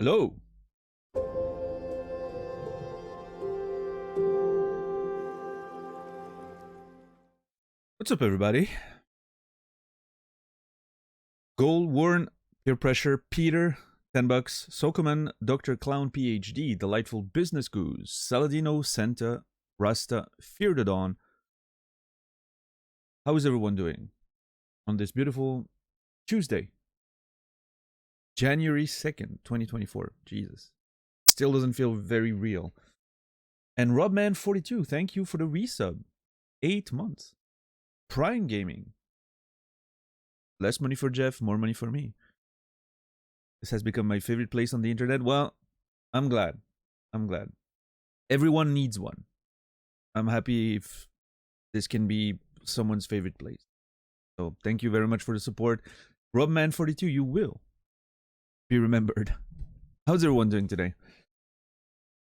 Hello. What's up, everybody? Gold, Warren, Peer Pressure, Peter, $10, Sokoman, Dr. Clown PhD, Delightful Business Goose, Saladino, Santa, Rasta, Fear the Dawn. How is everyone doing on this beautiful Tuesday, January 2nd, 2024? Jesus. Still doesn't feel very real. And Robman42, thank you for the resub. 8 months. Prime Gaming. Less money for Jeff, more money for me. This has become my favorite place on the internet. Well, I'm glad. Everyone needs one. I'm happy if this can be someone's favorite place. So thank you very much for the support. Robman42, you will be remembered. How's everyone doing today?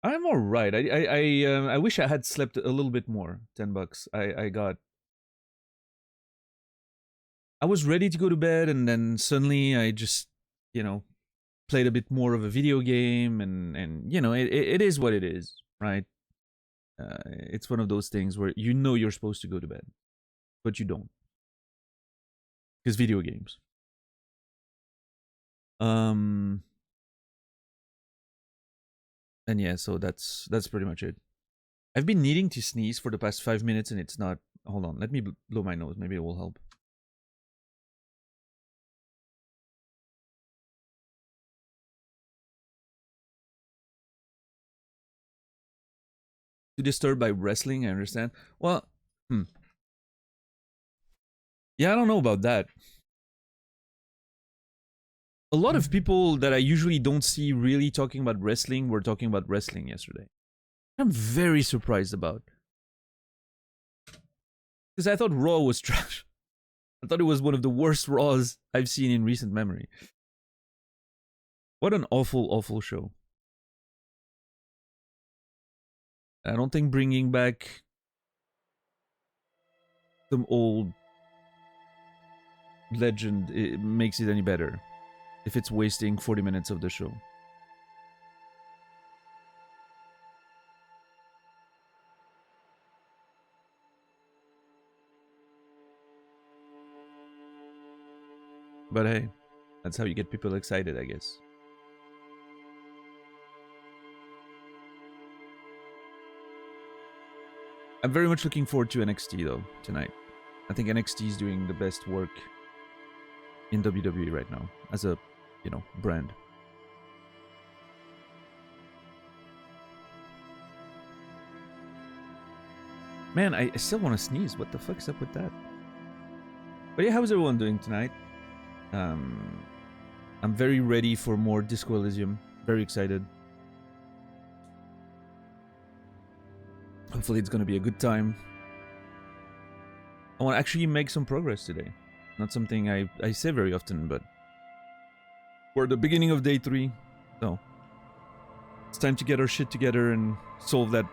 I'm all right. I wish I had slept a little bit more. $10. I was ready to go to bed, and then suddenly I just, played a bit more of a video game, and it is what it is, right? It's one of those things where you're supposed to go to bed, but you don't, because video games. And yeah, so that's pretty much it. I've been needing to sneeze for the past 5 minutes, and it's not. Hold on, let me blow my nose. Maybe it will help. Too disturbed by wrestling, I understand. Well, yeah, I don't know about that. A lot of people that I usually don't see really talking about wrestling were talking about wrestling yesterday. I'm very surprised about. Because I thought Raw was trash. I thought it was one of the worst Raws I've seen in recent memory. What an awful, awful show. I don't think bringing back some old legend makes it any better if it's wasting 40 minutes of the show. But hey, that's how you get people excited, I guess. I'm very much looking forward to NXT, though, tonight. I think NXT is doing the best work in WWE right now, as a, brand. Man, I still want to sneeze. What the fuck's up with that? But yeah, how's everyone doing tonight? I'm very ready for more Disco Elysium. Very excited. Hopefully it's going to be a good time. I want to actually make some progress today. Not something I say very often, but we're at the beginning of day 3, so it's time to get our shit together and solve that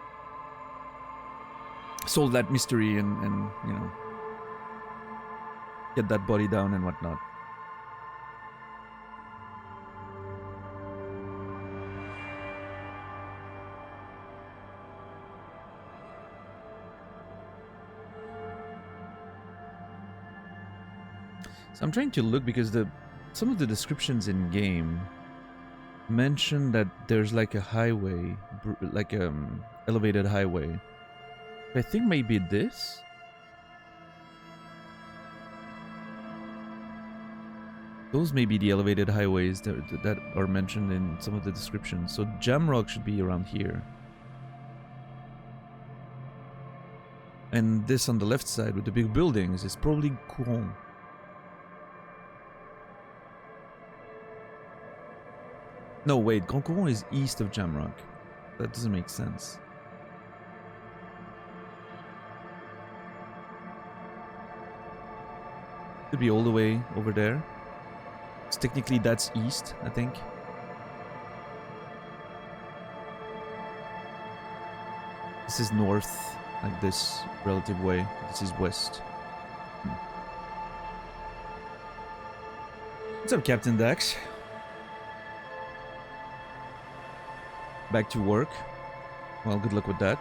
mystery and get that body down and whatnot. So I'm trying to look because some of the descriptions in game mention that there's like a highway, like elevated highway. I think maybe this. Those may be the elevated highways that are mentioned in some of the descriptions. So Jamrock should be around here. And this on the left side with the big buildings is probably Couron. No, wait, Grand Couronne is east of Jamrock. That doesn't make sense. Could be all the way over there. So technically that's east, I think. This is north, like this relative way. This is west. What's up, Captain Dax? back to work. Well, good luck with that.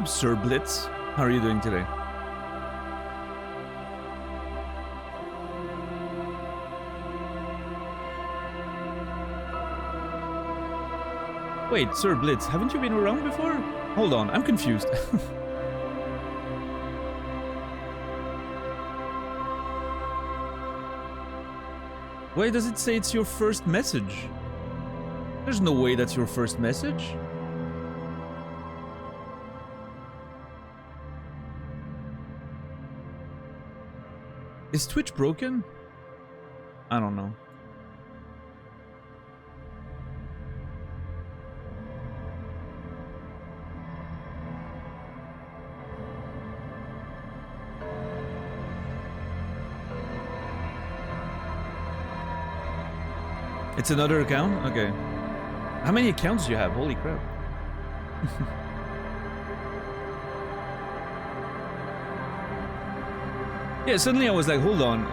Sir Blitz, how are you doing today? Wait, Sir Blitz, haven't you been around before? Hold on, I'm confused. Why does it say it's your first message? There's no way that's your first message. Is Twitch broken? I don't know. It's another account? Okay. How many accounts do you have? Holy crap. Yeah, suddenly I was like, hold on,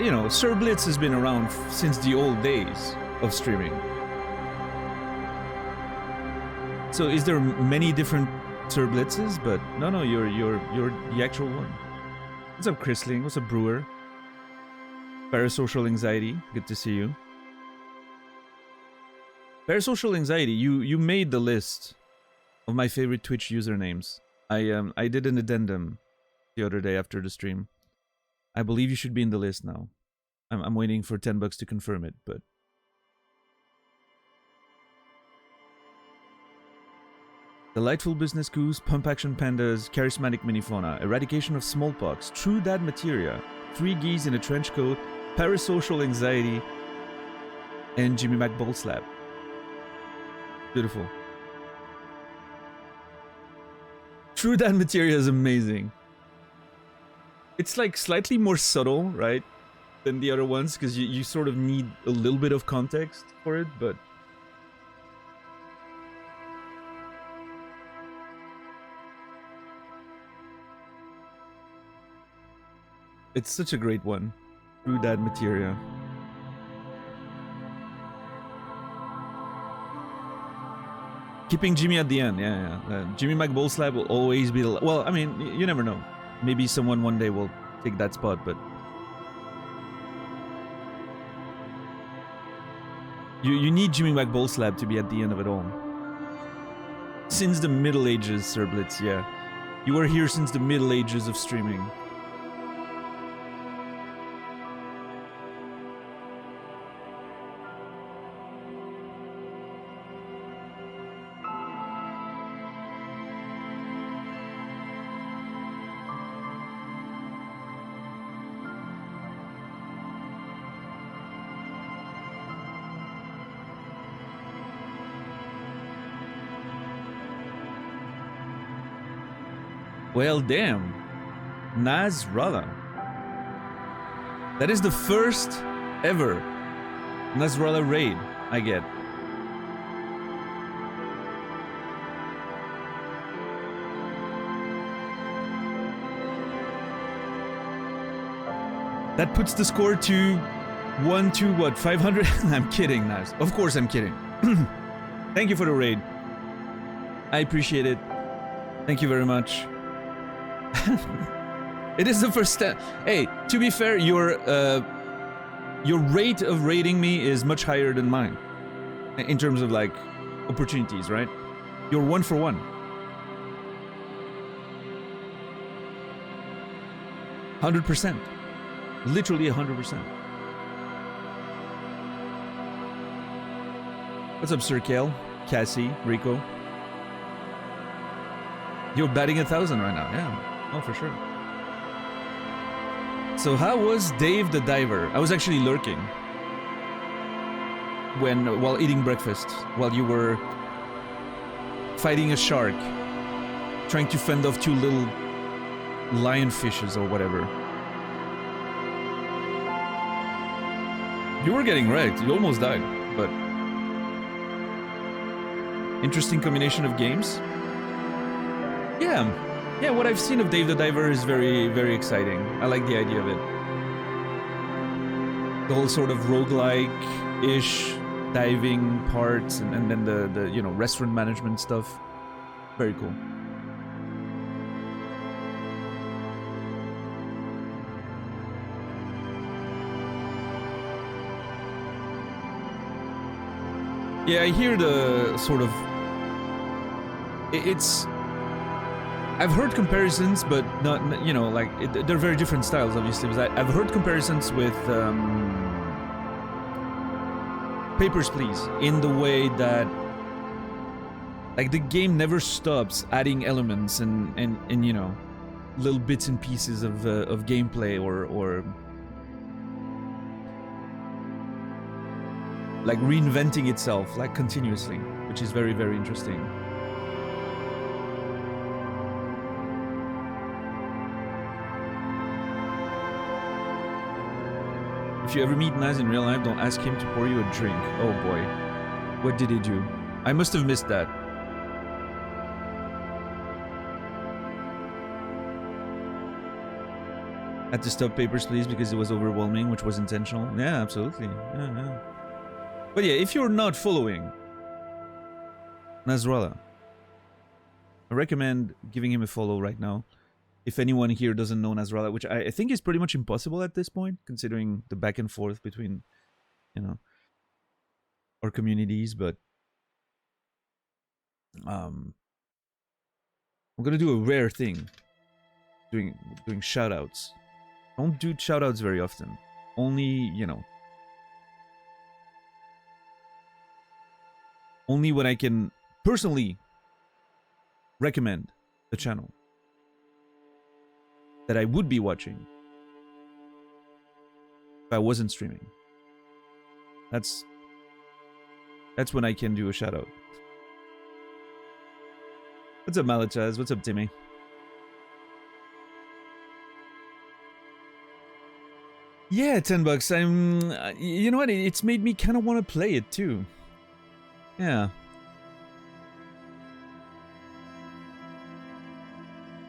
you know, Sir Blitz has been around since the old days of streaming. So is there many different Sir Blitzes? But no, you're the actual one. What's up, Chrisling? What's up, Brewer? Parasocial Anxiety, good to see you. Parasocial Anxiety, you made the list of my favorite Twitch usernames. I did an addendum the other day after the stream. I believe you should be in the list now. I'm waiting for $10 to confirm it, but... Delightful Business Goose, Pump Action Pandas, Charismatic Minifauna, Eradication of Smallpox, True Dad Materia, 3 Geese in a Trench Coat, Parasocial Anxiety, and Jimmy Mac Ball Slap. Beautiful. True Dad Materia is amazing. It's like slightly more subtle, right, than the other ones, because you sort of need a little bit of context for it, but... It's such a great one. True Dad Materia. Keeping Jimmy at the end, yeah. Jimmy McBullslap will always be the... Well, I mean, you never know. Maybe someone one day will take that spot, but... You need Jimmy McBullslap to be at the end of it all. Since the Middle Ages, Sir Blitz, yeah. You were here since the Middle Ages of streaming. Well, damn. Nasrallah. That is the first ever Nasrallah raid I get. That puts the score to 1 to what, 500? I'm kidding, Nas. Of course I'm kidding. Thank you for the raid. I appreciate it. Thank you very much. It is the first step. Hey, to be fair, your rate of rating me is much higher than mine in terms of like opportunities, right? You're 1 for 1. 100%. Literally 100%. What's up, Sir Kale, Cassie, Rico? You're batting 1,000 right now, yeah. Oh, for sure. So how was Dave the Diver? I was actually lurking while eating breakfast, while you were fighting a shark trying to fend off two little lionfishes or whatever. You were getting wrecked. You almost died, but interesting combination of games. Yeah, what I've seen of Dave the Diver is very, very exciting. I like the idea of it. The whole sort of roguelike-ish diving parts, and then the you know, restaurant management stuff. Very cool. Yeah, I hear the sort of... It's... I've heard comparisons, but not, you know, like, they're very different styles, obviously. But I've heard comparisons with Papers, Please, in the way that, like, the game never stops adding elements and you know, little bits and pieces of gameplay or like reinventing itself, like, continuously, which is very, very interesting. If you ever meet Naz in real life, don't ask him to pour you a drink. Oh boy. What did he do? I must have missed that. Had to stop Papers, Please, because it was overwhelming, which was intentional. Yeah, absolutely. Yeah. But yeah, if you're not following Nasrallah, I recommend giving him a follow right now. If anyone here doesn't know Nasrallah, which I think is pretty much impossible at this point, considering the back and forth between, you know, our communities, but I'm gonna do a rare thing, doing shoutouts. Don't do shoutouts very often. Only, you know, only when I can personally recommend the channel that I would be watching if I wasn't streaming. That's when I can do a shout out. What's up, Malachaz? What's up, Timmy? Yeah, $10. I'm... you know what? It's made me kind of want to play it too. Yeah.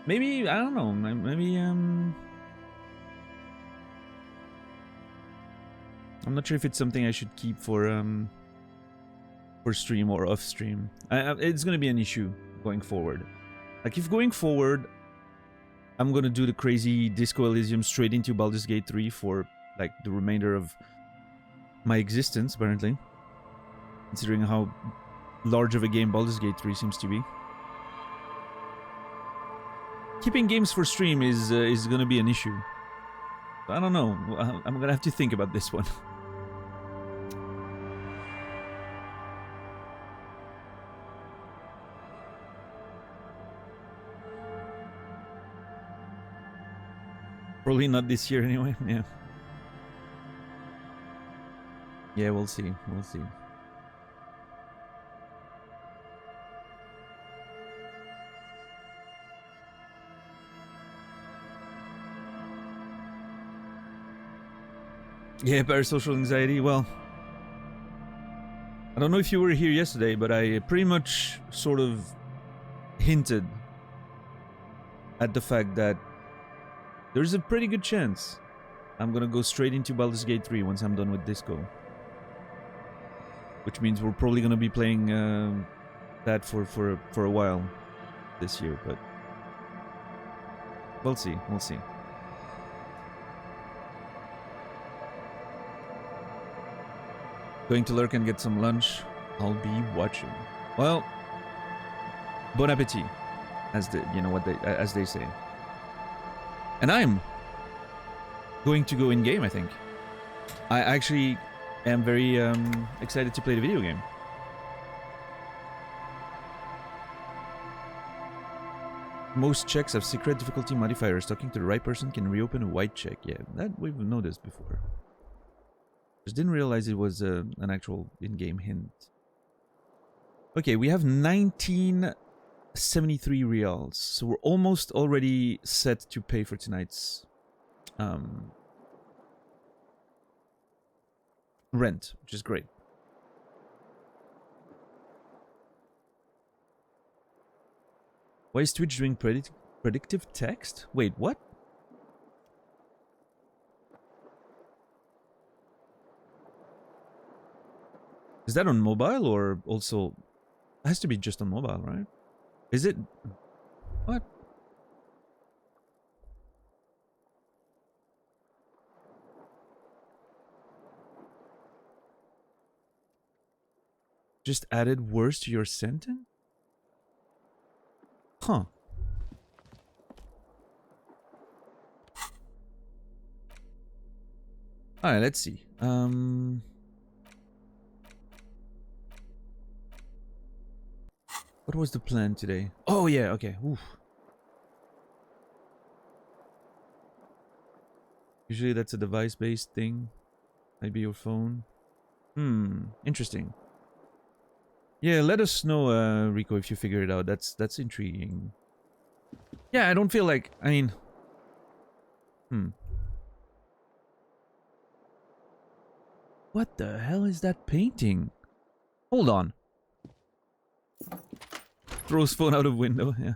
Maybe, I don't know, maybe, I'm not sure if it's something I should keep for stream or off stream. It's gonna be an issue going forward. Like, if going forward, I'm gonna do the crazy Disco Elysium straight into Baldur's Gate 3 for, like, the remainder of my existence, apparently. Considering how large of a game Baldur's Gate 3 seems to be. Keeping games for stream is gonna be an issue. I don't know. I'm gonna have to think about this one. Probably not this year anyway. Yeah. Yeah, we'll see. We'll see. Yeah, parasocial anxiety, well... I don't know if you were here yesterday, but I pretty much sort of hinted at the fact that there's a pretty good chance I'm gonna go straight into Baldur's Gate 3 once I'm done with Disco. Which means we're probably gonna be playing that for a while this year, but... we'll see, we'll see. Going to lurk and get some lunch. I'll be watching. Well, bon appetit, as they say. And I'm going to go in game. I think. I actually am very excited to play the video game. Most checks have secret difficulty modifiers. Talking to the right person can reopen a white check. Yeah, that we've noticed before. Just didn't realize it was an actual in-game hint. Okay, we have 19 73 reals. So we're almost already set to pay for tonight's rent, which is great. Why is Twitch doing predictive text? Wait, what? Is that on mobile or also? It has to be just on mobile, right? Is it? What? Just added words to your sentence? Huh. Alright, let's see. What was the plan today? Oh yeah, okay. Oof. Usually that's a device-based thing. Maybe your phone. Interesting. Yeah, let us know, Rico, if you figure it out. That's intriguing. Yeah, I don't feel like... I mean... What the hell is that painting? Hold on. Throws phone out of window, yeah.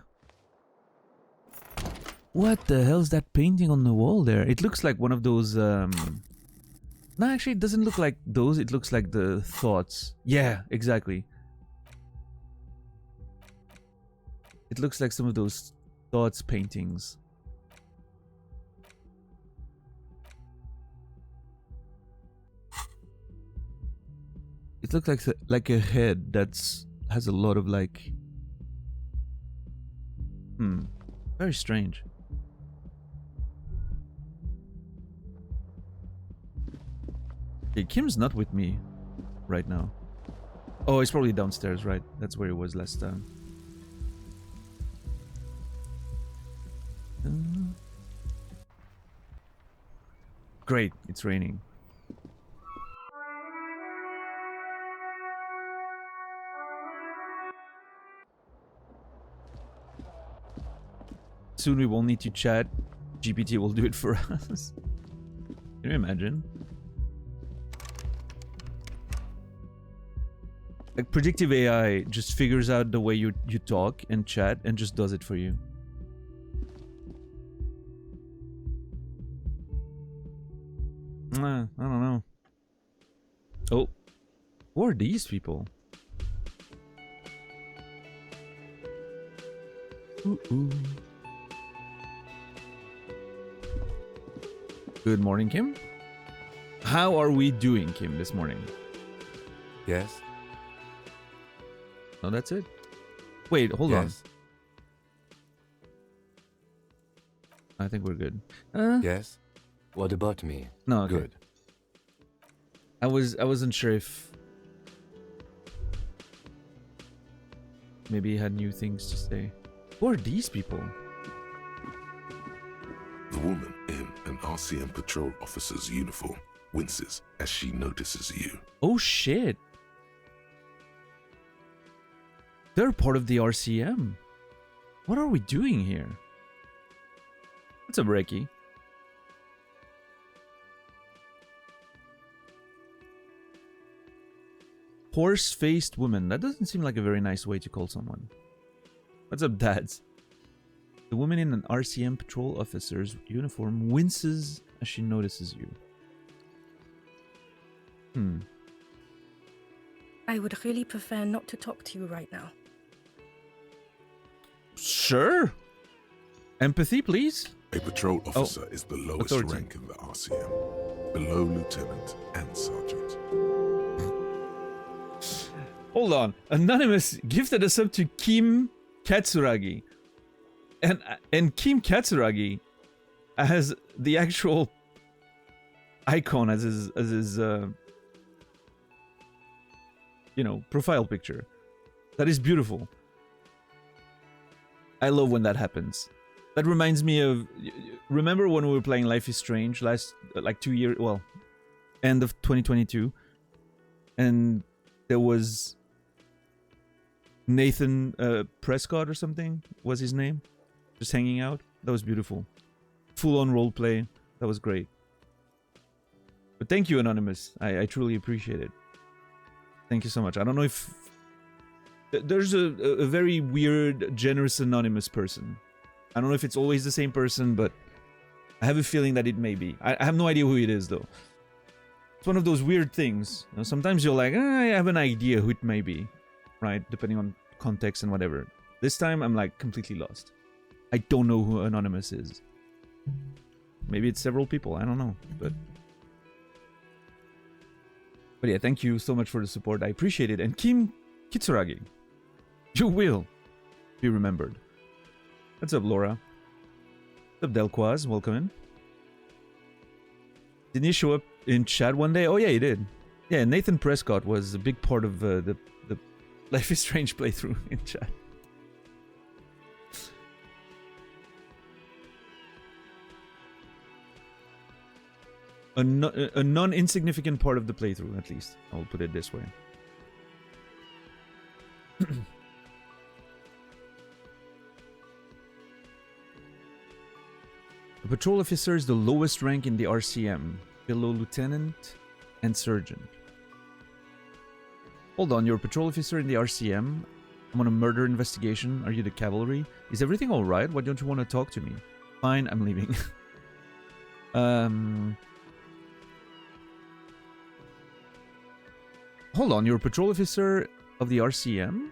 What the hell is that painting on the wall there? It looks like one of those, No, actually, it doesn't look like those. It looks like the thoughts. Yeah, exactly. It looks like some of those thoughts paintings. It looks like a head that's has a lot of like... Very strange. Okay, Kim's not with me right now. Oh, he's probably downstairs, right? That's where he was last time. Great, it's raining. Soon we won't need to chat. GPT will do it for us. Can you imagine? Like predictive AI just figures out the way you talk and chat and just does it for you. I don't know. Oh, who are these people? Ooh. Good morning, Kim. How are we doing, Kim, this morning? Yes. No, that's it. Wait, hold on. I think we're good. Yes. What about me? No, okay. Good. I wasn't sure if maybe he had new things to say. Who are these people? The woman in an RCM patrol officer's uniform winces as she notices you. Oh shit. They're part of the RCM. What are we doing here? What's up, Reiki? Horse-faced woman. That doesn't seem like a very nice way to call someone. What's up, dads? The woman in an RCM patrol officer's uniform winces as she notices you. I would really prefer not to talk to you right now. Sure. Empathy, please. A patrol officer is the lowest Authority. rank in the RCM, below lieutenant and sergeant. Hold on. Anonymous gifted us up to Kim Katsuragi. And Kim Katsuragi has the actual icon as his profile picture. That is beautiful. I love when that happens. That reminds me of, remember when we were playing Life is Strange last, like 2 years, well, end of 2022, and there was Nathan Prescott or something was his name. Just hanging out. That was beautiful. Full-on roleplay. That was great. But thank you, Anonymous. I truly appreciate it. Thank you so much. I don't know if... There's a very weird, generous Anonymous person. I don't know if it's always the same person, but I have a feeling that it may be. I have no idea who it is, though. It's one of those weird things. You know, sometimes you're like, I have an idea who it may be. Right? Depending on context and whatever. This time, I'm like completely lost. I don't know who Anonymous is. Maybe it's several people. I don't know. But yeah, thank you so much for the support. I appreciate it. And Kim Kitsuragi, you will be remembered. What's up, Laura? What's up, Delquaz? Welcome in. Didn't he show up in chat one day? Oh, yeah, he did. Yeah, Nathan Prescott was a big part of the Life is Strange playthrough in chat. A non-insignificant part of the playthrough, at least. I'll put it this way. A patrol officer is the lowest rank in the RCM, below lieutenant and sergeant. Hold on, you're a patrol officer in the RCM. I'm on a murder investigation. Are you the cavalry? Is everything alright? Why don't you want to talk to me? Fine, I'm leaving. Hold on, you're a patrol officer of the RCM?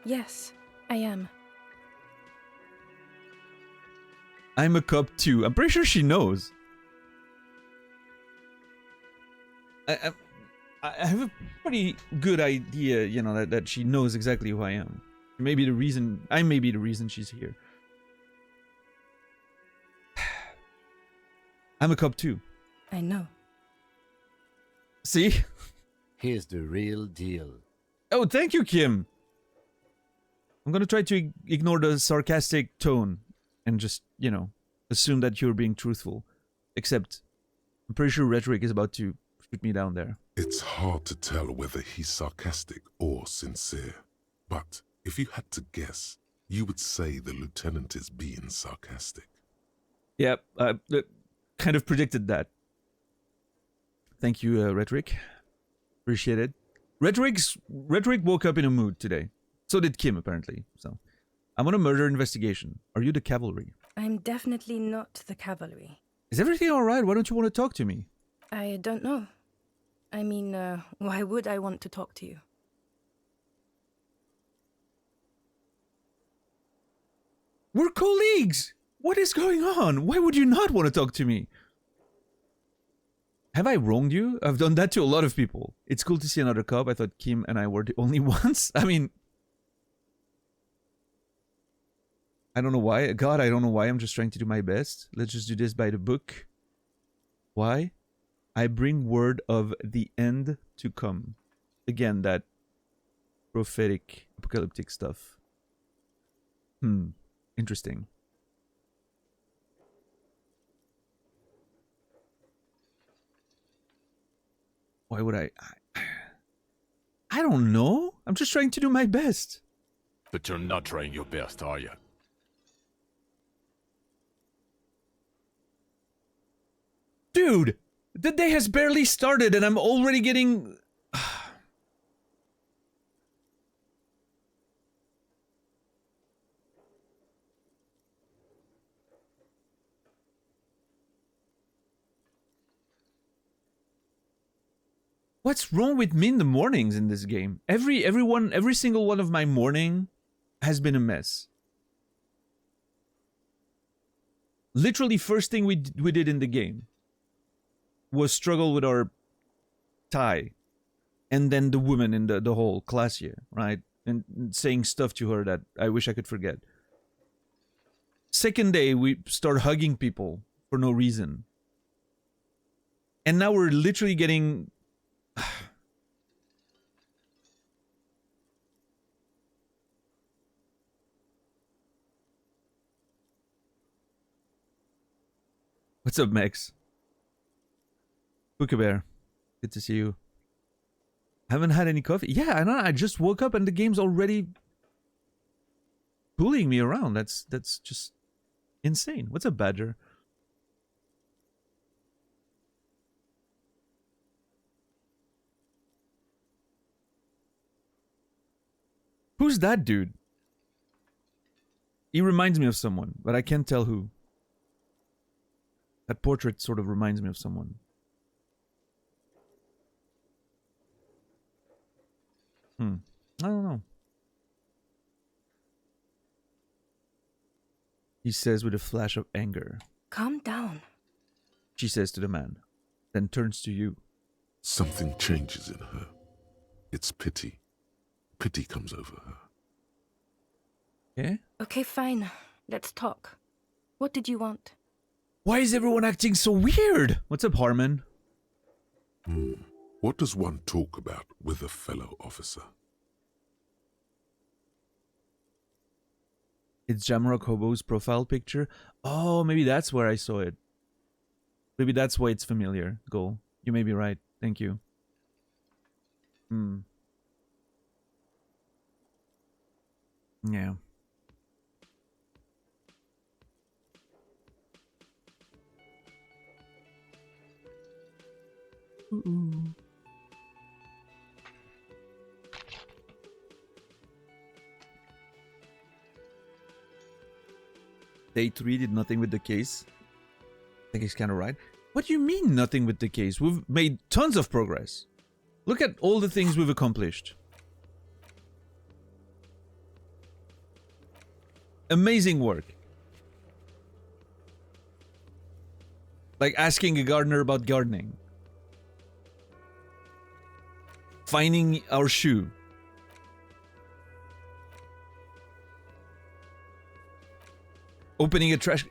Yes, I am. I'm a cop too. I'm pretty sure she knows. I have a pretty good idea, you know, that she knows exactly who I am. Maybe the reason I may be the reason she's here. I'm a cop too. I know. See? Here's the real deal. Oh, thank you, Kim. I'm gonna try to ignore the sarcastic tone and just, you know, assume that you're being truthful. Except, I'm pretty sure Rhetoric is about to shoot me down there. It's hard to tell whether he's sarcastic or sincere. But if you had to guess, you would say the lieutenant is being sarcastic. Yep, kind of predicted that. Thank you, Rhetoric. Appreciate it. Rhetoric woke up in a mood today. So did Kim, apparently. So, I'm on a murder investigation. Are you the cavalry? I'm definitely not the cavalry. Is everything alright? Why don't you want to talk to me? I don't know. I mean, why would I want to talk to you? We're colleagues! What is going on? Why would you not want to talk to me? Have I wronged you? I've done that to a lot of people. It's cool to see another cop. I thought Kim and I were the only ones. I mean... I don't know why. God, I don't know why. I'm just trying to do my best. Let's just do this by the book. Why? I bring word of the end to come. Again, that prophetic, apocalyptic stuff. Interesting. Why would I don't know. I'm just trying to do my best. But you're not trying your best, are you? Dude, the day has barely started and I'm already getting... What's wrong with me in the mornings in this game? Every single one of my morning has been a mess. Literally first thing we did in the game was struggle with our tie. And then the woman in the whole class here, right? And saying stuff to her that I wish I could forget. Second day, we start hugging people for no reason. And now we're literally getting... What's up, Max? Bear. Good to see you. Haven't had any coffee. Yeah, I know. I just woke up and the game's already pulling me around. That's just insane. What's a badger? Who's that dude? He reminds me of someone, but I can't tell who. That portrait sort of reminds me of someone. I don't know. He says with a flash of anger. Calm down. She says to the man, then turns to you. Something changes in her. It's pity. Pity comes over her. Yeah? Okay, fine. Let's talk. What did you want? Why is everyone acting so weird? What's up, Harmon? What does one talk about with a fellow officer? It's Jamrock Hobo's profile picture. Oh, maybe that's where I saw it. Maybe that's why it's familiar. Goal. You may be right. Thank you. Yeah. Ooh. Day 3 did nothing with the case. I think he's kind of right. What do you mean nothing with the case? We've made tons of progress. Look at all the things we've accomplished. Amazing work. Like asking a gardener about gardening. Finding our shoe. Opening a trash...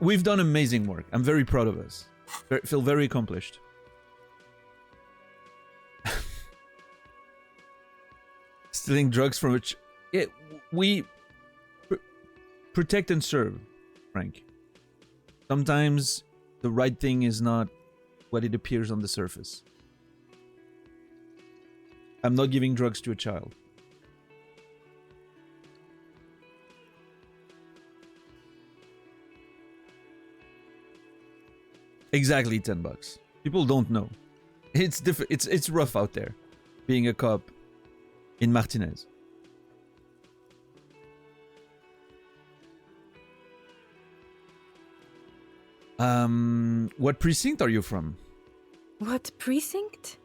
We've done amazing work. I'm very proud of us. Feel very accomplished. Stealing drugs from a... we... protect and serve, Frank. Sometimes the right thing is not what it appears on the surface. I'm not giving drugs to a child. Exactly, $10. People don't know. It's it's rough out there, being a cop in Martinez. What precinct are you from? What precinct?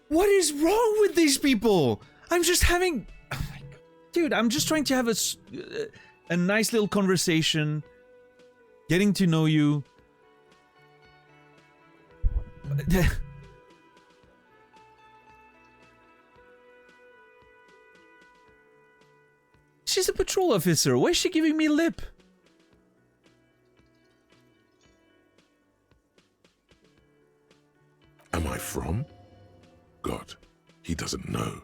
What is wrong with these people? I'm just having... Oh my God. Dude, I'm just trying to have a nice little conversation. Getting to know you. She's a patrol officer. Why is she giving me lip? Am I from? God, he doesn't know.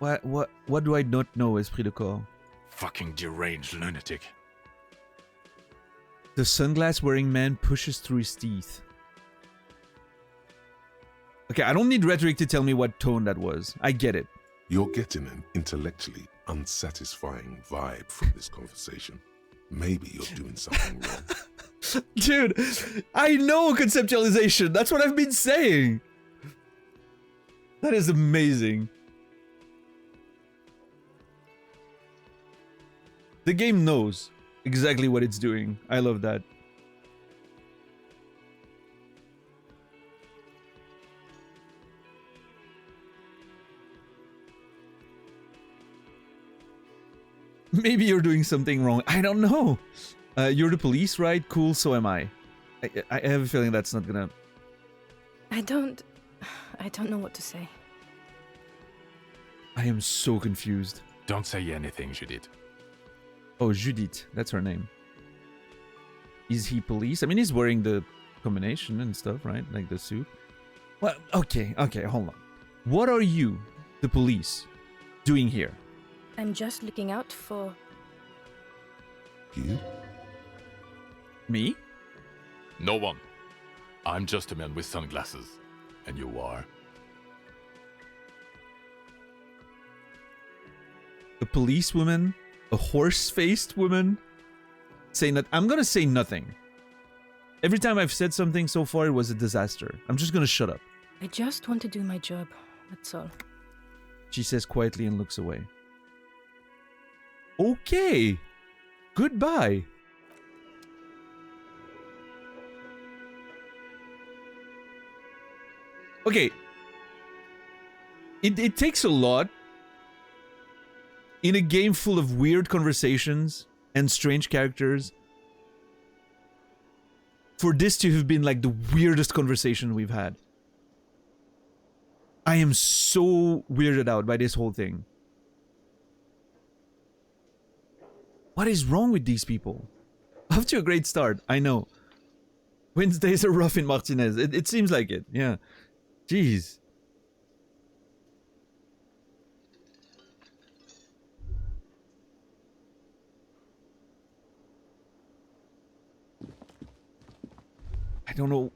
What do I not know, Esprit de Corps? Fucking deranged lunatic. The sunglass-wearing man pushes through his teeth. Okay, I don't need rhetoric to tell me what tone that was. I get it. You're getting an intellectually unsatisfying vibe from this conversation. Maybe you're doing something wrong. Dude, I know conceptualization. That's what I've been saying. That is amazing. The game knows exactly what it's doing. I love that. Maybe you're doing something wrong. I don't know. You're the police, right? Cool, so am I. I have a feeling that's not gonna... I don't know what to say. I am so confused. Don't say anything, Judith. Oh, Judith. That's her name. Is he police? I mean, he's wearing the combination and stuff, right? Like the suit. Well, okay, hold on. What are you, the police, doing here? I'm just looking out for You? Me? No one. I'm just a man with sunglasses. And you are? A policewoman? A horse-faced woman? Saying that I'm gonna say nothing. Every time I've said something so far, it was a disaster. I'm just gonna shut up. I just want to do my job. That's all. She says quietly and looks away. Okay. Goodbye. Okay. It takes a lot in a game full of weird conversations and strange characters for this to have been like the weirdest conversation we've had. I am so weirded out by this whole thing. What is wrong with these people? Off to a great start, I know. Wednesdays are rough in Martinez. It seems like it, yeah. Jeez. I don't know.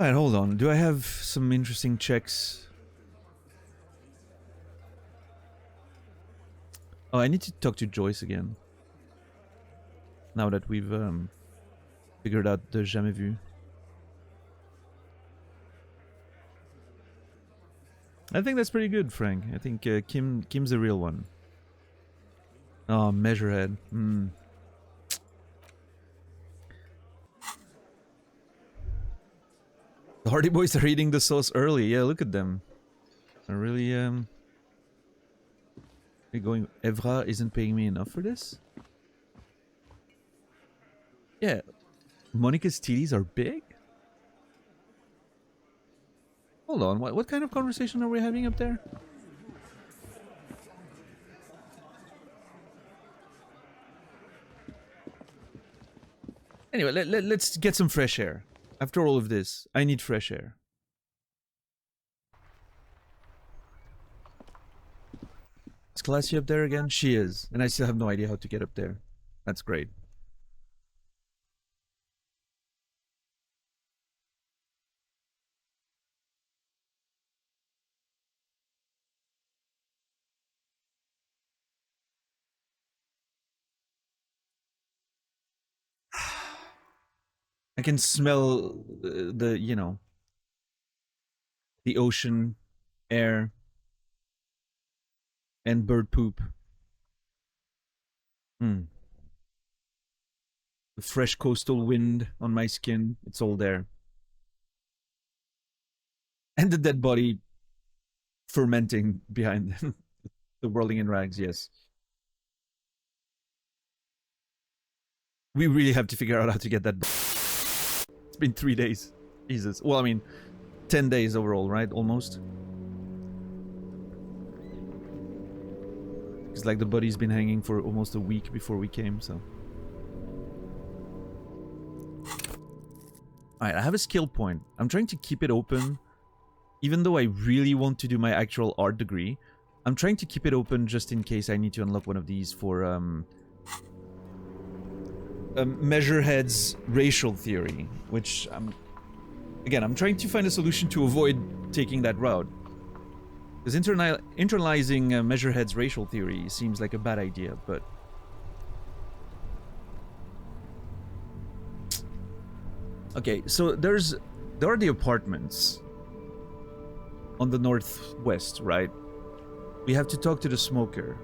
Alright, hold on. Do I have some interesting checks? Oh, I need to talk to Joyce again. Now that we've figured out the jamais vu. I think that's pretty good, Frank. I think Kim's the real one. Oh, Measurehead. The Hardy Boys are eating the sauce early. Yeah, look at them. They're really they're going. Evra isn't paying me enough for this. Yeah, Monica's titties are big. Hold on, what kind of conversation are we having up there? Anyway, let's get some fresh air. After all of this, I need fresh air. Is Classy up there again? She is, and I still have no idea how to get up there. That's great. I can smell the you know, the ocean, air, and bird poop. The fresh coastal wind on my skin, it's all there. And the dead body fermenting behind them. The whirling in rags, yes. We really have to figure out how to get that. It's been 3 days. Jesus. Well, I mean, 10 days overall, right? Almost. It's like the body's been hanging for almost a week before we came, so. Alright, I have a skill point. I'm trying to keep it open. Even though I really want to do my actual art degree, I'm trying to keep it open just in case I need to unlock one of these for, Measurehead's racial theory, which again, I'm trying to find a solution to avoid taking that route. Because internalizing Measurehead's racial theory seems like a bad idea, but... Okay, so there are the apartments on the northwest, right? We have to talk to the smoker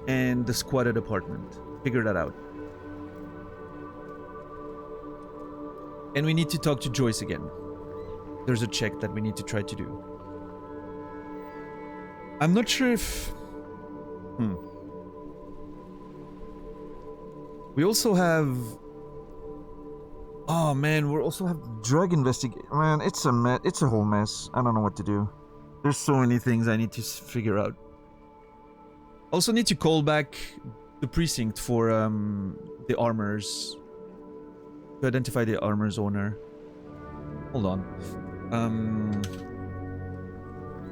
and the squatted apartment. Figure that out. And we need to talk to Joyce again. There's a check that we need to try to do. I'm not sure if... We also have... Oh man, we also have drug investigation. Man, it's a whole mess. I don't know what to do. There's so many things I need to figure out. Also need to call back the precinct for the armors. To identify the armor's owner. Hold on.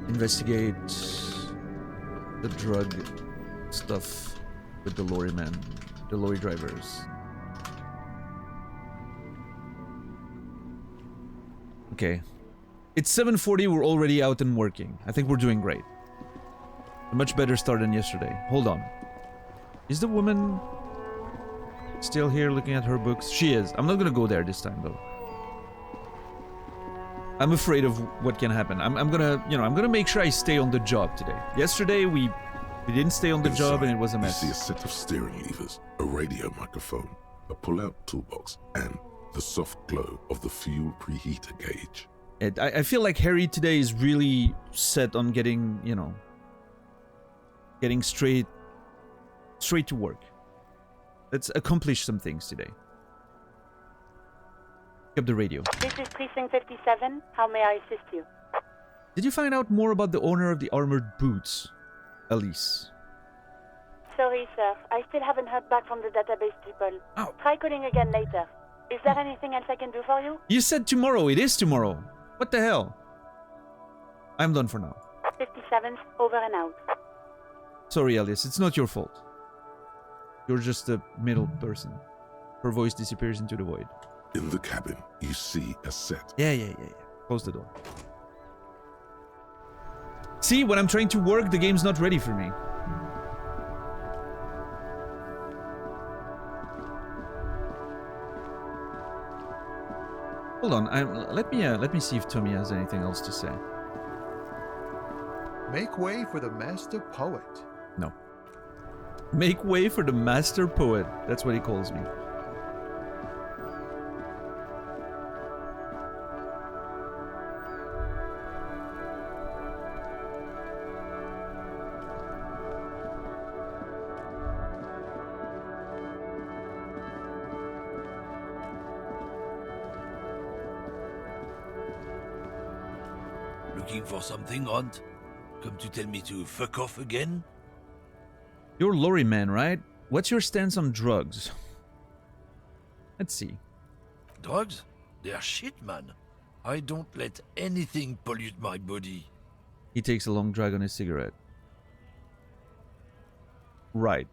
Investigate the drug stuff with the lorry men, the lorry drivers. Okay. It's 7:40, we're already out and working. I think we're doing great. A much better start than yesterday. Hold on. Is the woman still here looking at her books? She is. I'm not gonna go there this time, though. I'm afraid of what can happen. I'm gonna, you know, I'm gonna make sure I stay on the job today. Yesterday, we didn't stay on the job and it was a mess. You see a set of steering levers, a radio microphone, a pull-out toolbox, and the soft glow of the fuel preheater gauge. I feel like Harry today is really set on getting, you know, getting straight to work. Let's accomplish some things today. Pick up the radio. This is Precinct 57. How may I assist you? Did you find out more about the owner of the armored boots, Elise? Sorry, sir. I still haven't heard back from the database people. Oh. Try calling again later. Is there anything else I can do for you? You said tomorrow. It is tomorrow. What the hell? I'm done for now. 57th, over and out. Sorry, Alice. It's not your fault. You're just a middle person. Her voice disappears into the void. In the cabin, you see a set. Yeah. Close the door. See, when I'm trying to work, the game's not ready for me. Hold on, let me see if Tommy has anything else to say. Make way for the master poet. No. Make way for the master poet. That's what he calls me. Looking for something, Hunt? Come to tell me to fuck off again? You're lorry man, right? What's your stance on drugs? Let's see. Drugs? They're shit, man. I don't let anything pollute my body. He takes a long drag on his cigarette. Right.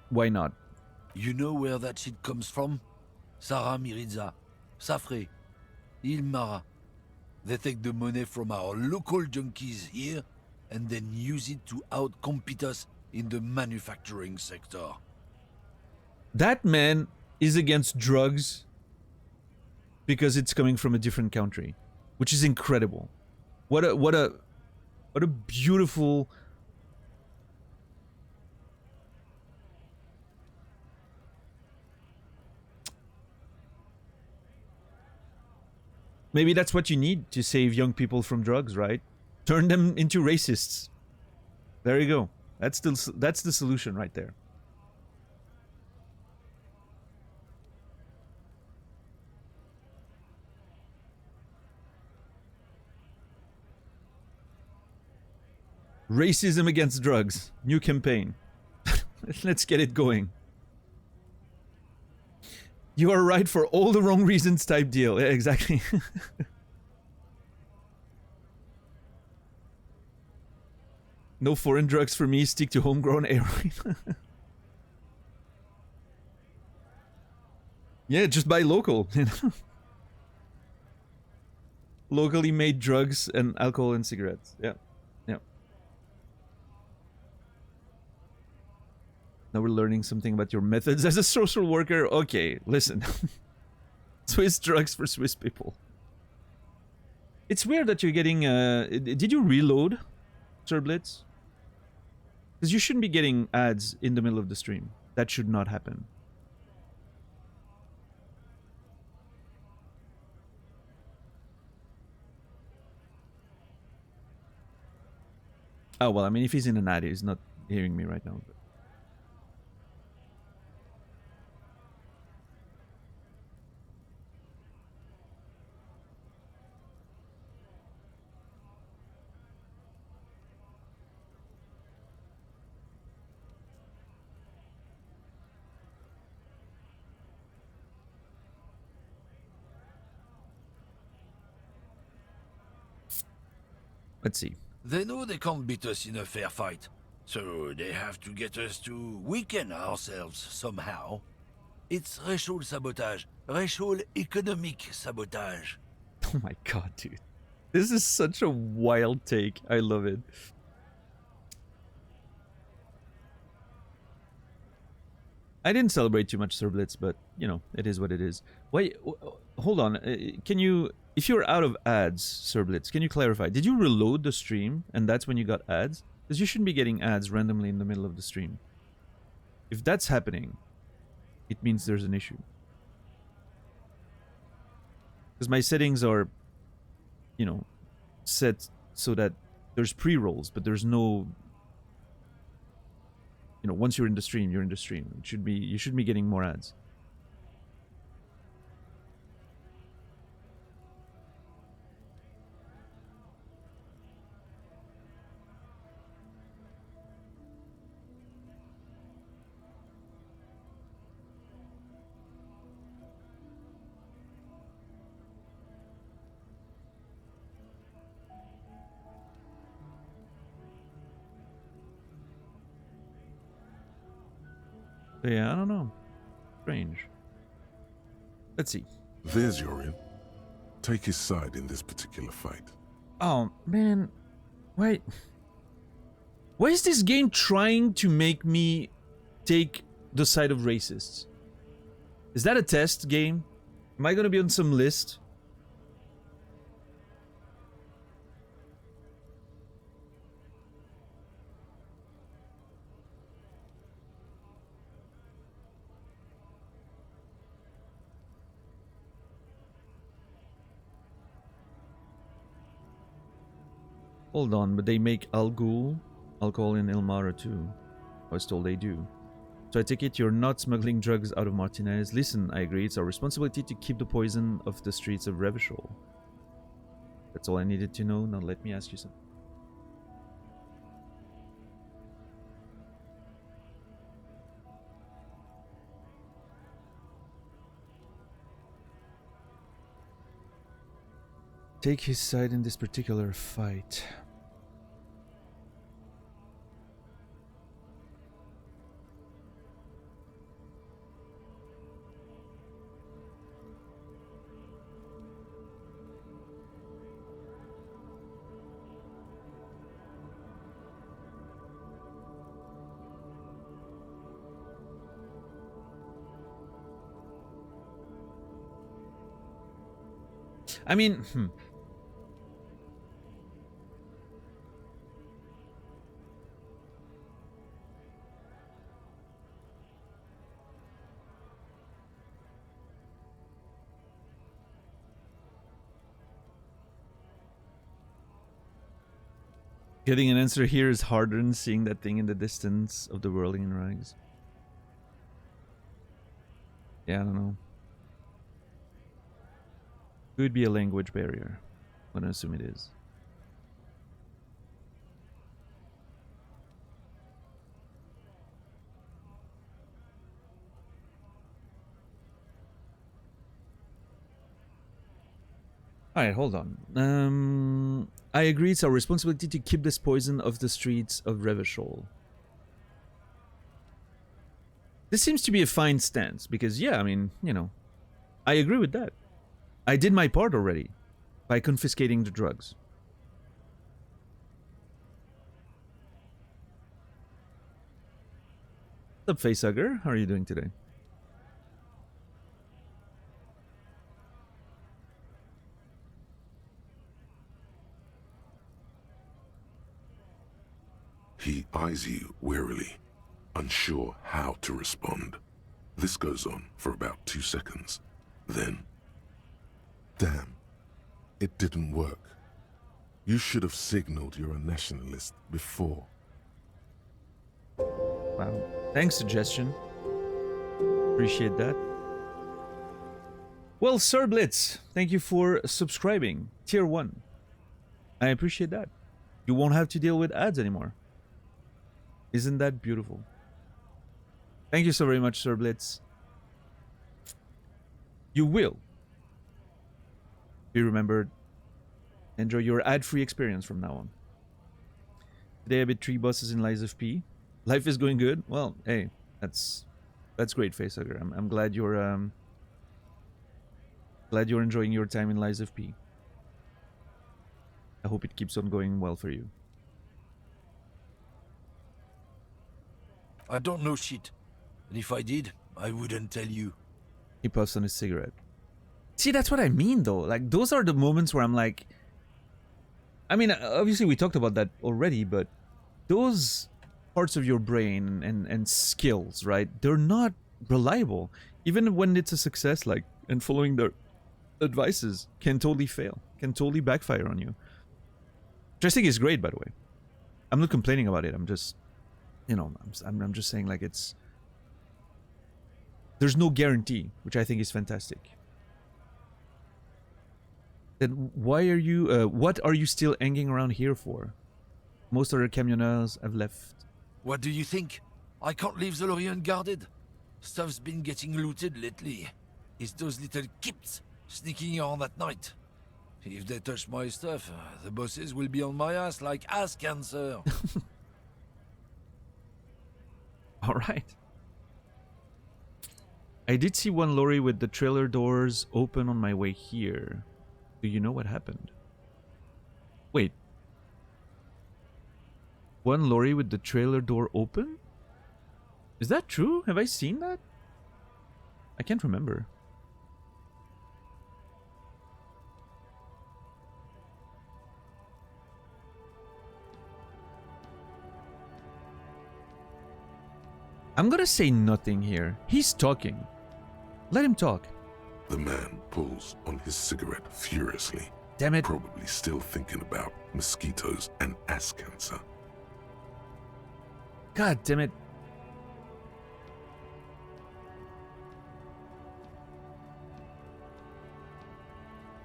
Why not? You know where that shit comes from? Sarah Miriza, Safre, Ilmara. They take the money from our local junkies here and then use it to outcompete us in the manufacturing sector. That man is against drugs because it's coming from a different country, which is incredible. What a beautiful. Maybe that's what you need to save young people from drugs, right? Turn them into racists. There you go. That's the solution right there. Racism against drugs. New campaign. Let's get it going. You are right for all the wrong reasons type deal. Yeah, exactly. No foreign drugs for me. Stick to homegrown heroin. Yeah, just buy local. You know? Locally made drugs and alcohol and cigarettes. Yeah. Now we're learning something about your methods as a social worker. Okay, listen. Swiss drugs for Swiss people. It's weird that you're getting... did you reload, Sir Blitz? Because you shouldn't be getting ads in the middle of the stream. That should not happen. Oh, well, I mean, if he's in an ad, he's not hearing me right now. But... Let's see. They know they can't beat us in a fair fight, so they have to get us to weaken ourselves somehow. It's racial sabotage, racial economic sabotage. Oh my god, dude. This is such a wild take. I love it. I didn't celebrate too much, Sir Blitz, but, you know, it is what it is. Wait, hold on. Can you... If you're out of ads, Sir Blitz, can you clarify? Did you reload the stream and that's when you got ads? Because you shouldn't be getting ads randomly in the middle of the stream. If that's happening, it means there's an issue. Because my settings are, you know, set so that there's pre-rolls, but there's no... You know, once you're in the stream, you're in the stream. It should be, you shouldn't be getting more ads. Yeah, I don't know. Strange. Let's see. There's Yorin. Take his side in this particular fight. Oh, man. Wait. Why is this game trying to make me take the side of racists? Is that a test game? Am I gonna be on some list? Hold on, but they make alcohol in Ilmara too. I was told they do. So I take it you're not smuggling drugs out of Martinez. Listen, I agree, it's our responsibility to keep the poison off the streets of Revachol. That's all I needed to know. Now let me ask you something. Take his side in this particular fight. I mean, Getting an answer here is harder than seeing that thing in the distance of the whirling in rags. Yeah, I don't know. Could be a language barrier. I'm gonna assume it is. Alright, hold on. I agree it's our responsibility to keep this poison off the streets of Revachol. This seems to be a fine stance, because yeah, I mean, you know, I agree with that. I did my part already, by confiscating the drugs. What's up, Facehugger? How are you doing today? He eyes you wearily, unsure how to respond. This goes on for about 2 seconds. Then, damn, it didn't work. You should have signaled you're a nationalist before. Wow. Thanks, suggestion. Appreciate that. Well, Sir Blitz, thank you for subscribing. Tier 1. I appreciate that. You won't have to deal with ads anymore. Isn't that beautiful? Thank you so very much, Sir Blitz. You will be remembered. Enjoy your ad-free experience from now on. Today I beat 3 bosses in Lies of P. Life is going good. Well, hey, that's great, Facehugger. I'm glad you're enjoying your time in Lies of P. I hope it keeps on going well for you. I don't know shit. And if I did, I wouldn't tell you. He puffs on his cigarette. See, that's what I mean, though. Like, those are the moments where I'm like... I mean, obviously we talked about that already, but those parts of your brain and skills, right? They're not reliable. Even when it's a success, like, and following their advices can totally fail. Can totally backfire on you. Which I think is great, by the way. I'm not complaining about it. I'm just... You know, I'm just saying, like, it's... There's no guarantee, which I think is fantastic. Then why are you... what are you still hanging around here for? Most other camionneurs have left. What do you think? I can't leave the lorry unguarded. Stuff's been getting looted lately. It's those little kips sneaking around at night. If they touch my stuff, the bosses will be on my ass like ass cancer. Alright. I did see one lorry with the trailer doors open on my way here. Do you know what happened? Wait. One lorry with the trailer door open? Is that true? Have I seen that? I can't remember. I'm gonna say nothing here. He's talking. Let him talk. The man pulls on his cigarette furiously, Damn it. probably still thinking about mosquitoes and ass cancer. God damn it.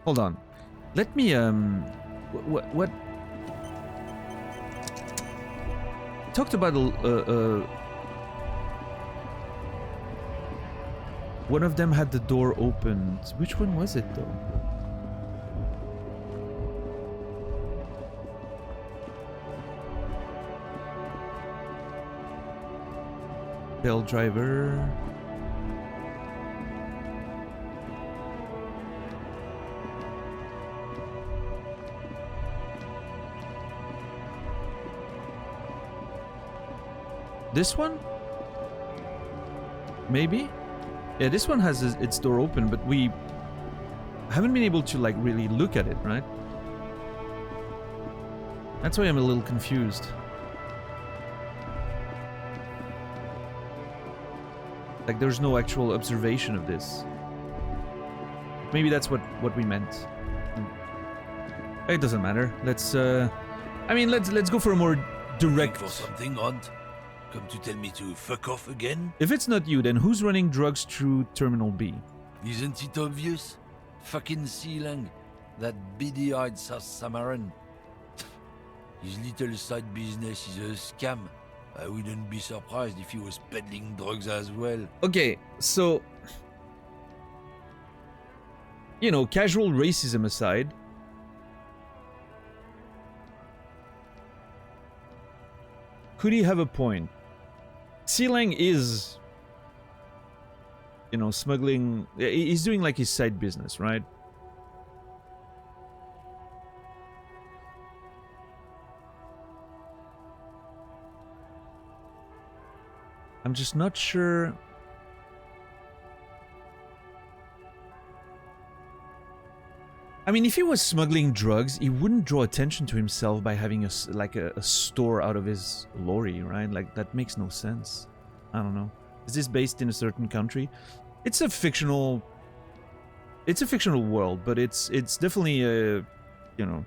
Hold on. Let me, what? Talked about, one of them had the door opened. Which one was it, though? Bell driver. This one? Maybe? Yeah, this one has its door open, but we haven't been able to, like, really look at it, right? That's why I'm a little confused. Like, there's no actual observation of this. Maybe that's what we meant. It doesn't matter. Let's, I mean, let's go for a more direct... For something, Hunt? Come to tell me to fuck off again? If it's not you, then who's running drugs through Terminal B? Isn't it obvious? Fucking Sealang. That beady-eyed South Samaran. His little side business is a scam. I wouldn't be surprised if he was peddling drugs as well. Okay, so... You know, casual racism aside... Could he have a point? Sealang is... You know, smuggling... He's doing like his side business, right? I'm just not sure... I mean, if he was smuggling drugs, he wouldn't draw attention to himself by having a store out of his lorry, right? Like, that makes no sense. I don't know. Is this based in a certain country? It's a fictional world, but it's definitely a, you know...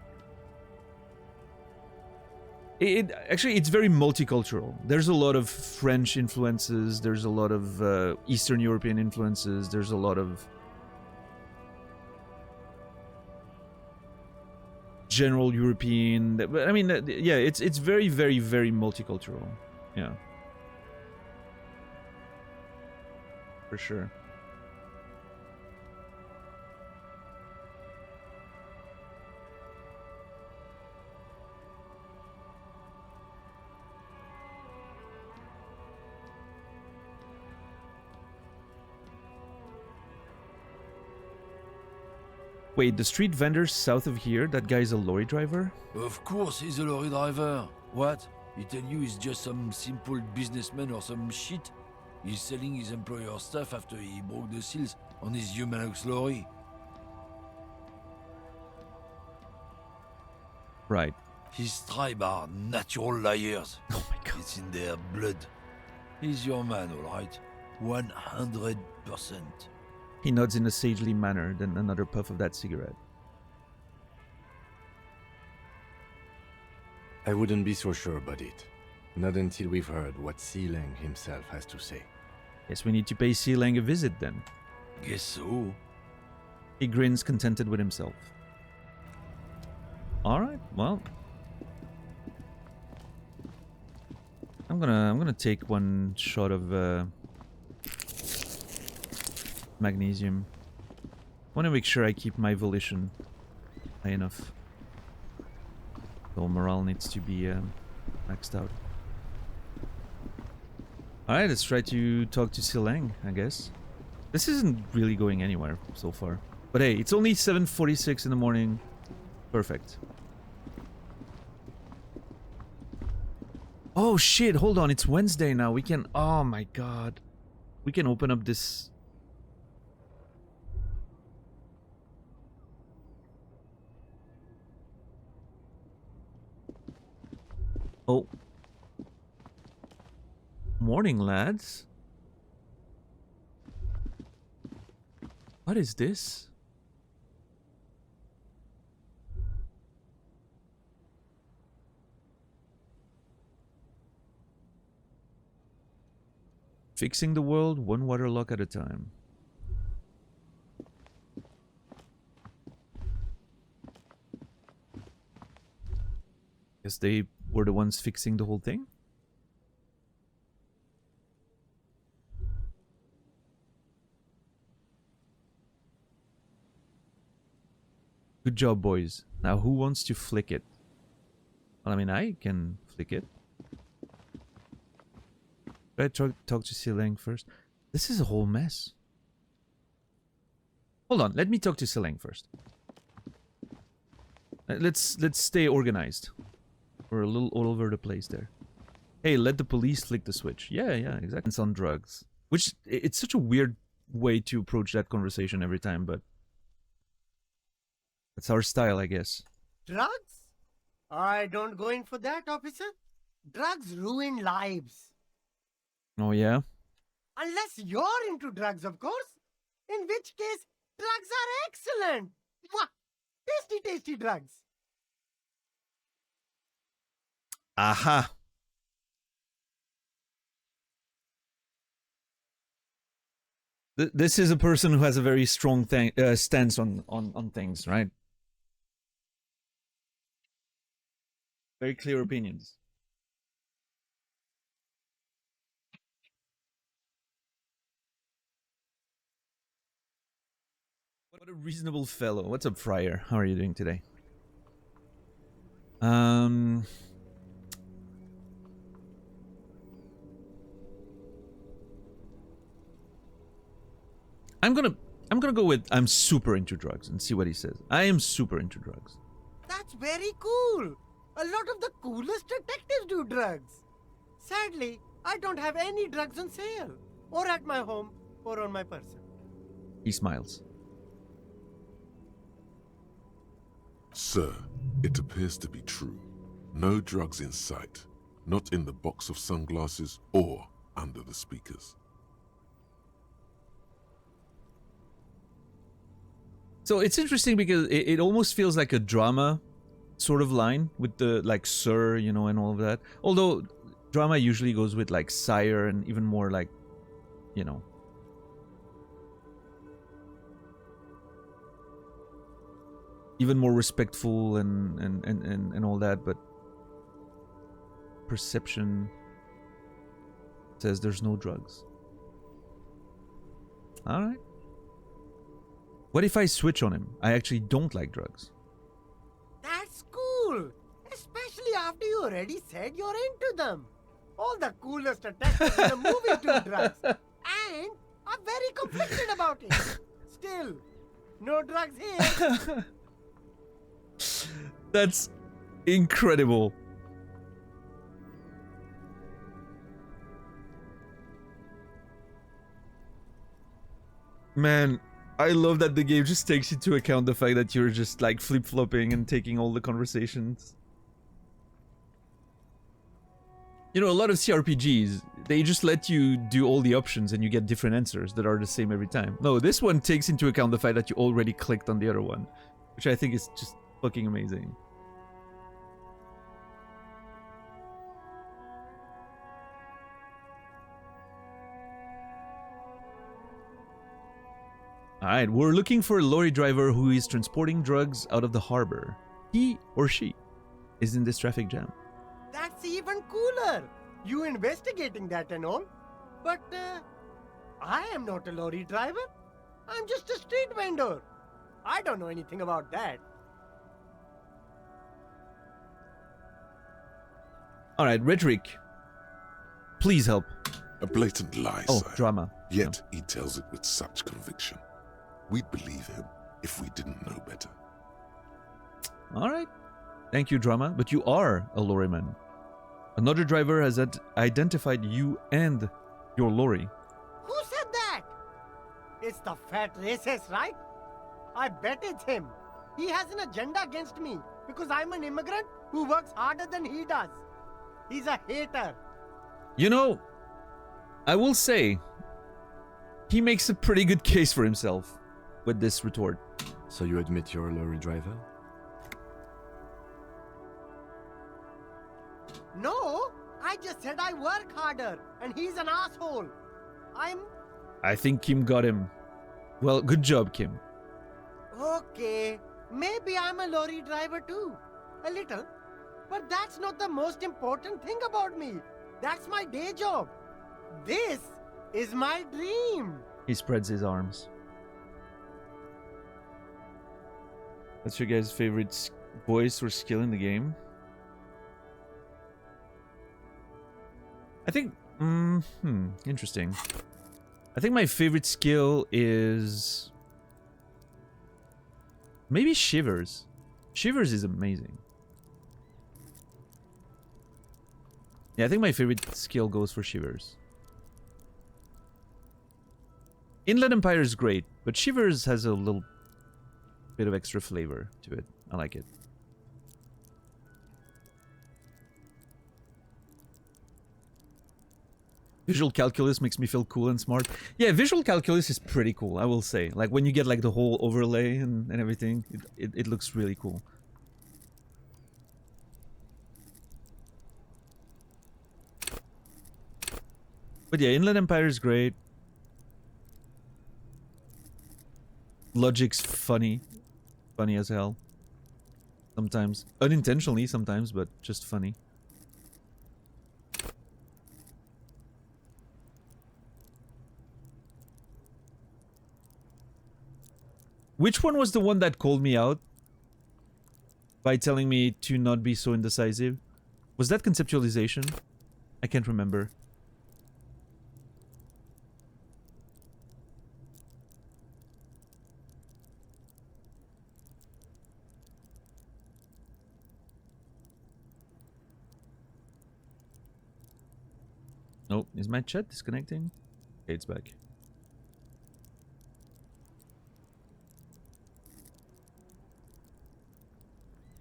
Actually, it's very multicultural. There's a lot of French influences, there's a lot of Eastern European influences, there's a lot of general European, but I mean, yeah, it's very, very, very multicultural. Yeah. For sure. Wait, the street vendor south of here, that guy's a lorry driver? Of course he's a lorry driver. What? He tell you he's just some simple businessman or some shit? He's selling his employer stuff after he broke the seals on his Humanux lorry. Right. His tribe are natural liars. Oh my god. It's in their blood. He's your man, alright? 100%. He nods in a sagely manner, then another puff of that cigarette. I wouldn't be so sure about it. Not until we've heard what Sealang himself has to say. Guess we need to pay Sealang a visit then. Guess so. He grins, contented with himself. Alright, well. I'm gonna take one shot of magnesium. Want to make sure I keep my volition high enough. So morale needs to be maxed out. Alright, let's try to talk to Sealang, I guess. This isn't really going anywhere so far. But hey, it's only 7:46 in the morning. Perfect. Oh shit, hold on, it's Wednesday now. We can... Oh my god. We can open up this... Oh. Morning, lads. What is this? Fixing the world one waterlock at a time. Guess they were the ones fixing the whole thing? Good job, boys. Now, who wants to flick it? Well, I mean, I can flick it. Should I talk to Sealang first? This is a whole mess. Hold on, let me talk to Sealang first. Let's stay organized. We're a little all over the place there. Hey, let the police flick the switch. Yeah, exactly. It's on drugs. Which, it's such a weird way to approach that conversation every time, but... that's our style, I guess. Drugs? I don't go in for that, officer. Drugs ruin lives. Oh, yeah? Unless you're into drugs, of course. In which case, drugs are excellent. Mwah! Tasty, tasty drugs. Aha! This is a person who has a very strong stance on things, right? Very clear opinions. What a reasonable fellow. What's up, Friar? How are you doing today? I'm gonna go with I'm super into drugs and see what he says. I am super into drugs. That's very cool. A lot of the coolest detectives do drugs. Sadly, I don't have any drugs on sale. Or at my home, or on my person. He smiles. Sir, it appears to be true. No drugs in sight. Not in the box of sunglasses or under the speakers. So it's interesting because it almost feels like a drama sort of line with the like sir, you know, and all of that. Although drama usually goes with like sire and even more like, you know. Even more respectful and all that, but perception says there's no drugs. Alright. What if I switch on him? I actually don't like drugs. That's cool. Especially after you already said you're into them. All the coolest detectives in the movie do drugs. And I'm very conflicted about it. Still, No drugs here. That's incredible. Man, I love that the game just takes into account the fact that you're just like flip-flopping and taking all the conversations. You know, a lot of CRPGs, they just let you do all the options and you get different answers that are the same every time. No, this one takes into account the fact that you already clicked on the other one, which I think is just fucking amazing. Alright, we're looking for a lorry driver who is transporting drugs out of the harbor. He or she is in this traffic jam. That's even cooler. You investigating that and all. But I am not a lorry driver. I'm just a street vendor. I don't know anything about that. Alright, Rhetoric. Please help. A blatant lie, Oh, sire. drama. Yet he tells it with such conviction. We'd believe him if we didn't know better. Alright. Thank you, Drama, but you are a lorryman. Another driver has identified you and your lorry. Who said that? It's the fat racist, right? I bet it's him. He has an agenda against me because I'm an immigrant who works harder than he does. He's a hater. You know, I will say, he makes a pretty good case for himself with this retort. So you admit you're a lorry driver? No, I just said I work harder and he's an asshole. I think Kim got him. Well, good job, Kim. Okay, maybe I'm a lorry driver too. A little. But that's not the most important thing about me. That's my day job. This is my dream. He spreads his arms. What's your guys' favorite voice or skill in the game? I think, interesting. I think my favorite skill is maybe Shivers. Shivers is amazing. Yeah, I think my favorite skill goes for Shivers. Inland Empire is great, but Shivers has a little bit of extra flavor to it. I like it. Visual calculus makes me feel cool and smart. Yeah, visual calculus is pretty cool, I will say. Like when you get like the whole overlay and everything, it looks really cool. But yeah, Inland Empire is great. Logic's funny. Funny as hell. Sometimes. Unintentionally sometimes, but just funny. Which one was the one that called me out by telling me to not be so indecisive? Was that conceptualization? I can't remember. Oh, is my chat disconnecting? Okay, it's back.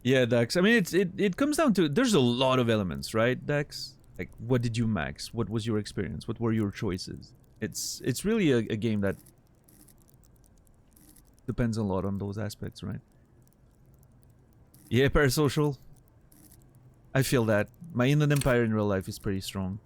Yeah, Dax. I mean, it comes down to there's a lot of elements, right, Dax? Like, what did you max? What was your experience? What were your choices? It's really a game that depends a lot on those aspects, right? Yeah, parasocial. I feel that. My Inland Empire in real life is pretty strong.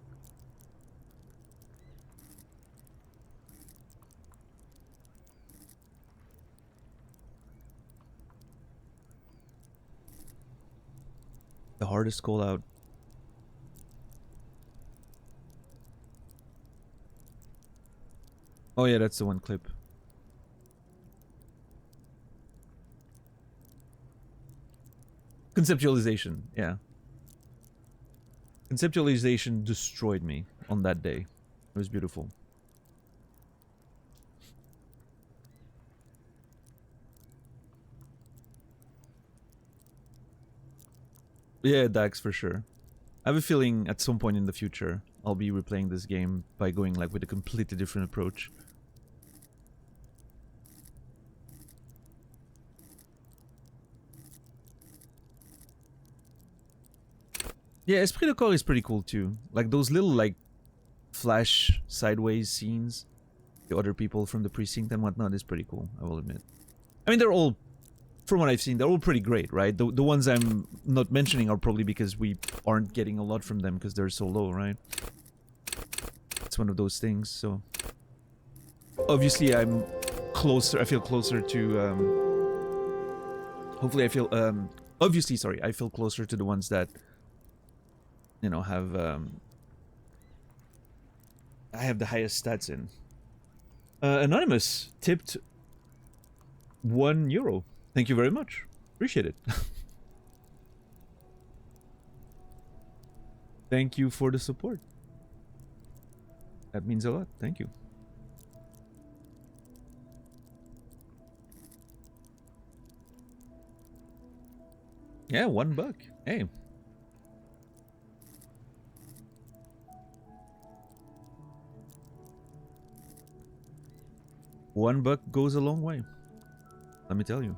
The hardest call out. Oh yeah, that's the one clip. Conceptualization, yeah. Conceptualization destroyed me on that day. It was beautiful. Yeah, Dax for sure. I have a feeling at some point in the future I'll be replaying this game by going like with a completely different approach. Yeah, Esprit de Corps is pretty cool too. Like those little like flash sideways scenes, the other people from the precinct and whatnot is pretty cool, I will admit. I mean, they're all, from what I've seen, they're all pretty great, right? The ones I'm not mentioning are probably because we aren't getting a lot from them because they're so low, right? It's one of those things, so... Obviously, I'm closer, I feel closer to, hopefully I feel, obviously, sorry, I feel closer to the ones that, you know, have, I have the highest stats in. Anonymous tipped €1. Thank you very much. Appreciate it. Thank you for the support. That means a lot. Thank you. Yeah, $1. Hey. $1 goes a long way. Let me tell you.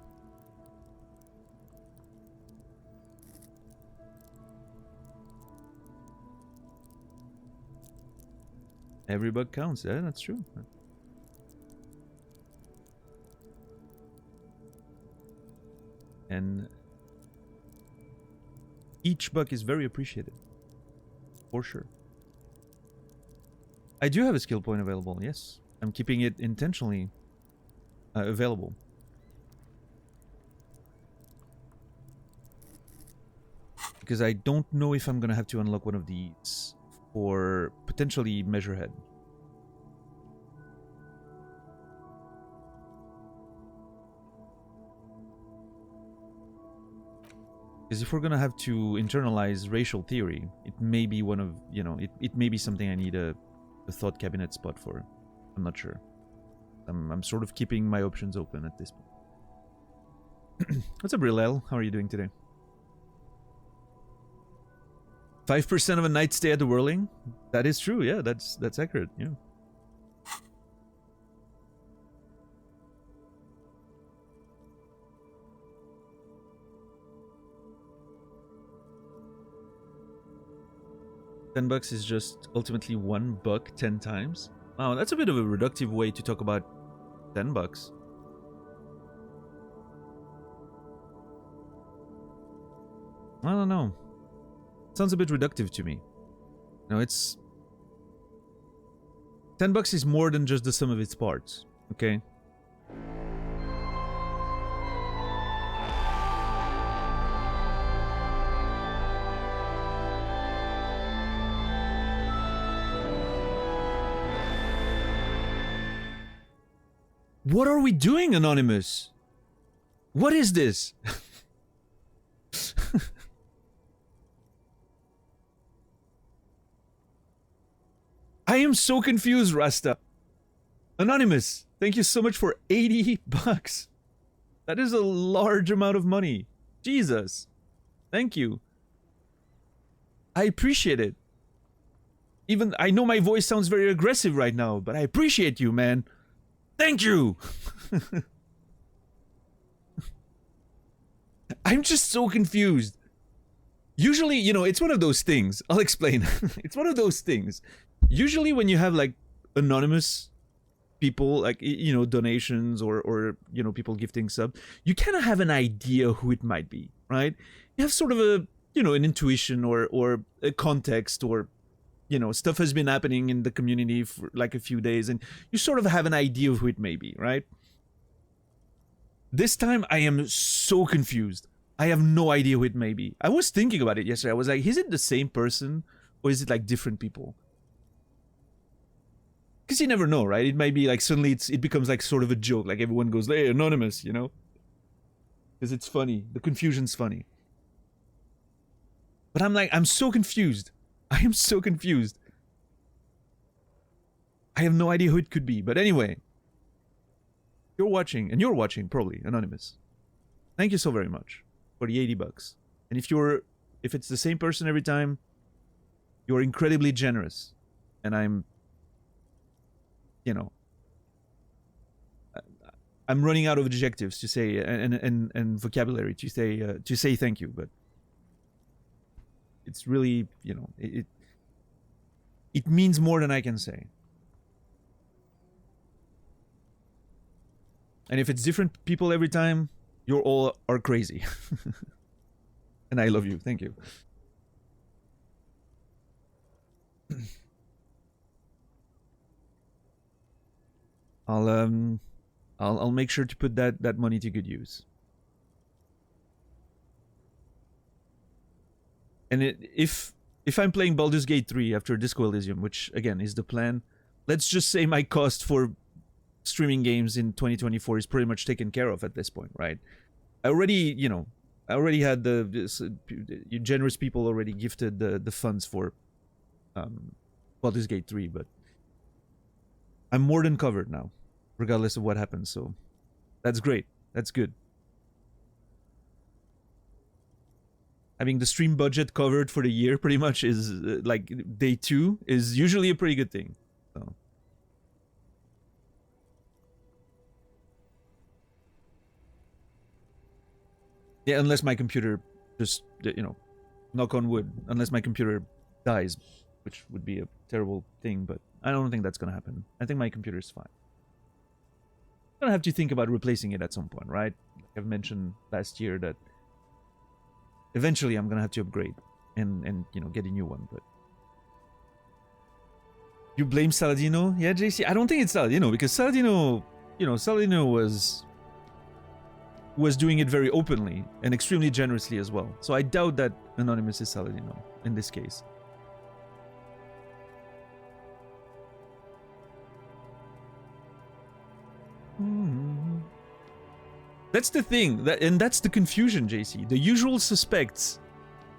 Every buck counts. Yeah, that's true. And each buck is very appreciated. For sure. I do have a skill point available, yes. I'm keeping it intentionally available. Because I don't know if I'm gonna have to unlock one of these for potentially Measurehead. Because if we're gonna have to internalize racial theory, it may be one of, you know, it may be something I need a thought cabinet spot for. I'm not sure. I'm sort of keeping my options open at this point. What's up, Rilel? How are you doing today? 5% of a night stay at the Whirling? That is true, yeah, that's accurate, yeah. $10 is just ultimately $1 10 times. Wow, that's a bit of a reductive way to talk about $10. I don't know. Sounds a bit reductive to me. No, it's... $10 is more than just the sum of its parts, okay? What are we doing, Anonymous? What is this? I am so confused, Rasta. Anonymous, thank you so much for $80. That is a large amount of money. Jesus. Thank you. I appreciate it. Even, I know my voice sounds very aggressive right now, but I appreciate you, man. Thank you! I'm just so confused. Usually, you know, it's one of those things. I'll explain. It's one of those things. Usually when you have, like, anonymous people, like, you know, donations or you know, people gifting sub, you kind of have an idea who it might be, right? You have sort of a, you know, an intuition or a context or... You know, stuff has been happening in the community for like a few days, and you sort of have an idea of who it may be, right? This time, I am so confused. I have no idea who it may be. I was thinking about it yesterday. I was like, is it the same person, or is it like different people? Because you never know, right? It might be like suddenly it becomes like sort of a joke. Like everyone goes, hey, anonymous, you know? Because it's funny. The confusion's funny. But I'm like, I'm so confused. I am so confused. I have no idea who it could be. But anyway, you're watching, and you're watching, probably, Anonymous. Thank you so very much for the $80. And if you're if it's the same person every time, you're incredibly generous, and I'm, you know, I'm running out of adjectives to say and vocabulary to say thank you, but it's really, you know, it means more than I can say. And if it's different people every time, you all are crazy. And I love you. Thank you. I'll make sure to put that money to good use. And if I'm playing Baldur's Gate 3 after Disco Elysium, which again is the plan, let's just say my cost for streaming games in 2024 is pretty much taken care of at this point, right? I already had generous people already gifted the funds for Baldur's Gate 3, but I'm more than covered now, regardless of what happens. So that's great. That's good. Having the stream budget covered for the year pretty much is like day 2 is usually a pretty good thing. So. Yeah, unless my computer just, you know, knock on wood, unless my computer dies, which would be a terrible thing, but I don't think that's going to happen. I think my computer is fine. I'm going to have to think about replacing it at some point, right? Like I've mentioned last year that eventually I'm going to have to upgrade and you know, get a new one, but you blame Saladino? Yeah, JC, I don't think it's Saladino, because Saladino, you know, Saladino was doing it very openly and extremely generously as well. So I doubt that Anonymous is Saladino in this case. That's the thing, and that's the confusion, JC. The usual suspects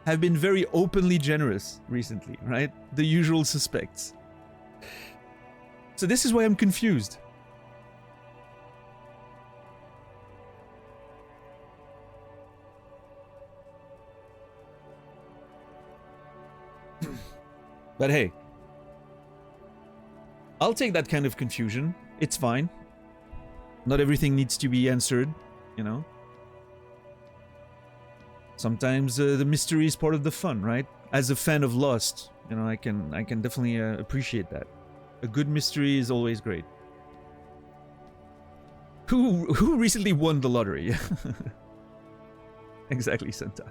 have been very openly generous recently, right? The usual suspects. So this is why I'm confused. But hey, I'll take that kind of confusion. It's fine. Not everything needs to be answered, you know? Sometimes the mystery is part of the fun, right? As a fan of Lost, you know, I can definitely appreciate that. A good mystery is always great. Who recently won the lottery? Exactly, Santa.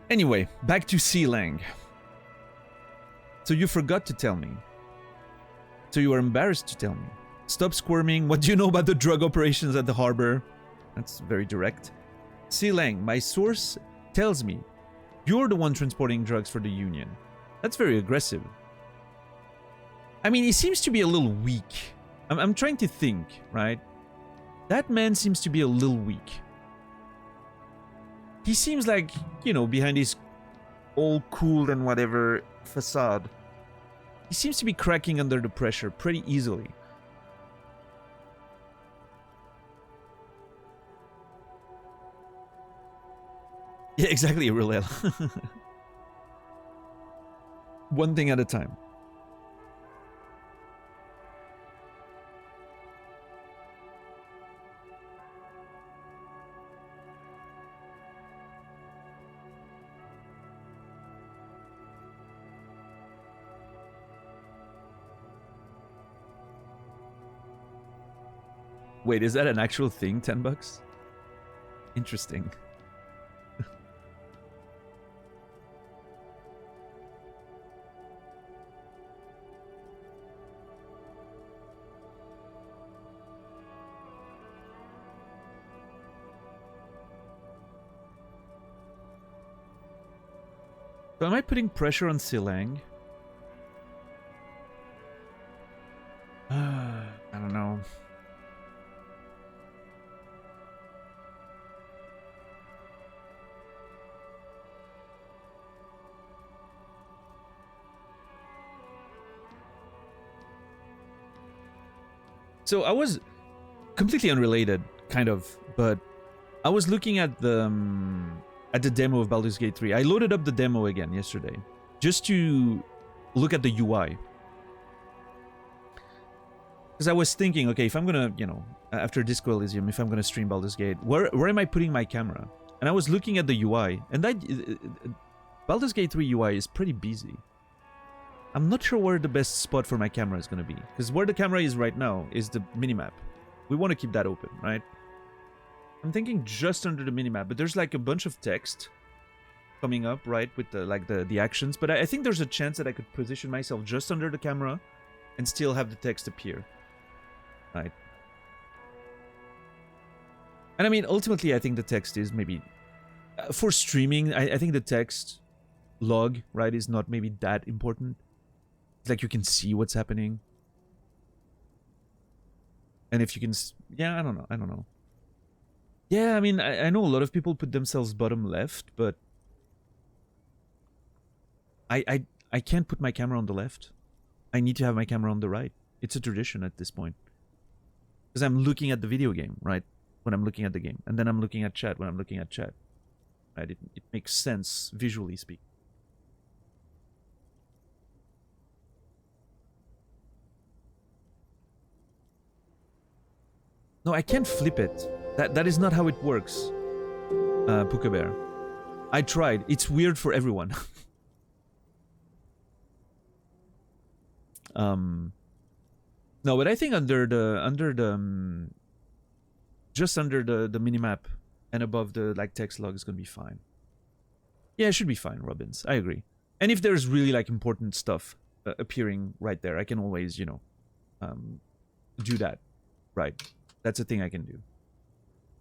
Anyway, back to Sealang. So you forgot to tell me. So you were embarrassed to tell me. Stop squirming. What do you know about the drug operations at the harbor? That's very direct. Sealang, my source tells me you're the one transporting drugs for the Union. That's very aggressive. I mean, he seems to be a little weak. I'm trying to think, right? That man seems to be a little weak. He seems like, you know, behind his all cool and whatever facade, he seems to be cracking under the pressure pretty easily. Yeah, exactly, Rilel. One thing at a time. Wait, is that an actual thing? $10? Interesting. So am I putting pressure on Sealang? I don't know. So I was completely unrelated, kind of, but I was looking at the demo of Baldur's Gate 3. I loaded up the demo again yesterday, just to look at the UI. Because I was thinking, okay, if I'm gonna, you know, after Disco Elysium, if I'm gonna stream Baldur's Gate, where am I putting my camera? And I was looking at the UI, and Baldur's Gate 3 UI is pretty busy. I'm not sure where the best spot for my camera is gonna be, because where the camera is right now is the minimap. We want to keep that open, right? I'm thinking just under the minimap, but there's like a bunch of text coming up, right, with the actions. But I think there's a chance that I could position myself just under the camera and still have the text appear, right? And I mean, ultimately, I think the text is maybe for streaming. I think the text log, right, is not maybe that important. It's like you can see what's happening. And if you can, yeah, I don't know. Yeah, I mean, I know a lot of people put themselves bottom left, but I can't put my camera on the left. I need to have my camera on the right. It's a tradition at this point. Because I'm looking at the video game, right? When I'm looking at the game. And then I'm looking at chat when I'm looking at chat. Right? It makes sense, visually speaking. No, I can't flip it. That is not how it works, Puka Bear. I tried. It's weird for everyone. No, but I think just under the minimap and above the like text log is gonna be fine. Yeah, it should be fine, Robbins. I agree. And if there's really like important stuff appearing right there, I can always, you know, do that, right? That's a thing I can do.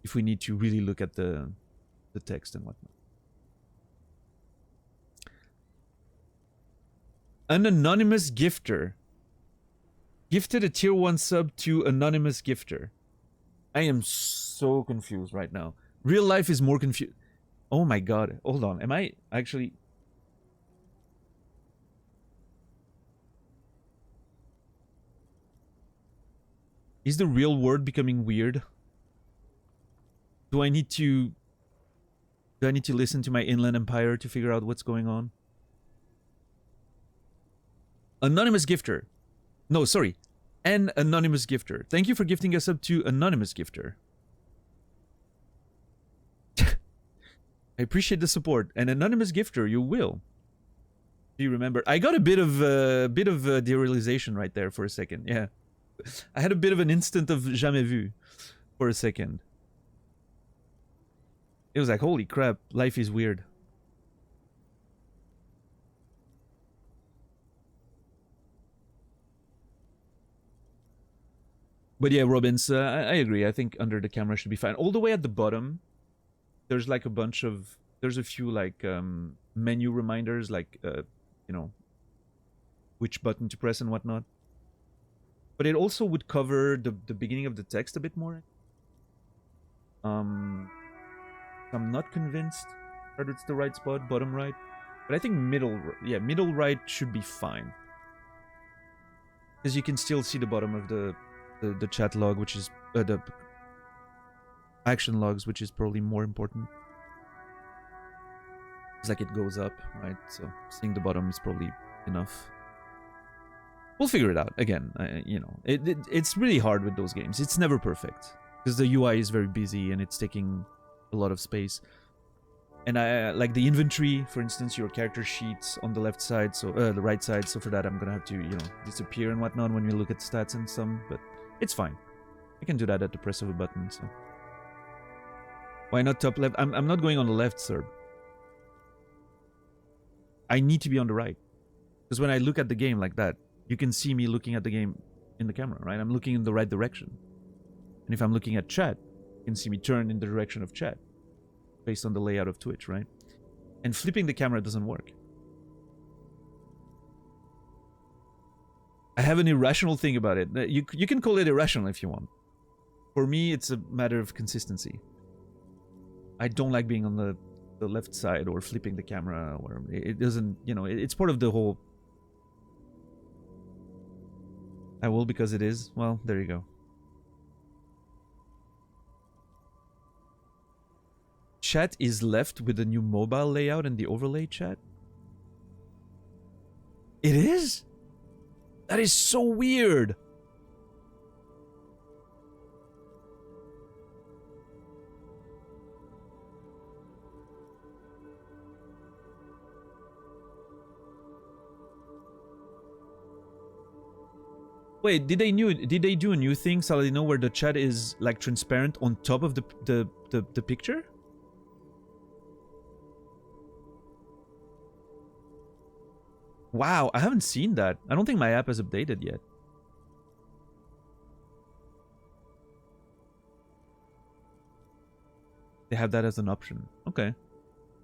If we need to really look at the text and whatnot. An anonymous gifter. Gifted a tier 1 sub to anonymous gifter. I am so confused right now. Real life is more confused. Oh my god. Hold on. Am I actually... Is the real world becoming weird? Do I need to listen to my Inland Empire to figure out what's going on? Anonymous gifter. No, sorry. An anonymous gifter. Thank you for gifting us up to anonymous gifter. I appreciate the support. An anonymous gifter, you will. Do you remember? I got a bit of derealization right there for a second. Yeah. I had a bit of an instant of jamais vu for a second. It was like, holy crap, life is weird. But yeah, Robbins, I agree. I think under the camera should be fine. All the way at the bottom, there's like a bunch of... There's a few like menu reminders, like, you know, which button to press and whatnot. But it also would cover the beginning of the text a bit more. I'm not convinced that it's the right spot, bottom right. But I think middle right should be fine. Because you can still see the bottom of the chat log, which is the action logs, which is probably more important. It's like it goes up, right? So seeing the bottom is probably enough. We'll figure it out. Again, you know, it's really hard with those games. It's never perfect because the UI is very busy and it's taking a lot of space. And I like the inventory, for instance, your character sheets on the left side, so the right side. So for that, I'm gonna have to, you know, disappear and whatnot when we look at stats and some. But it's fine. I can do that at the press of a button. So why not top left? I'm not going on the left, sir. I need to be on the right because when I look at the game like that, you can see me looking at the game in the camera, right? I'm looking in the right direction. And if I'm looking at chat, you can see me turn in the direction of chat based on the layout of Twitch, right? And flipping the camera doesn't work. I have an irrational thing about it. You can call it irrational if you want. For me, it's a matter of consistency. I don't like being on the left side or flipping the camera, or it doesn't, you know, it's part of the whole... I will because it is. Well, there you go. chat is left with the new mobile layout and the overlay chat? It is? That is so weird. Wait, did they do a new thing, Saladino, where the chat is like transparent on top of the picture? Wow, I haven't seen that. I don't think my app has updated yet. They have that as an option. Okay.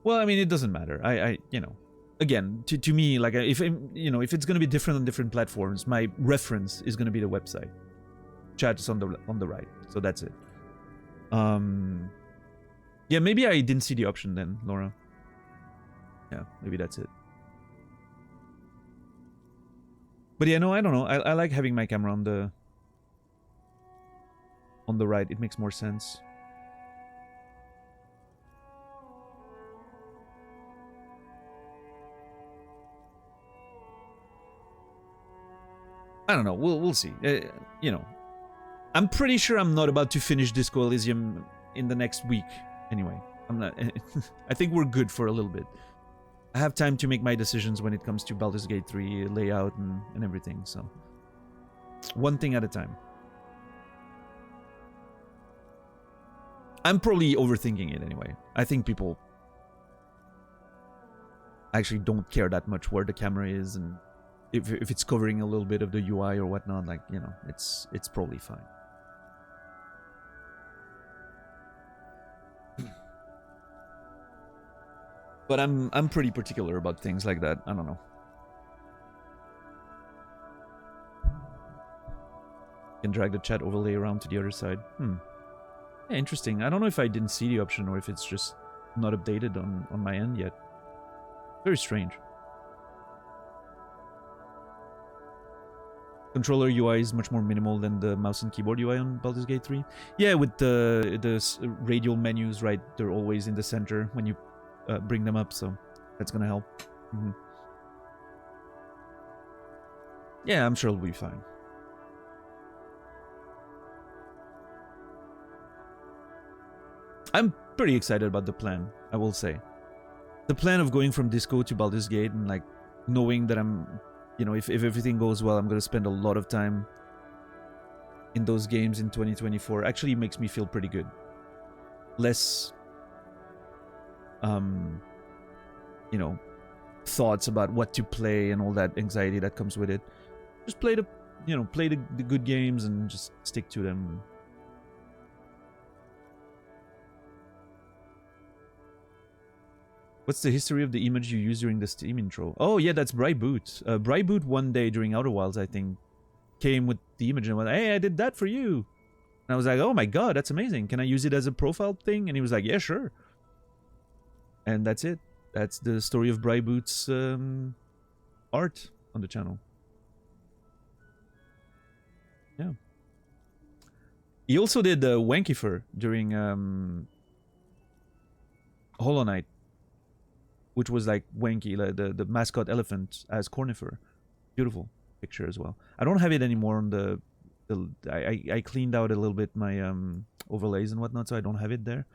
Well, I mean, it doesn't matter. I you know, again, to me, like, if if it's gonna be different on different platforms, my reference is gonna be the website. Chat is on the right, so that's it. Yeah, maybe I didn't see the option then, Laura. Yeah, maybe that's it. But yeah, no, I don't know. I like having my camera on the right. It makes more sense. I don't know. We'll see. You know, I'm pretty sure I'm not about to finish Disco Elysium in the next week. Anyway, I'm not. I think we're good for a little bit. I have time to make my decisions when it comes to Baldur's Gate 3 layout and everything. So, one thing at a time. I'm probably overthinking it anyway. I think people actually don't care that much where the camera is, and if it's covering a little bit of the UI or whatnot, like, you know, it's probably fine. But I'm pretty particular about things like that. I don't know. Can drag the chat overlay around to the other side. Yeah, interesting. I don't know if I didn't see the option or if it's just not updated on my end yet. Very strange. Controller UI is much more minimal than the mouse and keyboard UI on Baldur's Gate 3. Yeah, with the radial menus, right? They're always in the center when you bring them up, so that's gonna help. Yeah, I'm sure it'll be fine. I'm pretty excited about the plan, I will say. The plan of going from Disco to Baldur's Gate and, like, knowing that I'm, you know, if everything goes well, I'm gonna spend a lot of time in those games in 2024 actually makes me feel pretty good. Less you know, thoughts about what to play and all that anxiety that comes with it. Just play the, you know, play the good games and just stick to them. What's the history of the image you used during the Steam intro? Oh yeah, that's Bryboot. Bryboot one day during Outer Wilds, I think, came with the image and went, "Hey, I did that for you." And I was like, "Oh my god, that's amazing. Can I use it as a profile thing?" And he was like, "Yeah, sure." And that's it. That's the story of Bryboot's art on the channel. Yeah. He also did Wankifer during Hollow Knight, which was like Wanky, like the mascot elephant as Cornifer. Beautiful picture as well. I don't have it anymore on the I cleaned out a little bit my overlays and whatnot, so I don't have it there.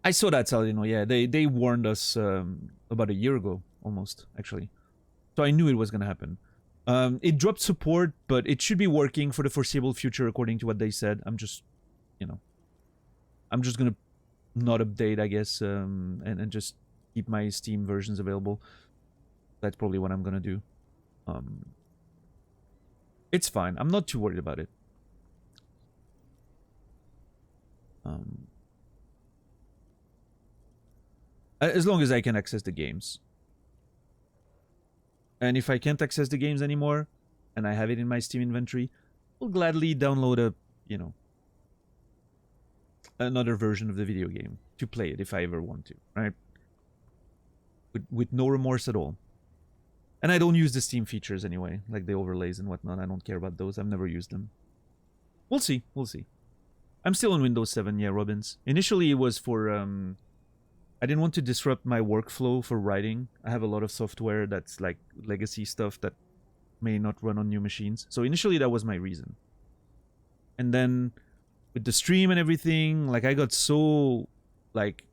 I saw that, Saladino. Yeah, they warned us about a year ago, almost, actually. So I knew it was gonna happen. It dropped support, but it should be working for the foreseeable future, according to what they said. I'm just, you know, I'm just gonna not update, I guess, and just keep my Steam versions available. That's probably what I'm gonna do. It's fine. I'm not too worried about it. As long as I can access the games. And if I can't access the games anymore, and I have it in my Steam inventory, I'll gladly download a, you know, another version of the video game to play it if I ever want to, right? With no remorse at all. And I don't use the Steam features anyway, like the overlays and whatnot. I don't care about those. I've never used them. We'll see. We'll see. I'm still on Windows 7, yeah, Robbins. Initially, it was for I didn't want to disrupt my workflow for writing. I have a lot of software that's like legacy stuff that may not run on new machines. So initially, that was my reason. And then with the stream and everything, like I got so like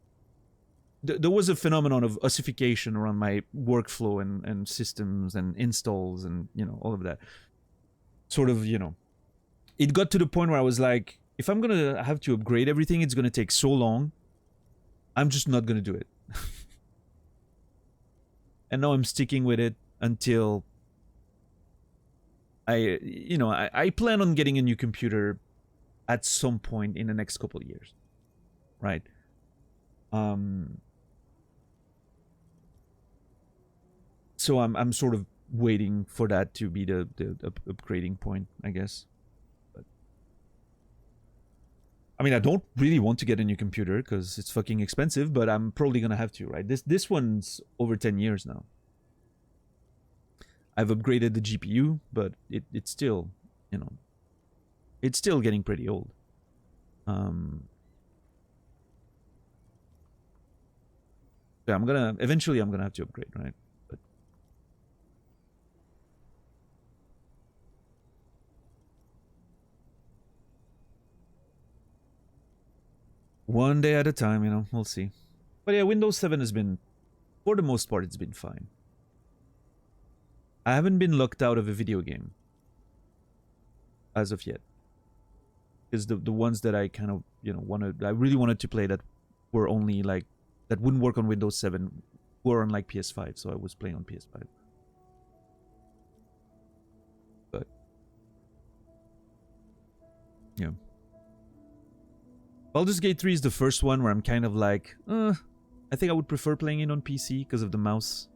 there was a phenomenon of ossification around my workflow and systems and installs and, you know, all of that. Sort of, you know, it got to the point where I was like, if I'm going to have to upgrade everything, it's going to take so long. I'm just not going to do it. And now I'm sticking with it until I plan on getting a new computer at some point in the next couple of years. Right? So I'm sort of waiting for that to be the upgrading point, I guess. But I mean, I don't really want to get a new computer because it's fucking expensive, but I'm probably gonna have to, right? This one's over 10 years now. I've upgraded the GPU, but it's still, you know, it's still getting pretty old. Yeah, eventually I'm gonna have to upgrade, right? But one day at a time, you know, we'll see. But yeah, Windows 7 has been, for the most part, it's been fine. I haven't been locked out of a video game as of yet. Because the ones that I kind of, you know, I really wanted to play that were only like, that wouldn't work on Windows 7 were on like PS5, so I was playing on PS5. But yeah. Baldur's Gate 3 is the first one where I'm kind of like, I think I would prefer playing it on PC because of the mouse.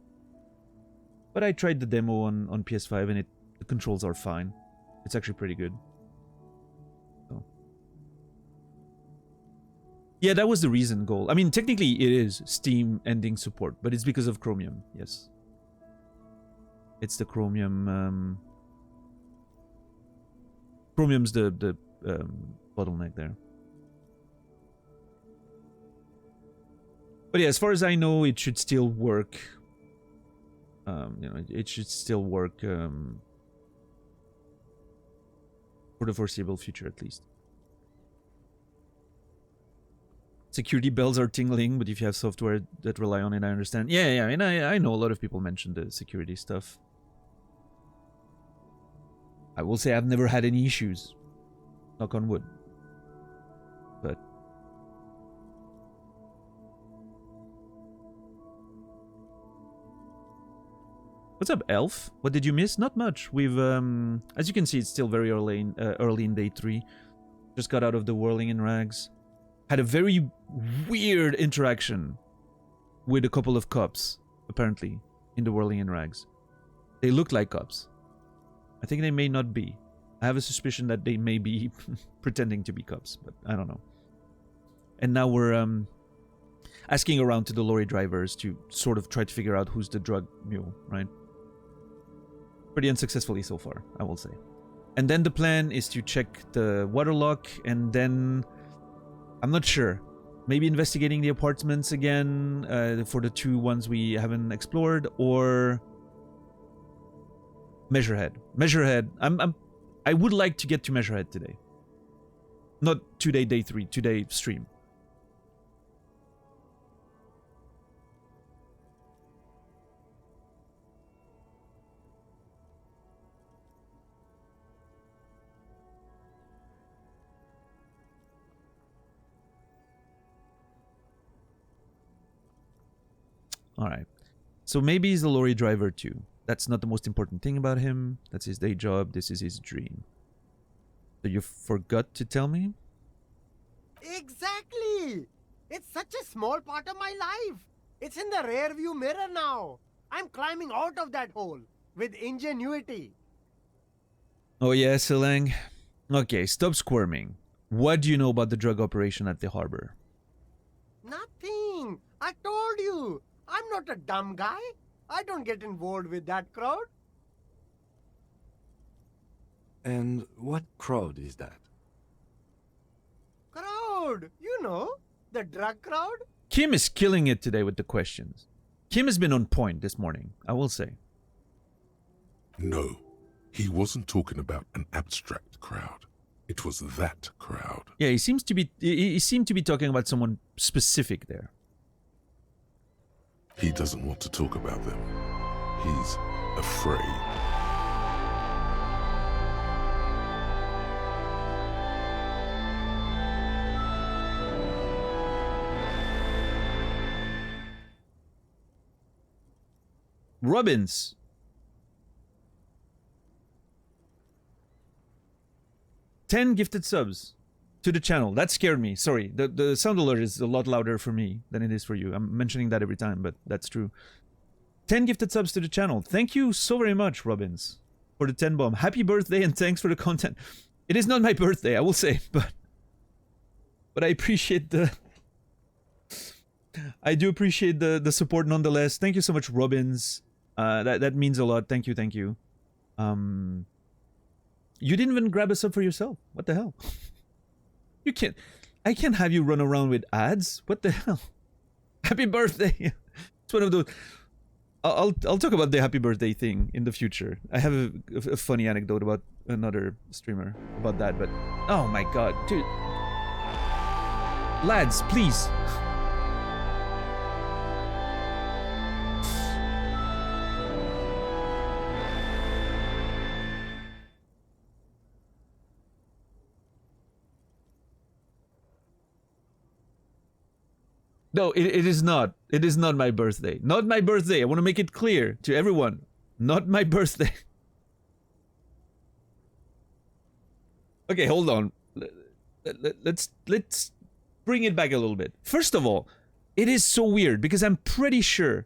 But I tried the demo on PS5 and the controls are fine. It's actually pretty good. So. Yeah, that was the reason goal. I mean, technically it is Steam ending support, but it's because of Chromium, yes. It's the Chromium... Chromium's the bottleneck there. But yeah, as far as I know, it should still work. You know, it should still work for the foreseeable future, at least. Security bells are tingling, but if you have software that rely on it, I understand. Yeah, and I know a lot of people mention the security stuff. I will say I've never had any issues. Knock on wood. But what's up, Elf? What did you miss? Not much. We've, as you can see, it's still very early in day 3. Just got out of the whirling in rags. Had a very weird interaction with a couple of cops, apparently, in the whirling in rags. They look like cops. I think they may not be. I have a suspicion that they may be pretending to be cops, but I don't know. And now we're asking around to the lorry drivers to sort of try to figure out who's the drug mule, right? Pretty unsuccessfully so far, I will say. And then the plan is to check the waterlock, and then I'm not sure. Maybe investigating the apartments again for the 2 ones we haven't explored, or Measurehead. Measurehead. I would like to get to Measurehead today. Not today, day 3. Today, stream. Alright. So maybe he's a lorry driver too. That's not the most important thing about him. That's his day job. This is his dream. So you forgot to tell me? Exactly! It's such a small part of my life. It's in the rear view mirror now. I'm climbing out of that hole with ingenuity. Oh yeah, Silang. Okay, stop squirming. What do you know about the drug operation at the harbor? Nothing. I told you. I'm not a dumb guy. I don't get involved with that crowd. And what crowd is that? Crowd! You know, the drug crowd? Kim is killing it today with the questions. Kim has been on point this morning, I will say. No, he wasn't talking about an abstract crowd. It was that crowd. Yeah, he seemed to be talking about someone specific there. He doesn't want to talk about them. He's afraid. Robbins. $10 gifted subs to the channel. That scared me. Sorry. The sound alert is a lot louder for me than it is for you. I'm mentioning that every time, but that's true. 10 gifted subs to the channel. Thank you so very much, Robbins, for the 10 bomb. Happy birthday and thanks for the content. It is not my birthday, I will say, but I appreciate I do appreciate the support nonetheless. Thank you so much, Robbins. That means a lot. Thank you, thank you. You didn't even grab a sub for yourself. What the hell? You can't. I can't have you run around with ads. What the hell? Happy birthday. It's one of those. I'll talk about the happy birthday thing in the future. I have a funny anecdote about another streamer about that, but oh my god, dude. Lads, please. No, it is not. It is not my birthday. Not my birthday. I want to make it clear to everyone. Not my birthday. Okay, hold on. Let's bring it back a little bit. First of all, it is so weird because I'm pretty sure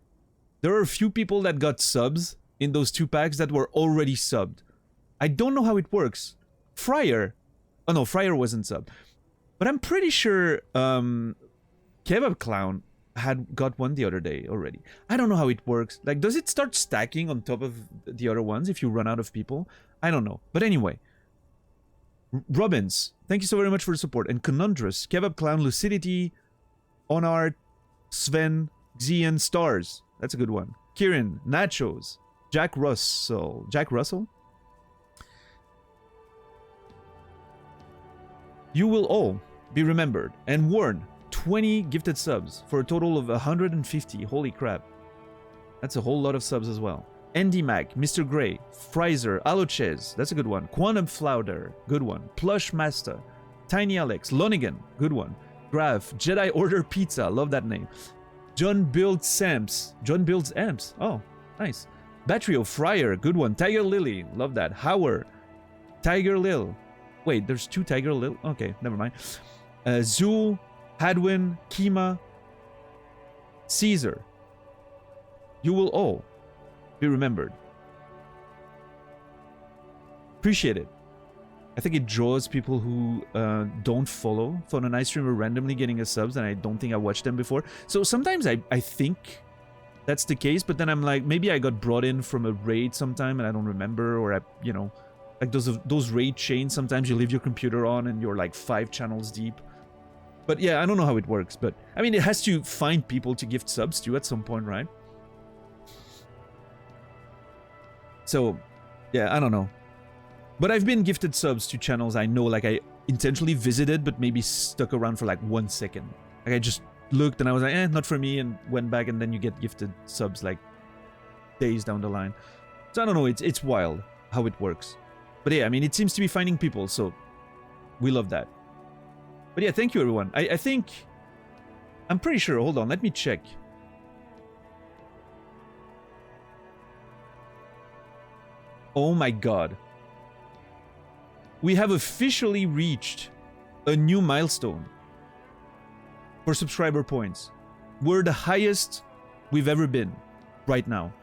there are a few people that got subs in those 2 packs that were already subbed. I don't know how it works. Fryer. Oh no, Fryer wasn't subbed. But I'm pretty sure Kebab Clown had got one the other day already. I don't know how it works. Like, does it start stacking on top of the other ones if you run out of people? I don't know. But anyway. Robbins, thank you so very much for the support. And Conundrus, Kebab Clown, Lucidity, Onart, Sven, Xian, Stars. That's a good one. Kieran, Nachos, Jack Russell. Jack Russell? You will all be remembered. And Warren, 20 gifted subs for a total of 150. Holy crap. That's a whole lot of subs as well. Andy Mac, Mr. Grey, Frizer, Alochez, that's a good one. Quantum Flounder, good one. Plush Master, Tiny Alex, Lonigan, good one. Graf, Jedi Order Pizza, love that name. John Builds Samps, John Builds Amps, oh, nice. Batrio, Fryer, good one. Tiger Lily, love that. Howard, Tiger Lil. Wait, there's 2 Tiger Lil? Okay, never mind. Zool, Hadwin, Kima, Caesar. You will all be remembered. Appreciate it. I think it draws people who don't follow for an ice streamer randomly getting a subs, and I don't think I watched them before. So sometimes I think that's the case, but then I'm like, maybe I got brought in from a raid sometime and I don't remember, or like those raid chains, sometimes you leave your computer on and you're like 5 channels deep. But yeah, I don't know how it works, but I mean, it has to find people to gift subs to at some point, right? So, yeah, I don't know. But I've been gifted subs to channels I know, like I intentionally visited, but maybe stuck around for like 1 second. Like I just looked and I was like, not for me, and went back, and then you get gifted subs like days down the line. So I don't know, it's wild how it works. But yeah, I mean, it seems to be finding people, so we love that. But yeah, thank you everyone. I think, I'm pretty sure, hold on, let me check. Oh my god. We have officially reached a new milestone for subscriber points. We're the highest we've ever been right now.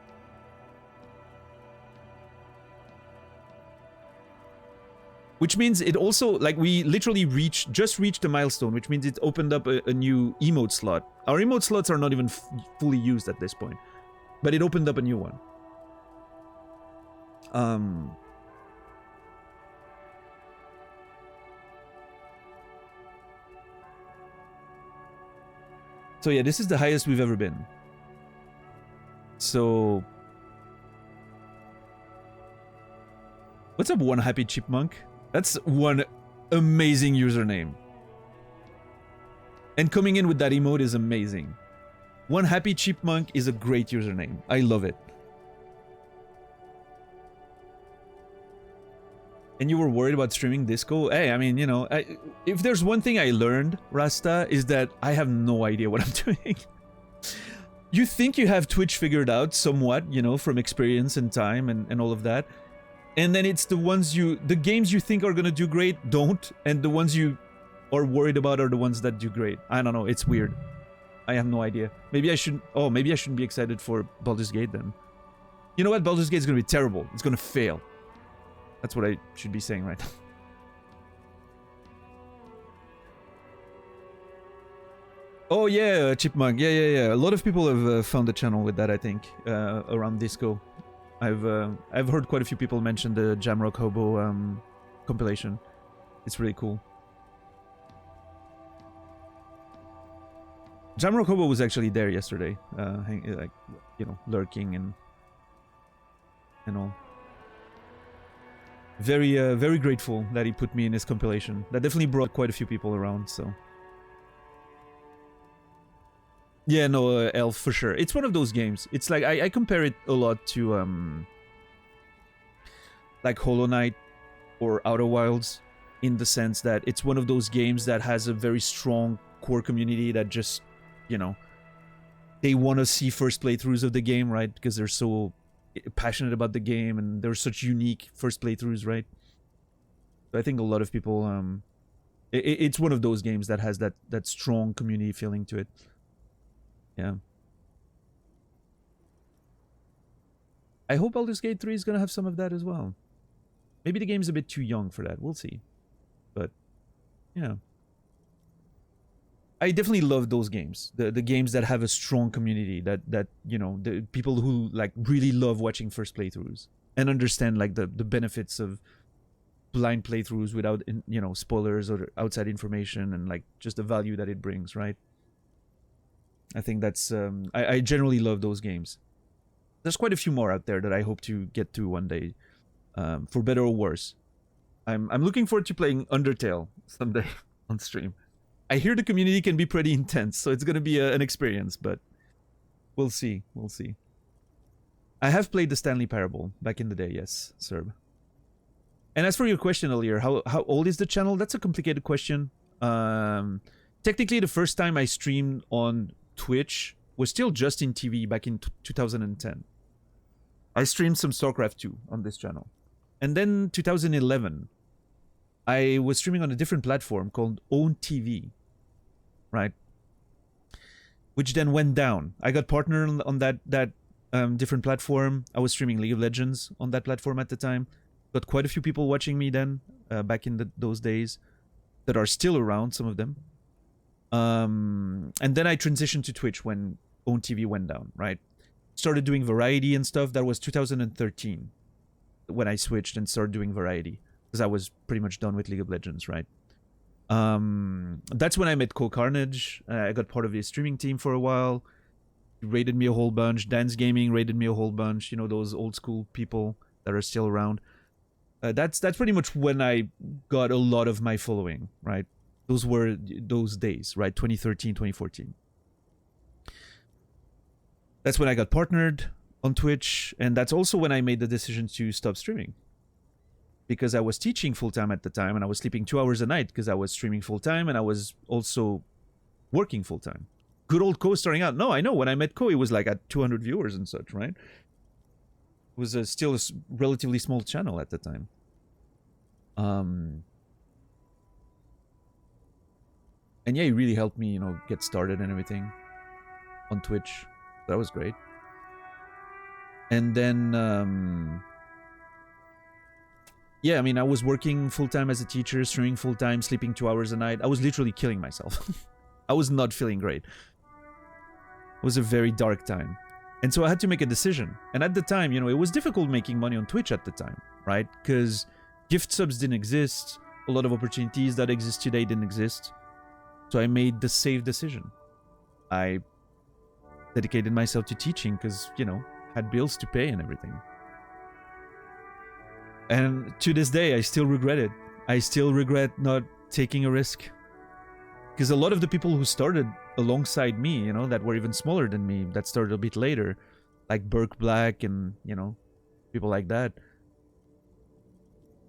Which means it also, like, we literally just reached a milestone, which means it opened up a new emote slot. Our emote slots are not even fully used at this point, but it opened up a new one. So yeah, this is the highest we've ever been. So what's up, One Happy Chipmunk? That's one amazing username. And coming in with that emote is amazing. One Happy Chipmunk is a great username. I love it. And you were worried about streaming Disco? Hey, I mean, you know, if there's one thing I learned, Rasta, is that I have no idea what I'm doing. You think you have Twitch figured out somewhat, you know, from experience and time and all of that. And then it's the games you think are gonna do great, don't. And the ones you are worried about are the ones that do great. I don't know, it's weird. I have no idea. Maybe I shouldn't be excited for Baldur's Gate then. You know what? Baldur's Gate is gonna be terrible. It's gonna fail. That's what I should be saying right now. Oh yeah, Chipmunk. Yeah. A lot of people have found the channel with that, I think, around Disco. I've heard quite a few people mention the Jamrock Hobo compilation. It's really cool. Jamrock Hobo was actually there yesterday, like, you know, lurking and all. Very grateful that he put me in his compilation. That definitely brought quite a few people around, so. Yeah, no, Elf, for sure. It's one of those games. It's like, I compare it a lot to, like Hollow Knight or Outer Wilds, in the sense that it's one of those games that has a very strong core community that just, you know, they want to see first playthroughs of the game, right? Because they're so passionate about the game and there's such unique first playthroughs, right? So I think a lot of people, it's one of those games that has that strong community feeling to it. Yeah. I hope Baldur's Gate 3 is gonna have some of that as well. Maybe the game's a bit too young for that. We'll see. But yeah, I definitely love those games. The games that have a strong community, that you know, the people who like really love watching first playthroughs and understand like the benefits of blind playthroughs without, you know, spoilers or outside information, and like just the value that it brings, right? I think that's I generally love those games. There's quite a few more out there that I hope to get to one day, for better or worse. I'm looking forward to playing Undertale someday on stream. I hear the community can be pretty intense, so it's gonna be an experience, but we'll see. We'll see. I have played the Stanley Parable back in the day, yes, Serb. And as for your question earlier, how old is the channel? That's a complicated question. Technically, the first time I streamed on Twitch was still Justin TV back in 2010. I streamed some StarCraft 2 on this channel. And then 2011, I was streaming on a different platform called Own TV, right? Which then went down. I got partnered on that different platform. I was streaming League of Legends on that platform at the time. Got quite a few people watching me then, back in those days, that are still around, some of them. And then I transitioned to Twitch when Own TV went down, right? Started doing variety and stuff. That was 2013 when I switched and started doing variety, because I was pretty much done with League of Legends, right? That's when I met Cole Carnage. I got part of his streaming team for a while. He raided me a whole bunch. Dance Gaming raided me a whole bunch. You know, those old school people that are still around. That's pretty much when I got a lot of my following, right? Those were those days, right? 2013, 2014. That's when I got partnered on Twitch, and that's also when I made the decision to stop streaming. Because I was teaching full-time at the time, and I was sleeping 2 hours a night because I was streaming full-time, and I was also working full-time. Good old Ko starting out. No, I know, when I met Ko, he was like at 200 viewers and such, right? It was still a relatively small channel at the time. And yeah, he really helped me, you know, get started and everything on Twitch. That was great. And then, yeah, I mean, I was working full-time as a teacher, streaming full-time, sleeping 2 hours a night. I was literally killing myself. I was not feeling great. It was a very dark time. And so I had to make a decision. And at the time, you know, it was difficult making money on Twitch at the time, right? Because gift subs didn't exist. A lot of opportunities that exist today didn't exist. So I made the safe decision. I dedicated myself to teaching because, you know, had bills to pay and everything. And to this day, I still regret it. I still regret not taking a risk. Because a lot of the people who started alongside me, you know, that were even smaller than me, that started a bit later, like Burke Black and, you know, people like that.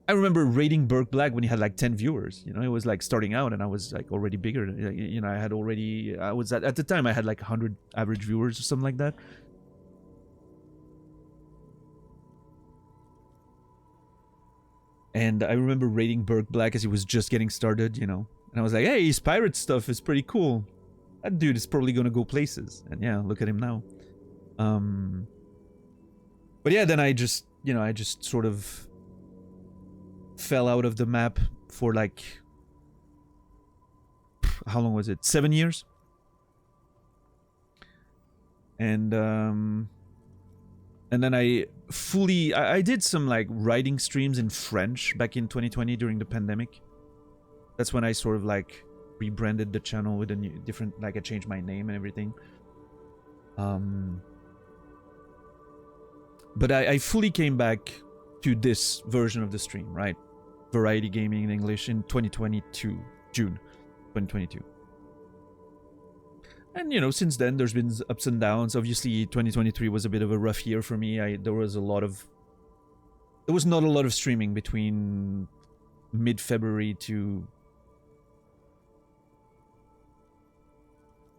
I remember rating Burke Black when he had like 10 viewers. You know, it was like starting out and I was like already bigger. You know, I was at the time I had like 100 average viewers or something like that. And I remember rating Burke Black as he was just getting started, you know. And I was like, hey, his pirate stuff is pretty cool. That dude is probably gonna go places. And yeah, look at him now. But yeah, then I just sort of fell out of the map for like, how long was it? 7 years? And then I did some like writing streams in French back in 2020 during the pandemic. That's when I sort of like rebranded the channel with a new, different, like I changed my name and everything. But I fully came back to this version of the stream, right? Variety gaming in English in 2022, June 2022. And, you know, since then, there's been ups and downs. Obviously, 2023 was a bit of a rough year for me. There was not a lot of streaming between mid-February to...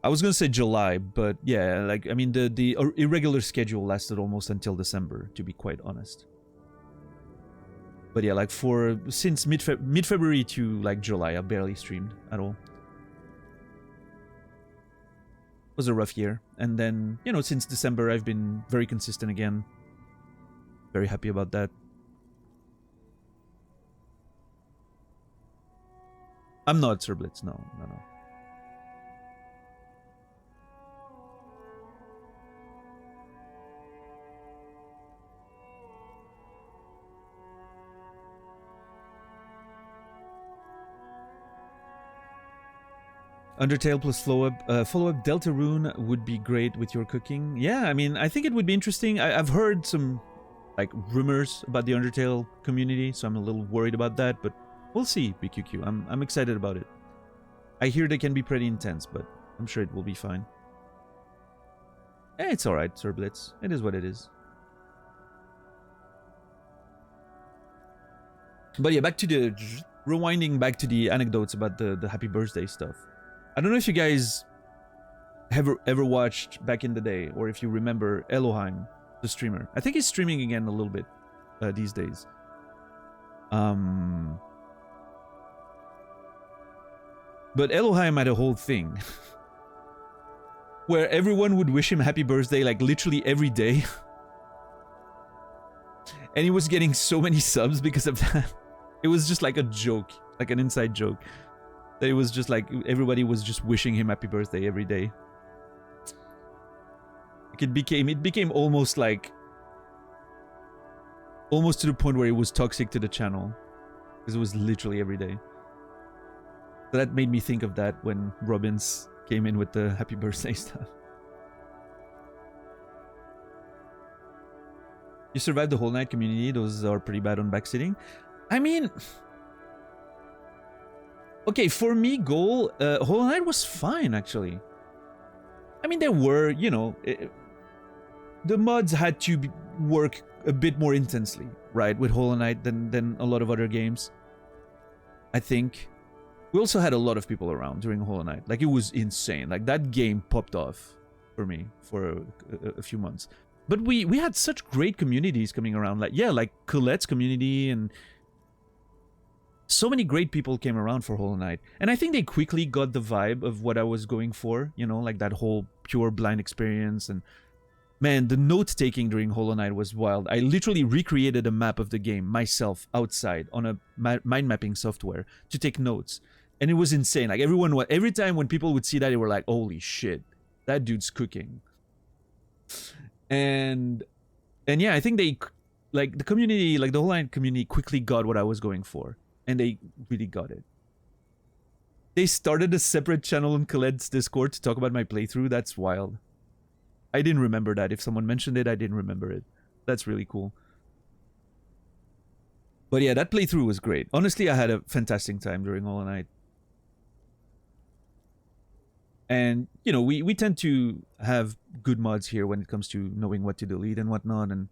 I was going to say July, but yeah, like, I mean, the irregular schedule lasted almost until December, to be quite honest. But yeah, like since mid-February to like July, I barely streamed at all. It was a rough year. And then, you know, since December, I've been very consistent again. Very happy about that. I'm not Sir Blitz, no. Undertale plus follow-up Deltarune would be great with your cooking. Yeah, I mean, I think it would be interesting. I've heard some like rumors about the Undertale community, so I'm a little worried about that, but we'll see, BQQ. I'm excited about it. I hear they can be pretty intense, but I'm sure it will be fine. It's alright, Sir Blitz. It is what it is. But yeah, rewinding back to the anecdotes about the happy birthday stuff. I don't know if you guys have ever watched back in the day, or if you remember Elohim, the streamer. I think he's streaming again a little bit these days. But Elohim had a whole thing where everyone would wish him happy birthday like literally every day. And he was getting so many subs because of that. It was just like a joke, like an inside joke. That it was just like everybody was just wishing him happy birthday every day. Like it became almost to the point where it was toxic to the channel, because it was literally every day. So that made me think of that when Robbins came in with the happy birthday stuff. You survived the whole night community. Those are pretty bad on backseating. I mean, okay, for me, Hollow Knight was fine, actually. I mean, there were, you know, the mods had to work a bit more intensely, right, with Hollow Knight than a lot of other games, I think. We also had a lot of people around during Hollow Knight. Like, it was insane. Like, that game popped off for me for a few months. But we had such great communities coming around. Like, yeah, like Colette's community, and so many great people came around for Hollow Knight. And I think they quickly got the vibe of what I was going for, you know, like that whole pure blind experience. And man, the note-taking during Hollow Knight was wild. I literally recreated a map of the game myself outside on a mind mapping software to take notes. And it was insane. Like every time when people would see that, they were like, holy shit, that dude's cooking. And yeah, I think they, like the community, like the Hollow Knight community quickly got what I was going for. And they really got it. They started a separate channel in Colette's Discord to talk about my playthrough. That's wild. I didn't remember that. If someone mentioned it, I didn't remember it. That's really cool. But yeah, that playthrough was great. Honestly, I had a fantastic time during Hollow Knight. And, you know, we tend to have good mods here when it comes to knowing what to delete and whatnot. And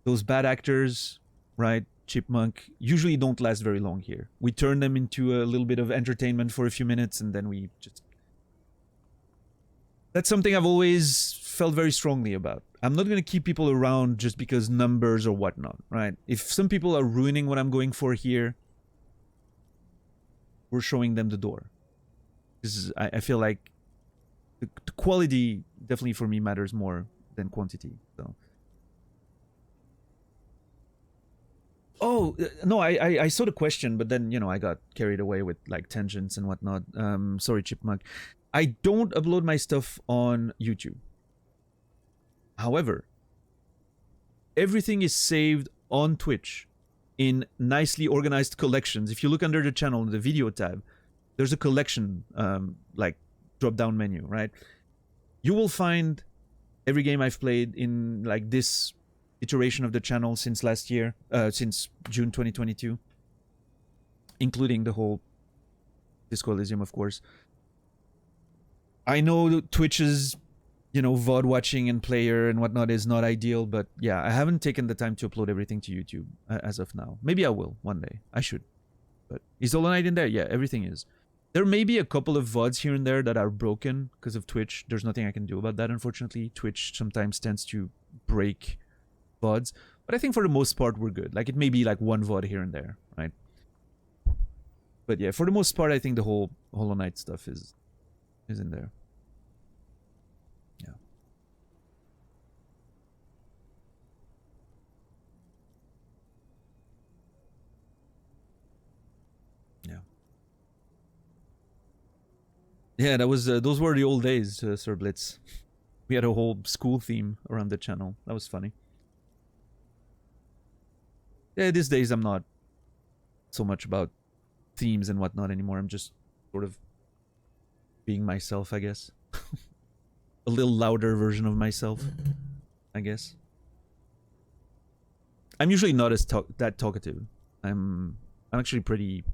those bad actors, right, Chipmunk, usually don't last very long here. We turn them into a little bit of entertainment for a few minutes, and then we just... That's something I've always felt very strongly about. I'm not going to keep people around just because numbers or whatnot, right? If some people are ruining what I'm going for here, we're showing them the door. Because I feel like the quality definitely for me matters more than quantity. So. Oh, no, I saw the question, but then, you know, I got carried away with like tangents and whatnot. Sorry, Chipmunk. I don't upload my stuff on YouTube. However, everything is saved on Twitch in nicely organized collections. If you look under the channel in the video tab, there's a collection, like drop-down menu, right? You will find every game I've played in like this iteration of the channel since last year, since June 2022, including the whole Disco Elysium, of course. I know Twitch's, you know, VOD watching and player and whatnot is not ideal, but yeah, I haven't taken the time to upload everything to YouTube as of now. Maybe I will one day. I should. But is Hollow Knight in there? Yeah, everything is. There may be a couple of VODs here and there that are broken because of Twitch. There's nothing I can do about that, unfortunately. Twitch sometimes tends to break VODs. But I think for the most part, we're good. Like, it may be like one VOD here and there, right? But yeah, for the most part, I think the whole Hollow Knight stuff is in there. Yeah. Yeah. Yeah, that was those were the old days, Sir Blitz. We had a whole school theme around the channel. That was funny. Yeah, these days I'm not so much about themes and whatnot anymore. I'm just sort of being myself, I guess. A little louder version of myself, I guess. I'm usually not as that talkative. I'm actually pretty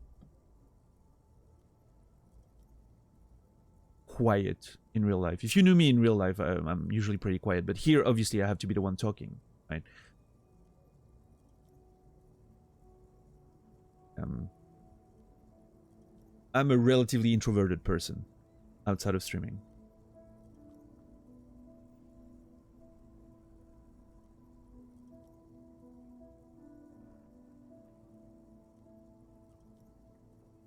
quiet in real life. If you knew me in real life, I'm usually pretty quiet. But here, obviously, I have to be the one talking, right? I'm a relatively introverted person outside of streaming.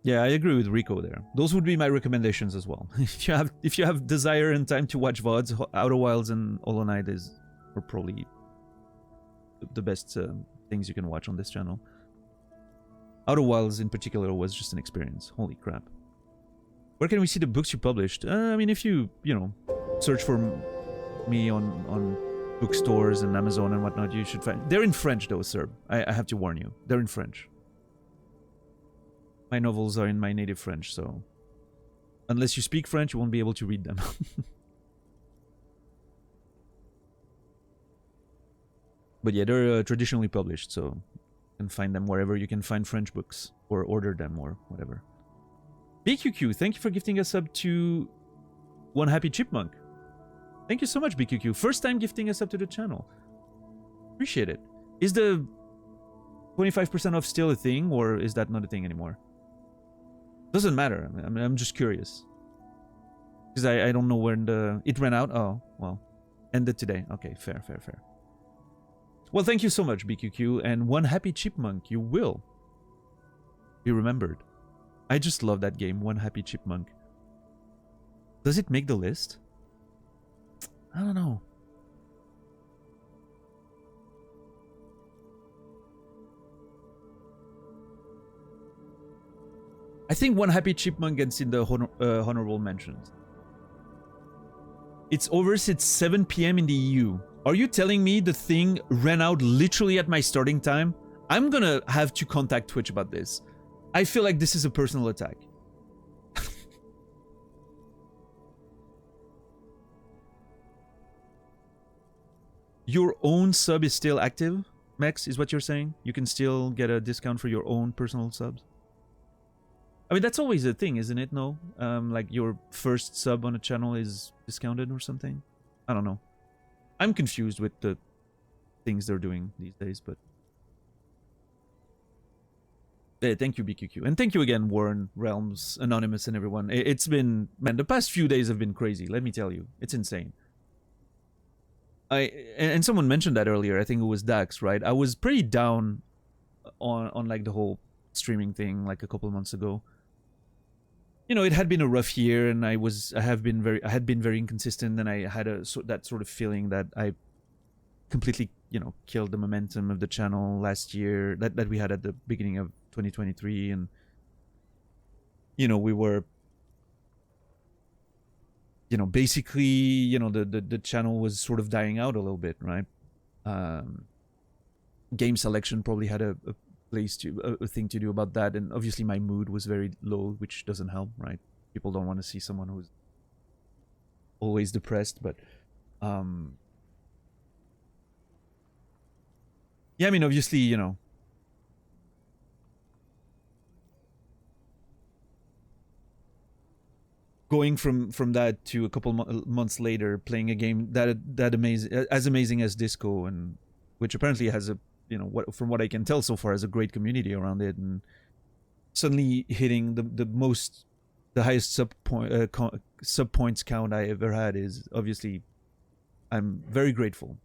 Yeah, I agree with Rico there. Those would be my recommendations as well. If you have desire and time to watch VODs, Outer Wilds and Hollow Knight are probably the best things you can watch on this channel. Outer Wilds in particular was just an experience. Holy crap. Where can we see the books you published? I mean, if you know, search for me on bookstores and Amazon and whatnot, you should find... They're in French though, sir. I have to warn you. They're in French. My novels are in my native French, so... Unless you speak French, you won't be able to read them. But yeah, they're traditionally published, so... You can find them wherever you can find French books. Or order them, or whatever. BQQ, thank you for gifting us up to One Happy Chipmunk. Thank you so much, BQQ. First time gifting us up to the channel. Appreciate it. Is the 25% off still a thing, or is that not a thing anymore? Doesn't matter. I mean, I'm just curious. Because I don't know when it ran out. Oh, well. Ended today. Okay, fair. Well, thank you so much, BQQ. And One Happy Chipmunk, you will be remembered. I just love that game, One Happy Chipmunk. Does it make the list? I don't know. I think One Happy Chipmunk gets in the honorable mentions. It's over since 7 PM in the EU. Are you telling me the thing ran out literally at my starting time? I'm gonna have to contact Twitch about this. I feel like this is a personal attack. Your own sub is still active, Max, is what you're saying? You can still get a discount for your own personal subs? I mean, that's always a thing, isn't it? No? Like your first sub on a channel is discounted or something? I don't know. I'm confused with the things they're doing these days, but... Hey, thank you, BQQ. And thank you again, Warren, Realms, Anonymous, and everyone. It's been... Man, the past few days have been crazy, let me tell you. It's insane. And someone mentioned that earlier. I think it was Dax, right? I was pretty down on like the whole streaming thing like a couple of months ago. You know, it had been a rough year, and I had been very inconsistent, and I had that sort of feeling that I completely, you know, killed the momentum of the channel last year that we had at the beginning of 2023, and you know, we were, you know, basically, you know, the channel was sort of dying out a little bit, right? Game selection probably had a thing to do about that, and obviously my mood was very low, which doesn't help, right? People don't want to see someone who's always depressed, but yeah, I mean, obviously, you know, going from that to a couple months later playing a game that amazing as Disco, and which apparently has a, you know, from what I can tell so far, has a great community around it, and suddenly hitting the highest sub points count I ever had is obviously, I'm very grateful.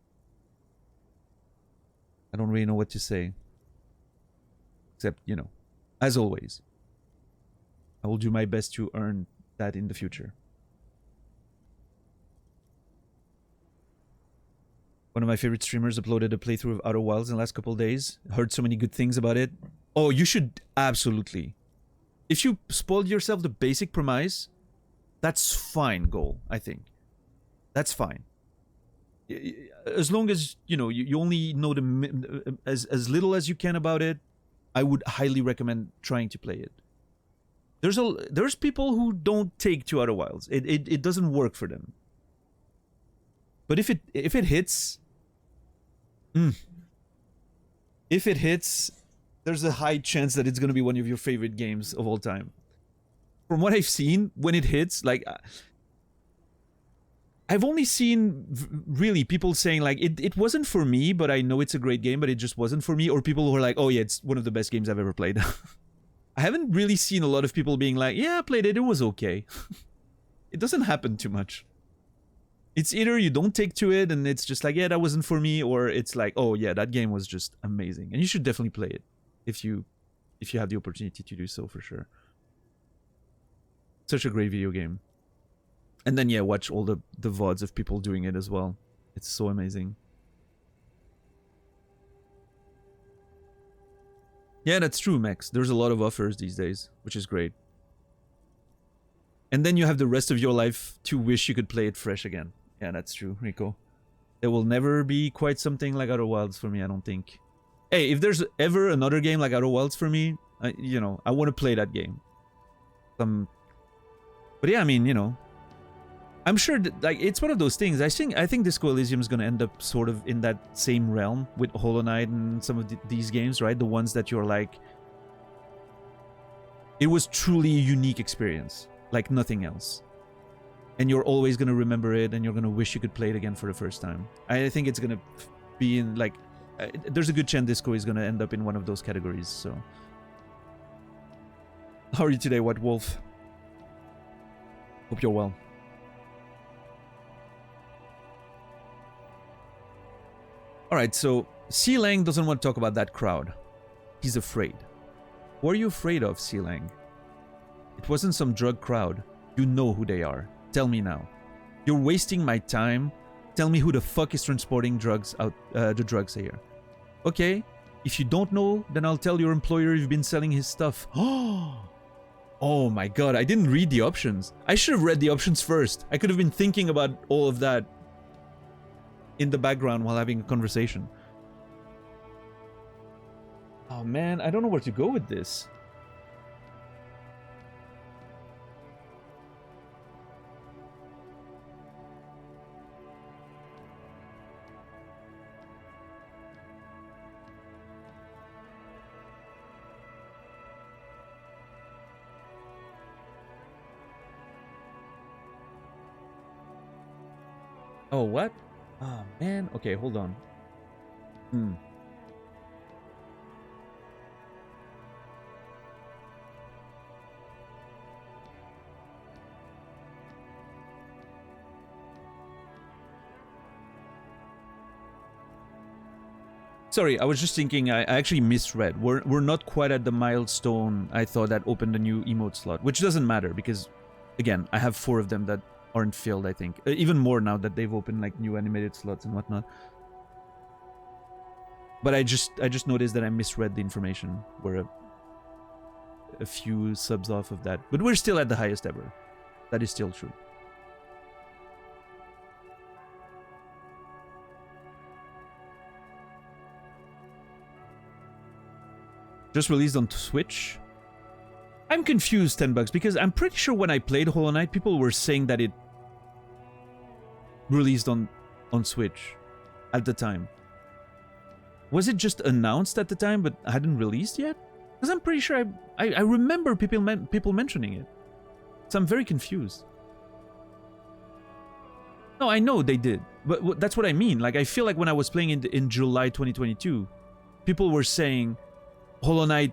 I don't really know what to say, except, you know, as always, I will do my best to earn that in the future. One of my favorite streamers uploaded a playthrough of Outer Wilds in the last couple of days. Heard so many good things about it. Oh, you should absolutely. If you spoiled yourself the basic premise, that's fine, goal, I think. That's fine. As long as, you know, you only know as little as you can about it, I would highly recommend trying to play it. There's people who don't take to Outer Wilds. It doesn't work for them. But if it hits, if it hits, there's a high chance that it's gonna be one of your favorite games of all time. From what I've seen, when it hits, like, I've only seen really people saying like it wasn't for me, but I know it's a great game, but it just wasn't for me, or people who are like, oh yeah, it's one of the best games I've ever played. I haven't really seen a lot of people being like, yeah, I played it, it was okay. It doesn't happen too much. It's either you don't take to it and it's just like, yeah, that wasn't for me, or it's like, oh yeah, that game was just amazing. And you should definitely play it if you have the opportunity to do so, for sure. Such a great video game. And then, yeah, watch all the VODs of people doing it as well. It's so amazing. Yeah, that's true, Max. There's a lot of offers these days, which is great. And then you have the rest of your life to wish you could play it fresh again. Yeah, that's true, Rico. There will never be quite something like Outer Wilds for me, I don't think. Hey, if there's ever another game like Outer Wilds for me, you know, I want to play that game. But yeah, I mean, you know, I'm sure that, like, it's one of those things. I think Disco Elysium is going to end up sort of in that same realm with Hollow Knight and some of these games, right? The ones that you're like, it was truly a unique experience, like nothing else. And you're always going to remember it, and you're going to wish you could play it again for the first time. I think it's going to be in, like, there's a good chance Disco is going to end up in one of those categories, so. How are you today, White Wolf? Hope you're well. Alright, so C. Lang doesn't want to talk about that crowd. He's afraid. What are you afraid of, C. Lang? It wasn't some drug crowd. You know who they are. Tell me now. You're wasting my time. Tell me who the fuck is transporting drugs out, the drugs here. Okay, if you don't know, then I'll tell your employer you've been selling his stuff. Oh my god, I didn't read the options. I should have read the options first. I could have been thinking about all of that in the background while having a conversation. Oh man, I don't know where to go with this. Oh, what? Oh, man. Okay, hold on. Sorry, I was just thinking, I actually misread. We're not quite at the milestone I thought that opened a new emote slot, which doesn't matter because, again, I have 4 of them that aren't filled, I think. Even more now that they've opened like new animated slots and whatnot. But I just noticed that I misread the information. We're a few subs off of that. But we're still at the highest ever. That is still true. Just released on Switch. I'm confused, $10, because I'm pretty sure when I played Hollow Knight, people were saying that it released on Switch at the time. Was it just announced at the time, but hadn't released yet? Because I'm pretty sure I remember people mentioning it. So I'm very confused. No, I know they did, but that's what I mean. Like, I feel like when I was playing in July 2022, people were saying Hollow Knight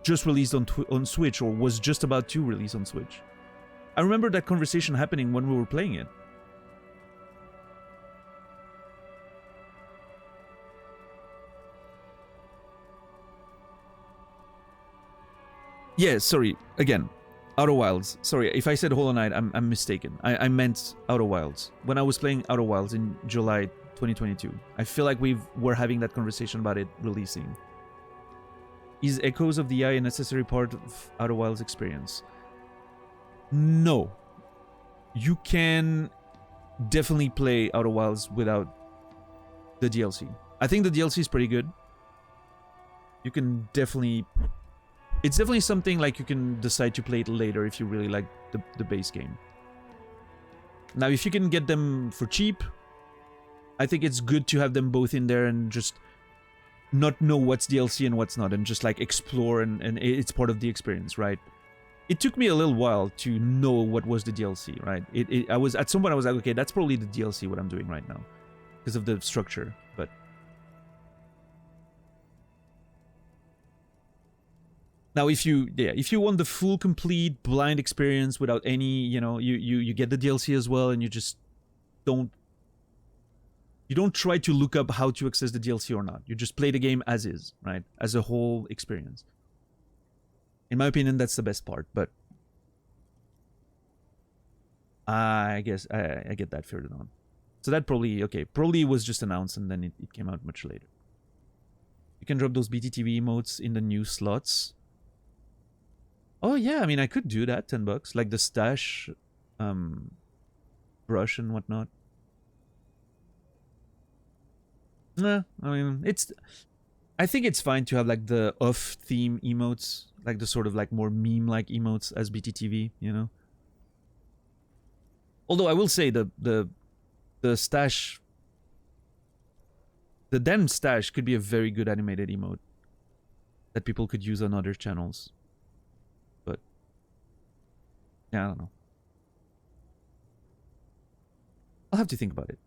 just released on Switch, or was just about to release on Switch. I remember that conversation happening when we were playing it. Yeah, sorry. Again, Outer Wilds. Sorry, if I said Hollow Knight, I'm mistaken. I meant Outer Wilds. When I was playing Outer Wilds in July 2022, I feel like we're having that conversation about it releasing. Is Echoes of the Eye a necessary part of Outer Wilds experience? No. You can definitely play Outer Wilds without the DLC. I think the DLC is pretty good. You can definitely... It's definitely something like you can decide to play it later if you really like the base game. Now, if you can get them for cheap, I think it's good to have them both in there and just not know what's DLC and what's not, and just like explore, and it's part of the experience, right? It took me a little while to know what was the DLC, right? I was at some point I was like, okay, that's probably the DLC what I'm doing right now because of the structure, but now if you want the full complete blind experience without any, you get the DLC as well, and you just don't try to look up how to access the DLC or not. You just play the game as is, right? As a whole experience. In my opinion, that's the best part, but I guess I get that further on. So that probably was just announced and then it came out much later. You can drop those BTTV emotes in the new slots. Oh yeah, I mean, I could do that, $10, like the stash brush and whatnot. Nah, I mean, I think it's fine to have like the off-theme emotes, like the sort of like more meme-like emotes as BTTV, Although I will say the stash, the damn stash could be a very good animated emote that people could use on other channels. But yeah, I don't know. I'll have to think about it.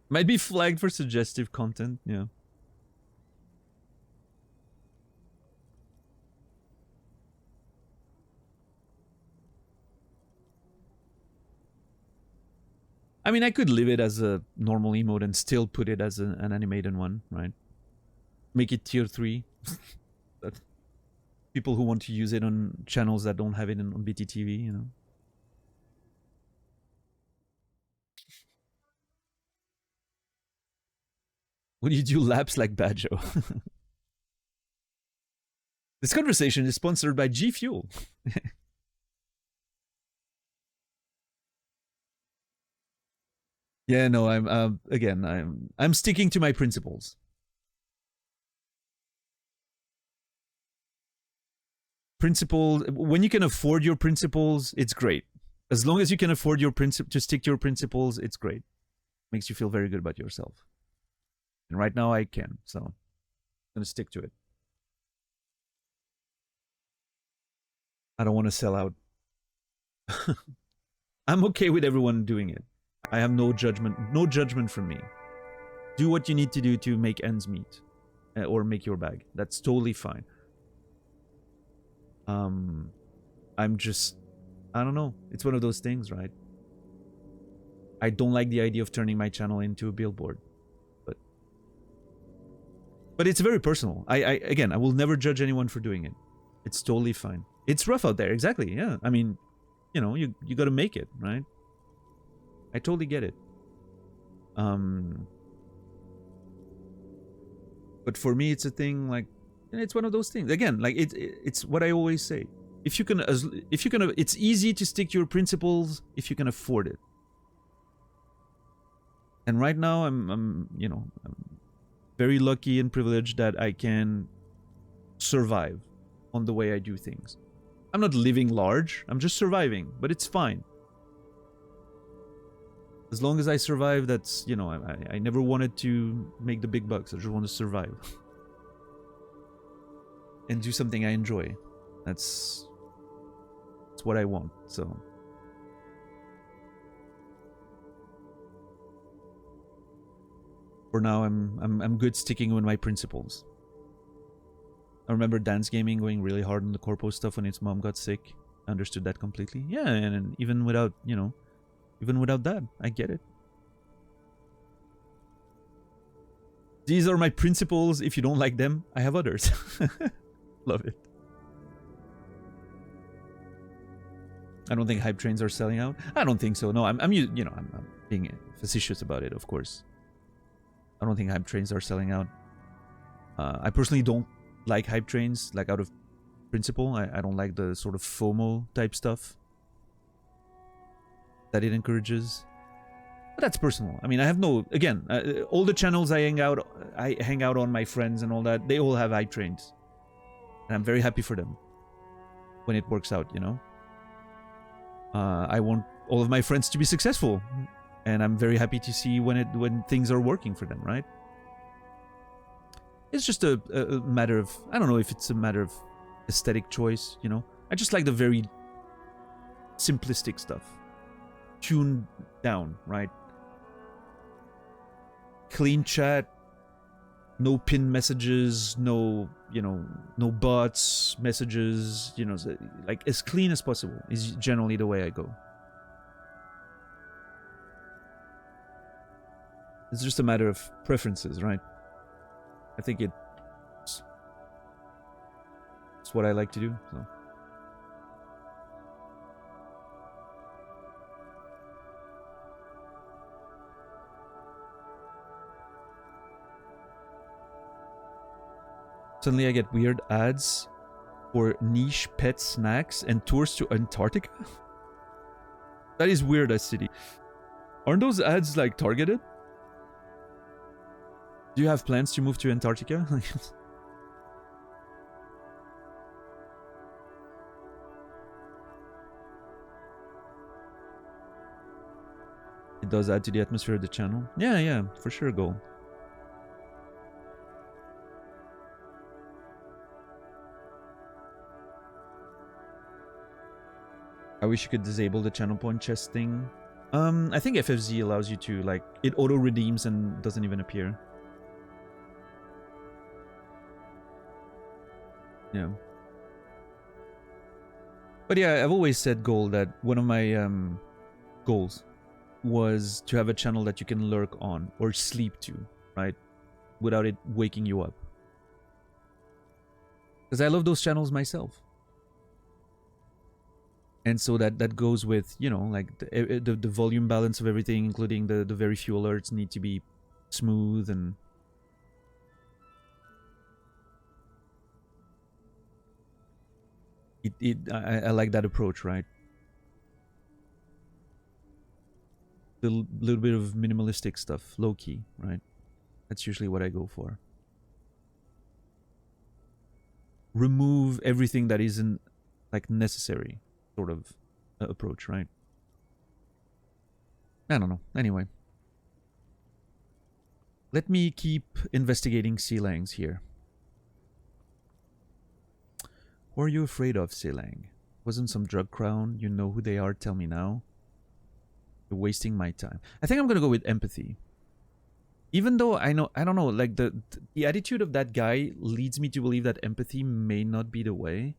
Might be flagged for suggestive content, yeah. I mean, I could leave it as a normal emote and still put it as an animated one, right? Make it tier 3. That people who want to use it on channels that don't have it on BTTV, When you do laps like Badjo. This conversation is sponsored by G Fuel. Yeah, no, I'm sticking to my principles. When you can afford your principles, it's great. As long as you can afford to stick to your principles, it's great. Makes you feel very good about yourself. And right now I can, so I'm gonna stick to it. I don't want to sell out. I'm okay with everyone doing it. I have no judgment. No judgment from me. Do what you need to do to make ends meet. Or make your bag. That's totally fine. I'm just... I don't know. It's one of those things, right? I don't like the idea of turning my channel into a billboard. But it's very personal. Again, I will never judge anyone for doing it. It's totally fine. It's rough out there. Exactly, yeah. I mean, you know, you got to make it, right? I totally get it. But for me, it's a thing like... It's one of those things. Again, like it's what I always say. If you can, it's easy to stick to your principles if you can afford it. And right now, I'm very lucky and privileged that I can survive on the way I do things. I'm not living large. I'm just surviving, but it's fine. As long as I survive, that's, you know, I never wanted to make the big bucks. I just want to survive. And do something I enjoy. That's what I want, so... For now, I'm good sticking with my principles. I remember Dance Gaming going really hard on the corpo stuff when its mom got sick. I understood that completely. Yeah, and even without, you know, even without that, I get it. These are my principles. If you don't like them, I have others. Love it. I don't think hype trains are selling out. I don't think so. No, I'm being facetious about it, of course. I don't think hype trains are selling out. I personally don't like hype trains, like out of principle. I don't like the sort of FOMO type stuff that it encourages. But that's personal. I mean, I have no... Again, all the channels I hang out on, my friends and all that, they all have hype trains. And I'm very happy for them when it works out, you know? I want all of my friends to be successful. And I'm very happy to see when things are working for them, right? It's just a matter of... I don't know if it's a matter of aesthetic choice, you know? I just like the very simplistic stuff. Tuned down, right? Clean chat. No pin messages. No, you know, no bots, messages, you know, like as clean as possible is generally the way I go. It's just a matter of preferences, right? I think it's what I like to do, so. Suddenly I get weird ads for niche pet snacks and tours to Antarctica? That is weird, city. Aren't those ads, like, targeted? Do you have plans to move to Antarctica? It does add to the atmosphere of the channel. Yeah, for sure, Goal. I wish you could disable the channel point chest thing. I think FFZ allows you to, like, it auto-redeems and doesn't even appear. Yeah. But yeah, I've always said, Goal, that one of my goals was to have a channel that you can lurk on or sleep to, right? Without it waking you up. Because I love those channels myself. And so that goes with, you know, like the volume balance of everything, including the very few alerts need to be smooth and... I like that approach, right? Little bit of minimalistic stuff, low-key, right? That's usually what I go for. Remove everything that isn't, like, necessary sort of approach, right? I don't know. Anyway. Let me keep investigating Sealangs here. What are you afraid of, Sealang? Wasn't some drug crown? You know who they are, tell me now. You're wasting my time. I think I'm gonna go with empathy. Even though I don't know, like the attitude of that guy leads me to believe that empathy may not be the way.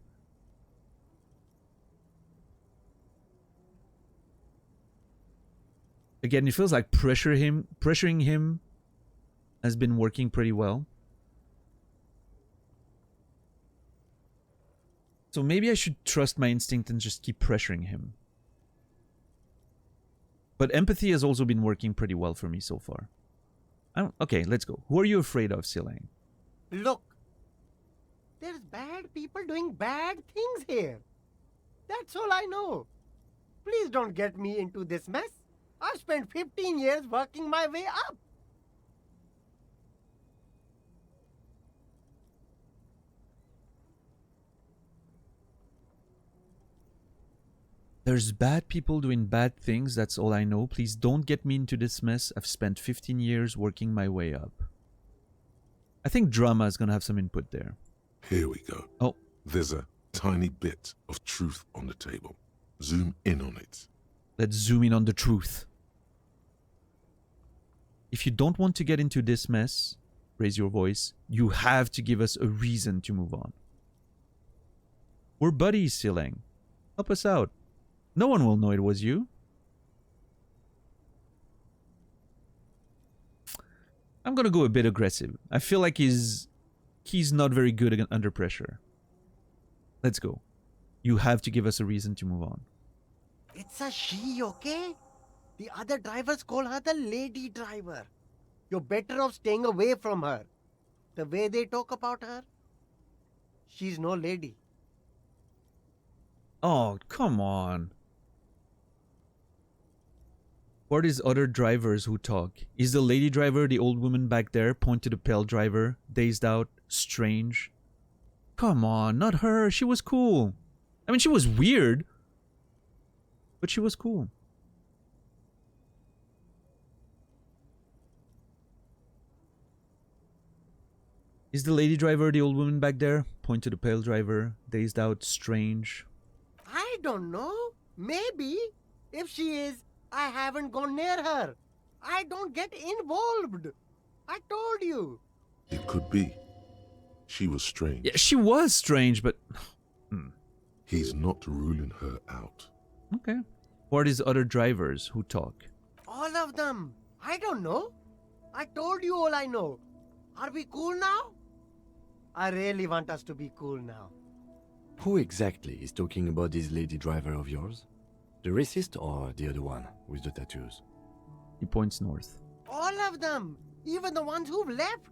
Again, it feels like pressuring him has been working pretty well. So maybe I should trust my instinct and just keep pressuring him. But empathy has also been working pretty well for me so far. Okay, let's go. Who are you afraid of, Silang? Look, there's bad people doing bad things here. That's all I know. Please don't get me into this mess. I've spent 15 years working my way up. There's bad people doing bad things, that's all I know. Please don't get me into this mess. I've spent 15 years working my way up. I think drama is gonna have some input there. Here we go. Oh. There's a tiny bit of truth on the table. Zoom in on it. Let's zoom in on the truth. If you don't want to get into this mess, raise your voice. You have to give us a reason to move on. We're buddies, Silang. Help us out. No one will know it was you. I'm gonna go a bit aggressive. I feel like he's not very good under pressure. Let's go. You have to give us a reason to move on. It's a she, okay? The other drivers call her the lady driver. You're better off staying away from her. The way they talk about her, she's no lady. Oh, come on. What is other drivers who talk? Is the lady driver the old woman back there? Point to the pale driver. Dazed out. Strange. Come on, not her. She was cool. I mean, she was weird. But she was cool. Is the lady driver the old woman back there? Point to the pale driver. Dazed out. Strange. I don't know. Maybe. If she is, I haven't gone near her. I don't get involved. I told you. It could be. She was strange. Yeah, she was strange, but... He's not ruling her out. Okay. What is other drivers who talk? All of them. I don't know. I told you all I know. Are we cool now? I really want us to be cool now. Who exactly is talking about this lady driver of yours? The racist or the other one with the tattoos? He points north. All of them. Even the ones who've left.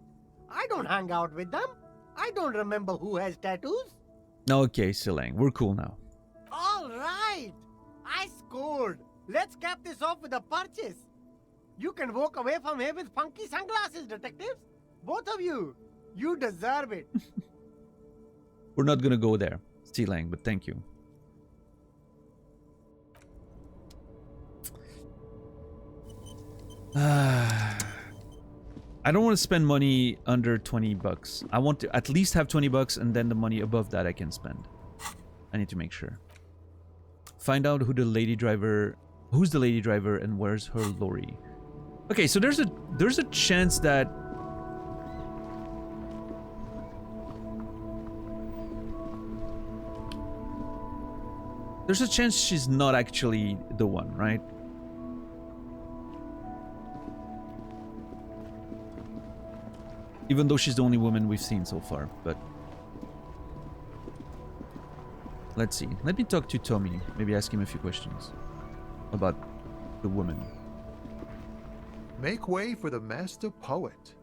I don't hang out with them. I don't remember who has tattoos. Okay, Silang, we're cool now. All right. I scored. Let's cap this off with a purchase. You can walk away from here with funky sunglasses, detectives. Both of you. You deserve it. We're not gonna go there, Silang, but thank you. I don't want to spend money under 20 bucks. I want to at least have 20 bucks and then the money above that I can spend. I need to make sure. Find out who's the lady driver and where's her lorry. Okay, so there's a chance that she's not actually the one, right? Even though she's the only woman we've seen so far, but... Let's see. Let me talk to Tommy. Maybe ask him a few questions about the woman. Make way for the master poet.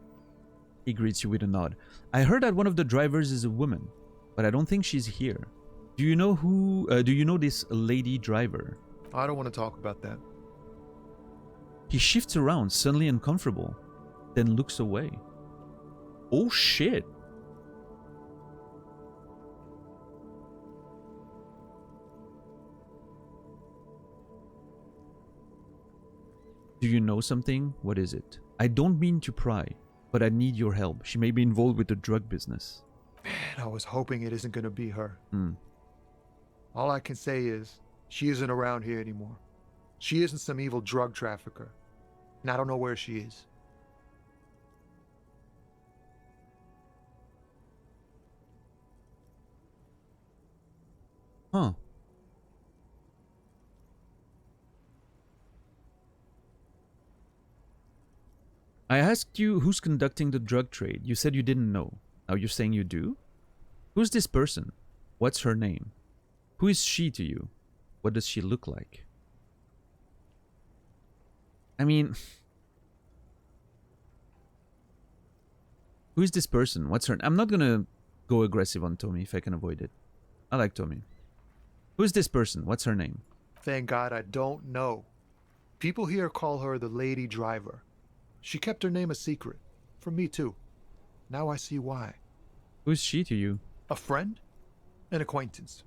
He greets you with a nod. I heard that one of the drivers is a woman, but I don't think she's here. Do you know who... do you know this lady driver? I don't want to talk about that. He shifts around, suddenly uncomfortable, then looks away. Oh shit. Do you know something? What is it? I don't mean to pry, but I need your help. She may be involved with the drug business. Man, I was hoping it isn't going to be her. All I can say is, she isn't around here anymore. She isn't some evil drug trafficker. And I don't know where she is. Huh. I asked you who's conducting the drug trade. You said you didn't know. Now you're saying you do? Who's this person? What's her name? Who is she to you? What does she look like? I mean... Who is this person? What's her... I'm not gonna go aggressive on Tommy if I can avoid it. I like Tommy. Who's this person? What's her name? Thank God I don't know. People here call her the Lady Driver. She kept her name a secret. From me too. Now I see why. Who's she to you? A friend? An acquaintance.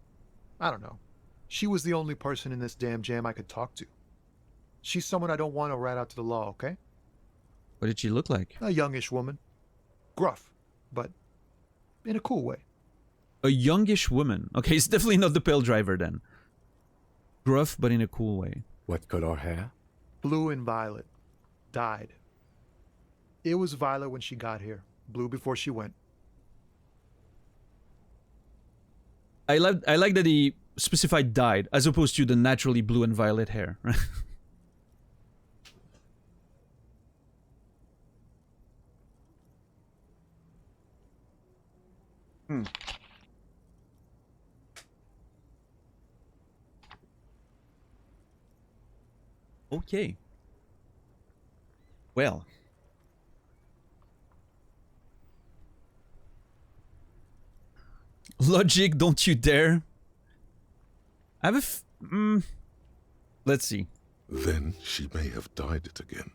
I don't know. She was the only person in this damn jam I could talk to. She's someone I don't want to rat out to the law, okay? What did she look like? A youngish woman. Gruff, but in a cool way. A youngish woman. Okay, it's definitely not the pale driver then. Gruff, but in a cool way. What color hair? Blue and violet. Dyed. It was violet when she got here. Blue before she went. I like that he specified dyed as opposed to the naturally blue and violet hair. Okay. Well. Logic, don't you dare. I have a let's see. Then she may have dyed it again.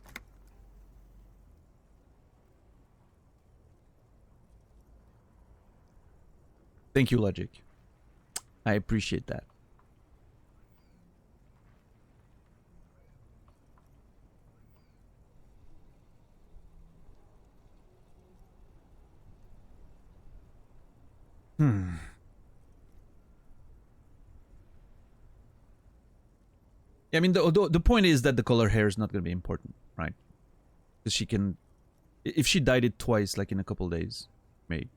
Thank you, Logic. I appreciate that. Yeah, I mean, the point is that the color hair is not going to be important, right? Because she can... If she dyed it twice, like in a couple days, maybe.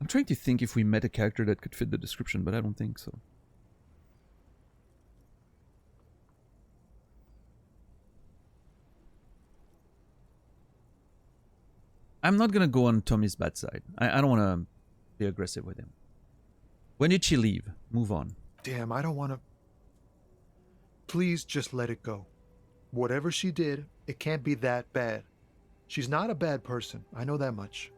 I'm trying to think if we met a character that could fit the description, but I don't think so. I'm not gonna go on Tommy's bad side. I don't want to be aggressive with him. When did she leave? Move on. Damn, I don't want to... Please just let it go. Whatever she did, it can't be that bad. She's not a bad person. I know that much.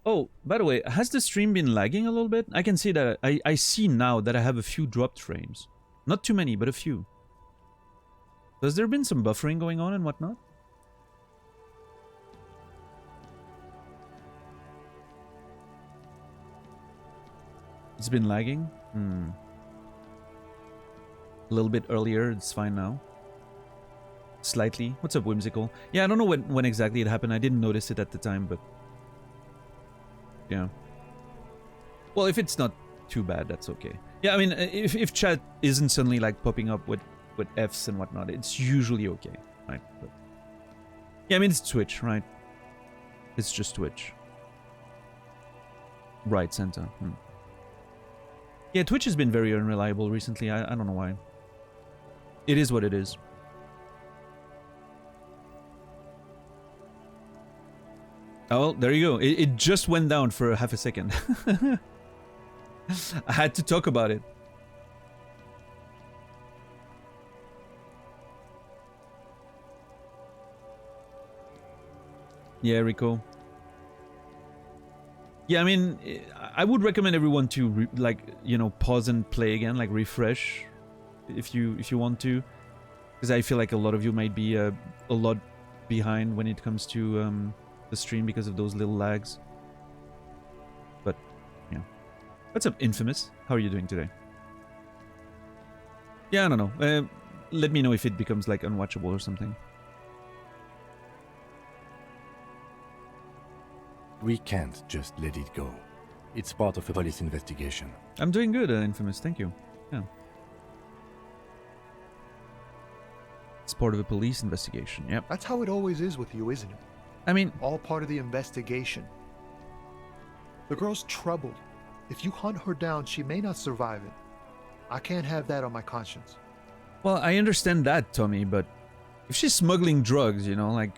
Oh, by the way, has the stream been lagging a little bit? I can see that I see now that I have a few dropped frames. Not too many, but a few. Has there been some buffering going on and whatnot? It's been lagging? A little bit earlier, it's fine now. Slightly. What's up, Whimsical? Yeah, I don't know when exactly it happened. I didn't notice it at the time, but... yeah. Well, if it's not too bad, that's okay. Yeah, I mean, if chat isn't suddenly like popping up with Fs and whatnot, it's usually okay, right? But yeah, I mean, it's Twitch, right? It's just Twitch. Right, Santa. Yeah, Twitch has been very unreliable recently. I don't know why. It is what it is. Oh, well, there you go. It just went down for half a second. I had to talk about it. Yeah, Rico. Yeah, I mean, I would recommend everyone to pause and play again, like refresh, if you want to, because I feel like a lot of you might be a lot behind when it comes to the stream because of those little lags. But yeah, what's up, Infamous? How are you doing today? Yeah, I don't know. Let me know if it becomes like unwatchable or something. We can't just let it go. It's part of a police investigation. I'm doing good, Infamous. Thank you. Yeah. It's part of a police investigation. Yep. That's how it always is with you, isn't it? I mean, All part of the investigation. The girl's troubled. If you hunt her down, she may not survive it. I can't have that on my conscience. well, I understand that, Tommy, but if she's smuggling drugs, you know, like...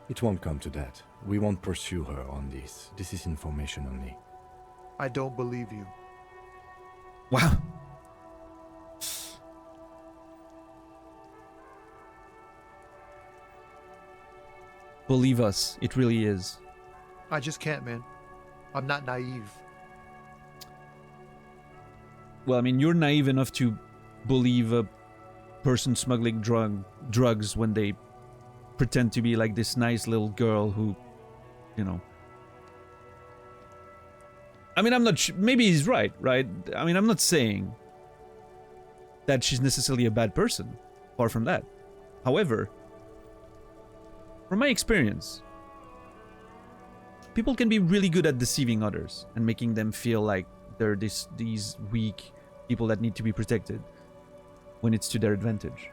It won't come to that. We won't pursue her on this. This is information only. I don't believe you. Wow. Believe us, it really is. I just can't, man. I'm not naive. Well, I mean, you're naive enough to believe a person smuggling drugs when they pretend to be like this nice little girl who, you know... I mean, I'm not... maybe he's right? I mean, I'm not saying that she's necessarily a bad person. Far from that. However, from my experience, people can be really good at deceiving others and making them feel like they're these weak people that need to be protected when it's to their advantage.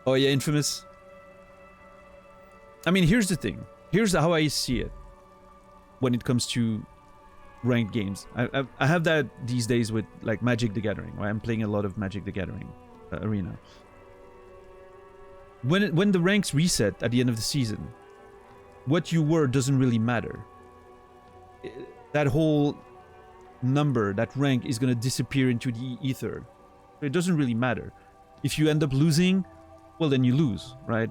Oh yeah, Infamous. I mean, here's the thing. Here's how I see it when it comes to ranked games. I have that these days with like Magic the Gathering, right? I'm playing a lot of Magic the Gathering arena. When the ranks reset at the end of the season, what you were doesn't really matter. That whole number, that rank is gonna disappear into the ether. It doesn't really matter. If you end up losing, well then you lose, right?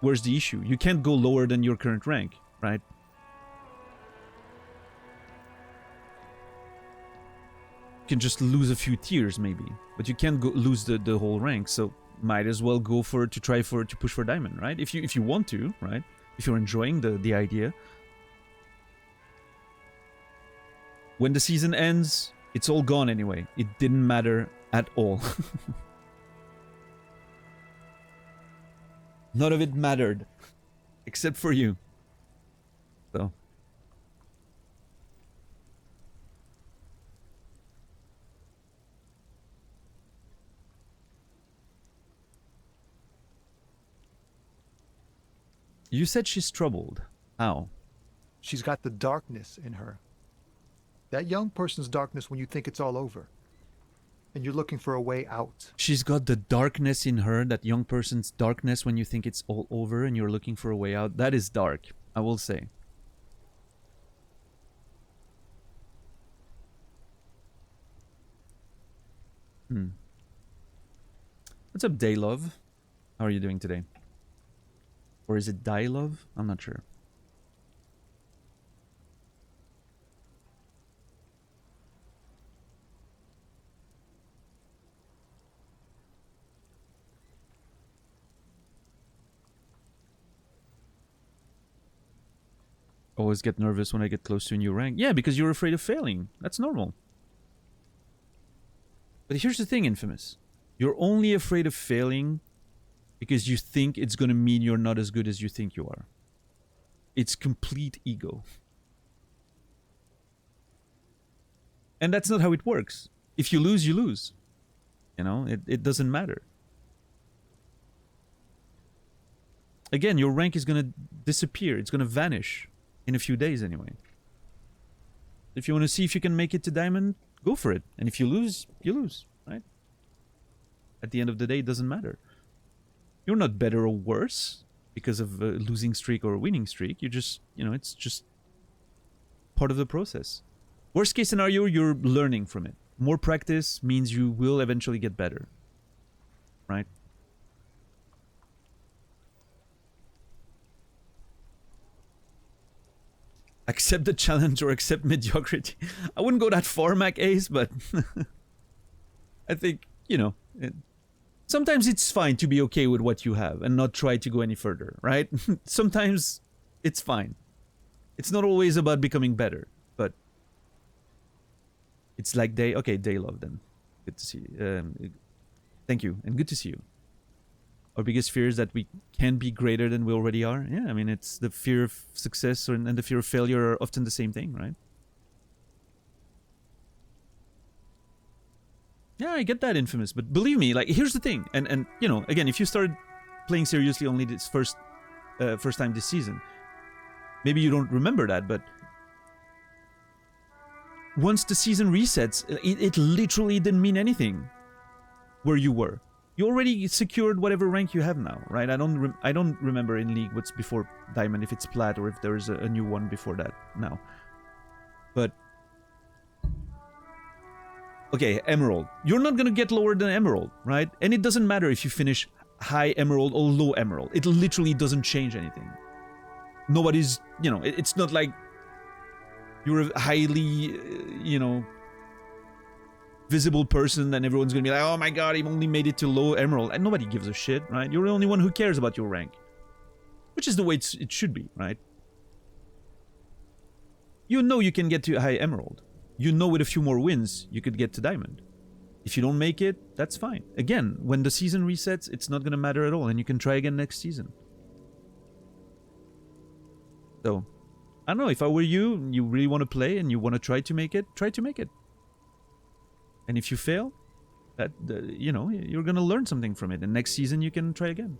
Where's the issue? You can't go lower than your current rank, right? You can just lose a few tiers maybe, but you can't go lose the whole rank, so might as well go for it to push for diamond, right? If you want to, right? If you're enjoying the idea. When the season ends, it's all gone anyway. It didn't matter at all. None of it mattered. Except for you. So. You said she's troubled. How? She's got the darkness in her. That young person's darkness when you think it's all over. And you're looking for a way out. She's got the darkness in her, that young person's darkness when you think it's all over and you're looking for a way out. That is dark, I will say. What's up, Daylove? How are you doing today? Or is it Daylove? I'm not sure. Always get nervous when I get close to a new rank. Yeah, because you're afraid of failing. That's normal. But here's the thing, Infamous. You're only afraid of failing because you think it's gonna mean you're not as good as you think you are. It's complete ego. And that's not how it works. If you lose, you lose. You know, it doesn't matter. Again, your rank is gonna disappear. It's gonna vanish. In a few days, anyway. If you want to see if you can make it to diamond, go for it. And if you lose, right? At the end of the day, it doesn't matter. You're not better or worse because of a losing streak or a winning streak. You just, you know, it's just part of the process. Worst case scenario, you're learning from it. More practice means you will eventually get better. Right? Accept the challenge or accept mediocrity. I wouldn't go that far, Mac Ace, but I think, you know, sometimes it's fine to be okay with what you have and not try to go any further, right? Sometimes it's fine. It's not always about becoming better, but it's like they love them. Good to see you. Thank you, and good to see you. Our biggest fear is that we can't be greater than we already are. Yeah, I mean, it's the fear of success and the fear of failure are often the same thing, right? Yeah, I get that, Infamous, but believe me, like, here's the thing, and you know, again, if you started playing seriously only this first time this season, maybe you don't remember that, but once the season resets, it literally didn't mean anything where you were. You already secured whatever rank you have now, right? I don't remember in League what's before Diamond, if it's Plat or if there is a new one before that now. But okay, Emerald. You're not gonna get lower than Emerald, right? And it doesn't matter if you finish high Emerald or low Emerald. It literally doesn't change anything. Nobody's, you know, it's not like you're a highly, you know, visible person and everyone's gonna be like, oh my god, he only made it to low Emerald. And nobody gives a shit, right? You're the only one who cares about your rank. Which is the way it should be, right? You know you can get to high Emerald. You know with a few more wins, you could get to Diamond. If you don't make it, that's fine. Again, when the season resets, it's not gonna matter at all, and you can try again next season. So, I don't know, if I were you, you really want to play and you want to try to make it, try to make it. And if you fail, that you know, you're gonna learn something from it, and next season you can try again.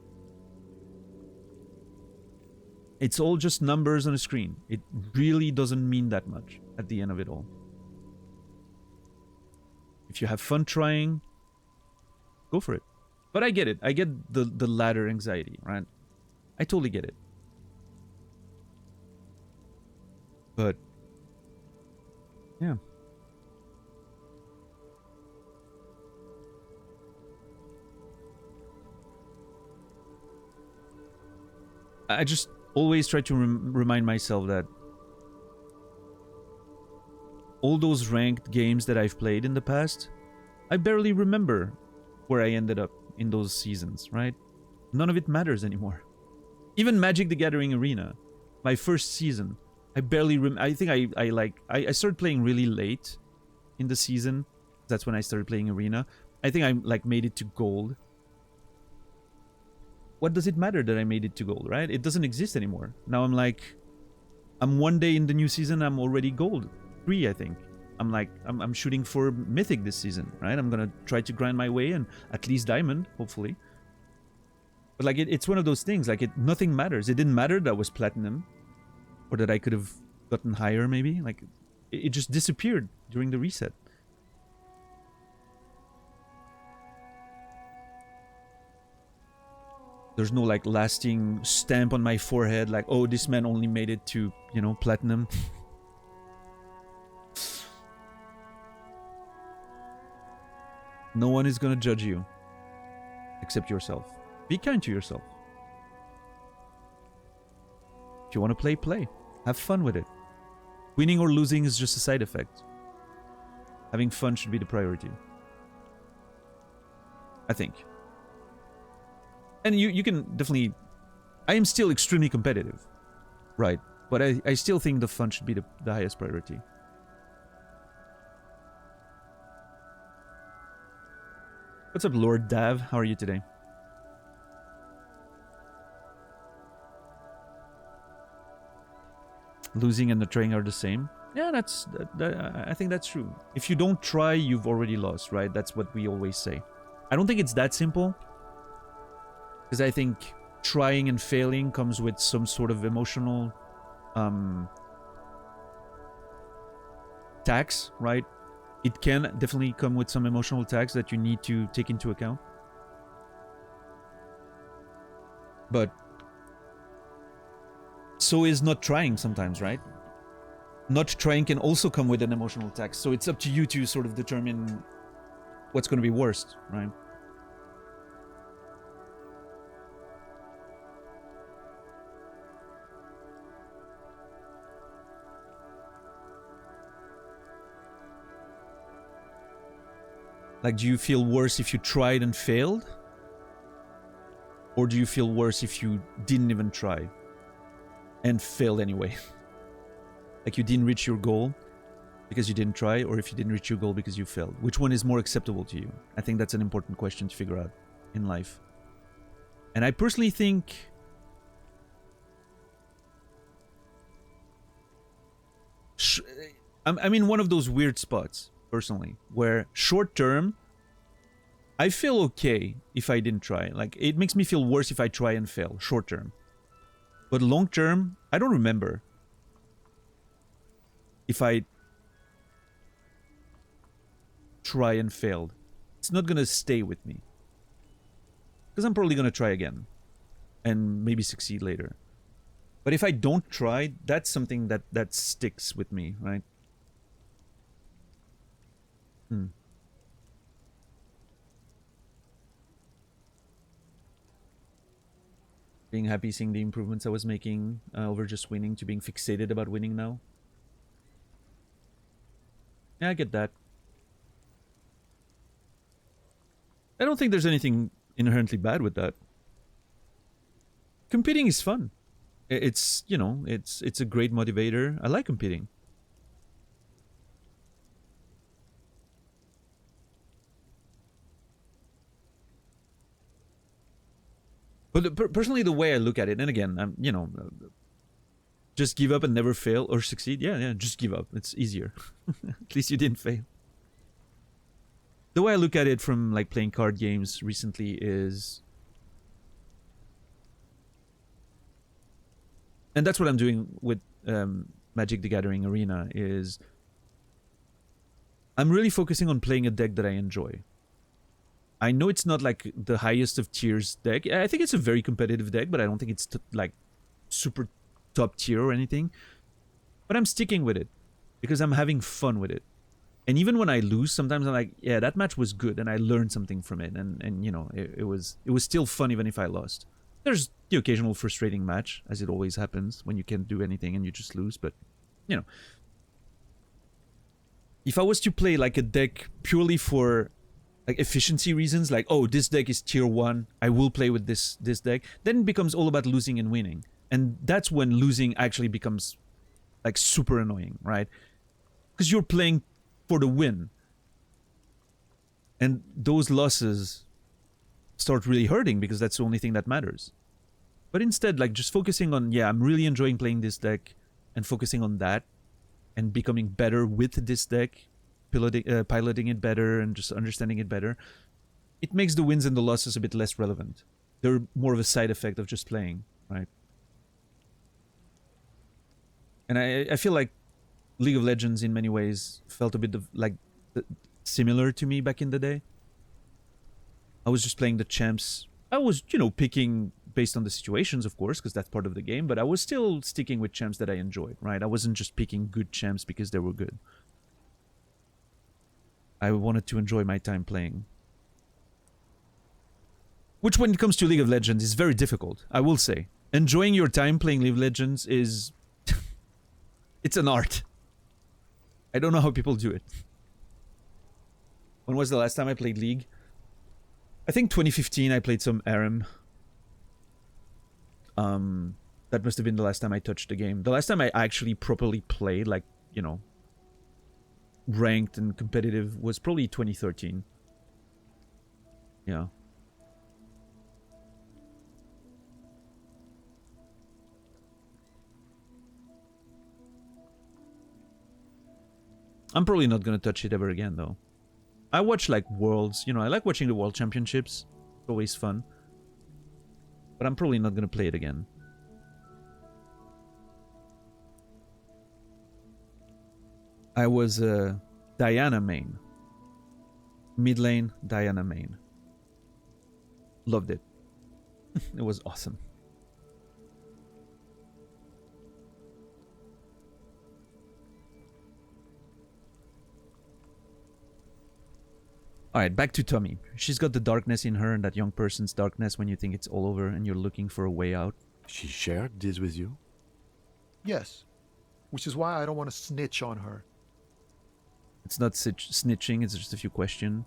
It's all just numbers on a screen. It really doesn't mean that much at the end of it all. If you have fun trying, go for it. But I get it. I get the ladder anxiety, right? I totally get it. But yeah. I just always try to remind myself that all those ranked games that I've played in the past, I barely remember where I ended up in those seasons, right? None of it matters anymore. Even Magic the Gathering Arena, my first season, I barely I think I started playing really late in the season. That's when I started playing Arena. I think I like made it to gold. What does it matter that I made it to gold, right? It doesn't exist anymore. Now I'm like, I'm one day in the new season, I'm already gold 3, I think. I'm like, I'm shooting for Mythic this season, right? I'm gonna try to grind my way and at least Diamond, hopefully. But like, it's one of those things, like nothing matters. It didn't matter that I was Platinum or that I could have gotten higher maybe. Like, it just disappeared during the reset. There's no like lasting stamp on my forehead like, oh, this man only made it to, you know, Platinum. No one is gonna judge you except yourself. Be kind to yourself. If you want to play, play. Have fun with it. Winning or losing is just a side effect. Having fun should be the priority, I think. And you can definitely... I am still extremely competitive, right? But I still think the fun should be the highest priority. What's up, Lord Dav? How are you today? Losing and not trying are the same. Yeah, I think that's true. If you don't try, you've already lost, right? That's what we always say. I don't think it's that simple. Because I think trying and failing comes with some sort of emotional tax, right? It can definitely come with some emotional tax that you need to take into account. But so is not trying sometimes, right? Not trying can also come with an emotional tax. So it's up to you to sort of determine what's going to be worst, right? Like, do you feel worse if you tried and failed? Or do you feel worse if you didn't even try and failed anyway? Like you didn't reach your goal because you didn't try, or if you didn't reach your goal because you failed? Which one is more acceptable to you? I think that's an important question to figure out in life. And I personally think I'm in one of those weird spots, personally, where short term, I feel okay if I didn't try. Like, it makes me feel worse if I try and fail, short term. But long term, I don't remember if I try and failed. It's not gonna stay with me. Because I'm probably gonna try again. And maybe succeed later. But if I don't try, that's something that sticks with me, right? Being happy seeing the improvements I was making over just winning to being fixated about winning now. Yeah, I get that. I don't think there's anything inherently bad with that. Competing is fun. It's, you know, it's a great motivator. I like competing. But personally, the way I look at it, and again, I'm, you know, just give up and never fail or succeed. Yeah, just give up. It's easier. At least you didn't fail. The way I look at it from like playing card games recently is, and that's what I'm doing with Magic the Gathering Arena, is I'm really focusing on playing a deck that I enjoy. I know it's not like the highest of tiers deck. I think it's a very competitive deck, but I don't think it's like super top tier or anything. But I'm sticking with it because I'm having fun with it. And even when I lose, sometimes I'm like, yeah, that match was good and I learned something from it. And you know, it was still fun even if I lost. There's the occasional frustrating match, as it always happens when you can't do anything and you just lose. But, you know, if I was to play like a deck purely for like efficiency reasons, like, oh, this deck is tier 1, I will play with this deck, then it becomes all about losing and winning. And that's when losing actually becomes like super annoying, right? Because you're playing for the win. And those losses start really hurting because that's the only thing that matters. But instead, like, just focusing on, yeah, I'm really enjoying playing this deck, and focusing on that and becoming better with this deck, piloting it better and just understanding it better, it makes the wins and the losses a bit less relevant. They're more of a side effect of just playing, right? And I feel like League of Legends in many ways felt a bit of like similar to me back in the day. I was just playing the champs. I was, you know, picking based on the situations, of course, because that's part of the game, but I was still sticking with champs that I enjoyed, right? I wasn't just picking good champs because they were good. I wanted to enjoy my time playing. Which, when it comes to League of Legends, is very difficult, I will say. Enjoying your time playing League of Legends is... it's an art. I don't know how people do it. When was the last time I played League? I think 2015 I played some ARAM. That must have been the last time I touched the game. The last time I actually properly played, like, you know, ranked and competitive, was probably 2013. Yeah. I'm probably not gonna touch it ever again, though. I watch, like, Worlds. You know, I like watching the World Championships. It's always fun. But I'm probably not gonna play it again. I was Diana main. Mid lane, Diana main. Loved it. It was awesome. Alright, back to Tommy. She's got the darkness in her, and that young person's darkness when you think it's all over and you're looking for a way out. She shared this with you? Yes. Which is why I don't want to snitch on her. It's not snitching, it's just a few questions.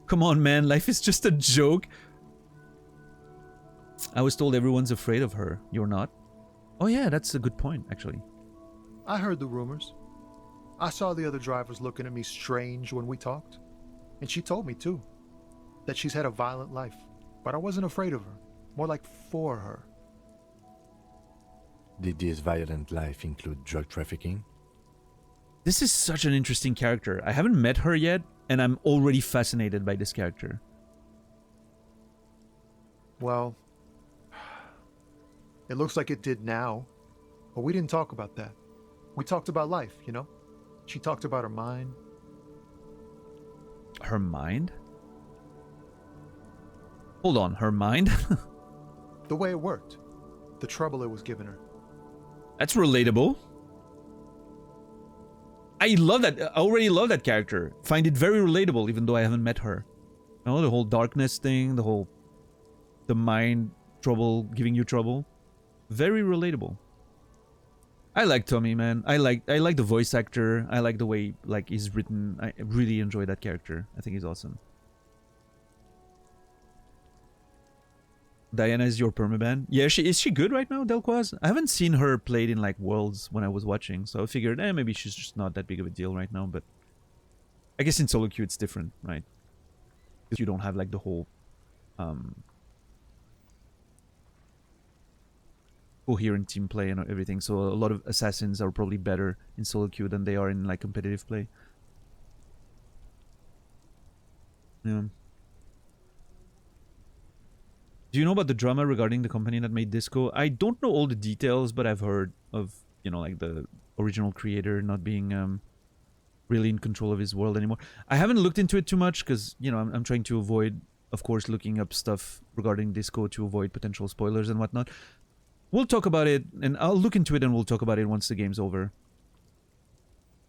Come on, man, life is just a joke. I was told everyone's afraid of her. You're not? Oh yeah, that's a good point, actually. I heard the rumors. I saw the other drivers looking at me strange when we talked. And she told me, too, that she's had a violent life. But I wasn't afraid of her. More like for her. Did this violent life include drug trafficking? This is such an interesting character. I haven't met her yet, and I'm already fascinated by this character. Well, it looks like it did now. But we didn't talk about that. We talked about life, you know? She talked about her mind. Her mind? Hold on, her mind? The way it worked. The trouble it was giving her. That's relatable. I love that. I already love that character. Find it very relatable, even though I haven't met her. You know, the whole darkness thing, the mind trouble, giving you trouble. Very relatable. I like Tommy, man. I like the voice actor. I like the way he's written. I really enjoy that character. I think he's awesome. Diana is your permaban. Yeah, is she good right now, Delquaz? I haven't seen her played in like Worlds when I was watching, so I figured, maybe she's just not that big of a deal right now. But I guess in solo queue it's different, right? Because you don't have like the whole coherent team play and everything. So a lot of assassins are probably better in solo queue than they are in like competitive play. Yeah. Do you know about the drama regarding the company that made Disco? I don't know all the details, but I've heard of, you know, like the original creator not being really in control of his world anymore. I haven't looked into it too much because, you know, I'm trying to avoid, of course, looking up stuff regarding Disco to avoid potential spoilers and whatnot. We'll talk about it, and I'll look into it, and we'll talk about it once the game's over.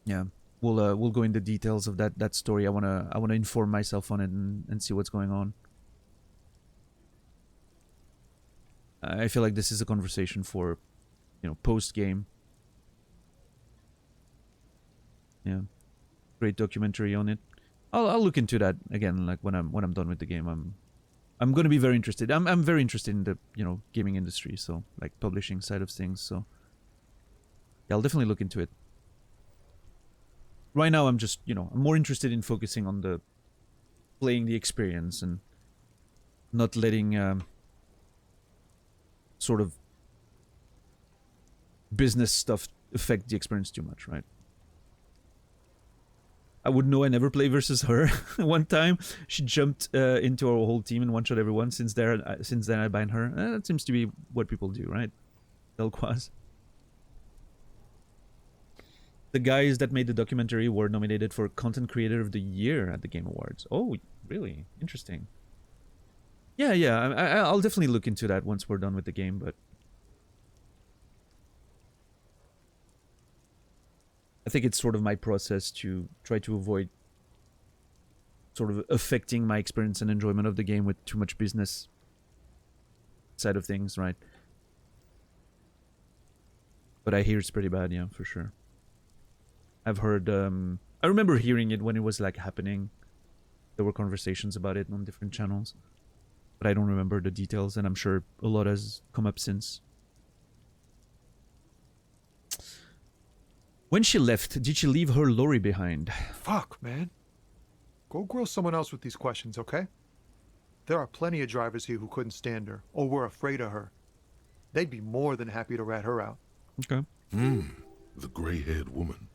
Yeah, we'll go into details of that story. I wanna inform myself on it and see what's going on. I feel like this is a conversation for, you know, post game. Yeah, great documentary on it. I'll look into that again, like when I'm done with the game. I'm gonna be very interested. I'm very interested in the, you know, gaming industry, so like publishing side of things. So yeah, I'll definitely look into it. Right now, I'm just, you know, I'm more interested in focusing on the playing the experience and not letting sort of business stuff affect the experience too much, right? I would know I never play versus her. One time, she jumped into our whole team and one-shot everyone. Since then, I ban her. That seems to be what people do, right? Delquaz. The guys that made the documentary were nominated for Content Creator of the Year at the Game Awards. Oh, really? Interesting. Yeah. I'll definitely look into that once we're done with the game, but I think it's sort of my process to try to avoid sort of affecting my experience and enjoyment of the game with too much business side of things, right? But I hear it's pretty bad, yeah, for sure. I've heard, I remember hearing it when it was like happening. There were conversations about it on different channels, but I don't remember the details, and I'm sure a lot has come up since. When she left, did she leave her lorry behind? Fuck, man. Go grill someone else with these questions, okay? There are plenty of drivers here who couldn't stand her, or were afraid of her. They'd be more than happy to rat her out. Okay. The grey-haired woman.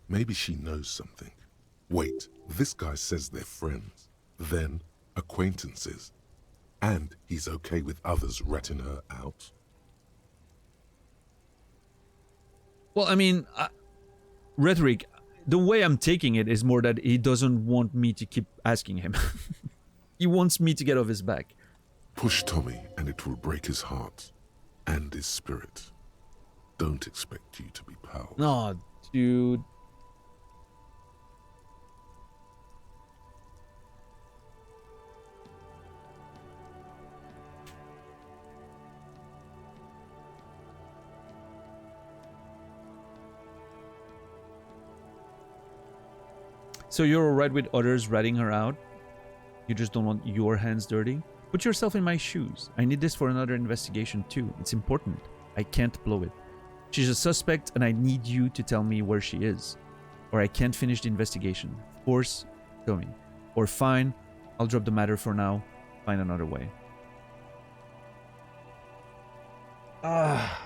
Maybe she knows something. Wait, this guy says they're friends, then acquaintances, and he's okay with others ratting her out? Well, I mean, rhetoric, the way I'm taking it is more that he doesn't want me to keep asking him. He wants me to get off his back. Push Tommy and it will break his heart and his spirit. Don't expect you to be pals. No, dude. So you're alright with others ratting her out? You just don't want your hands dirty? Put yourself in my shoes. I need this for another investigation too. It's important. I can't blow it. She's a suspect and I need you to tell me where she is. Or I can't finish the investigation. Force, tell me. Or fine, I'll drop the matter for now. Find another way. Ah.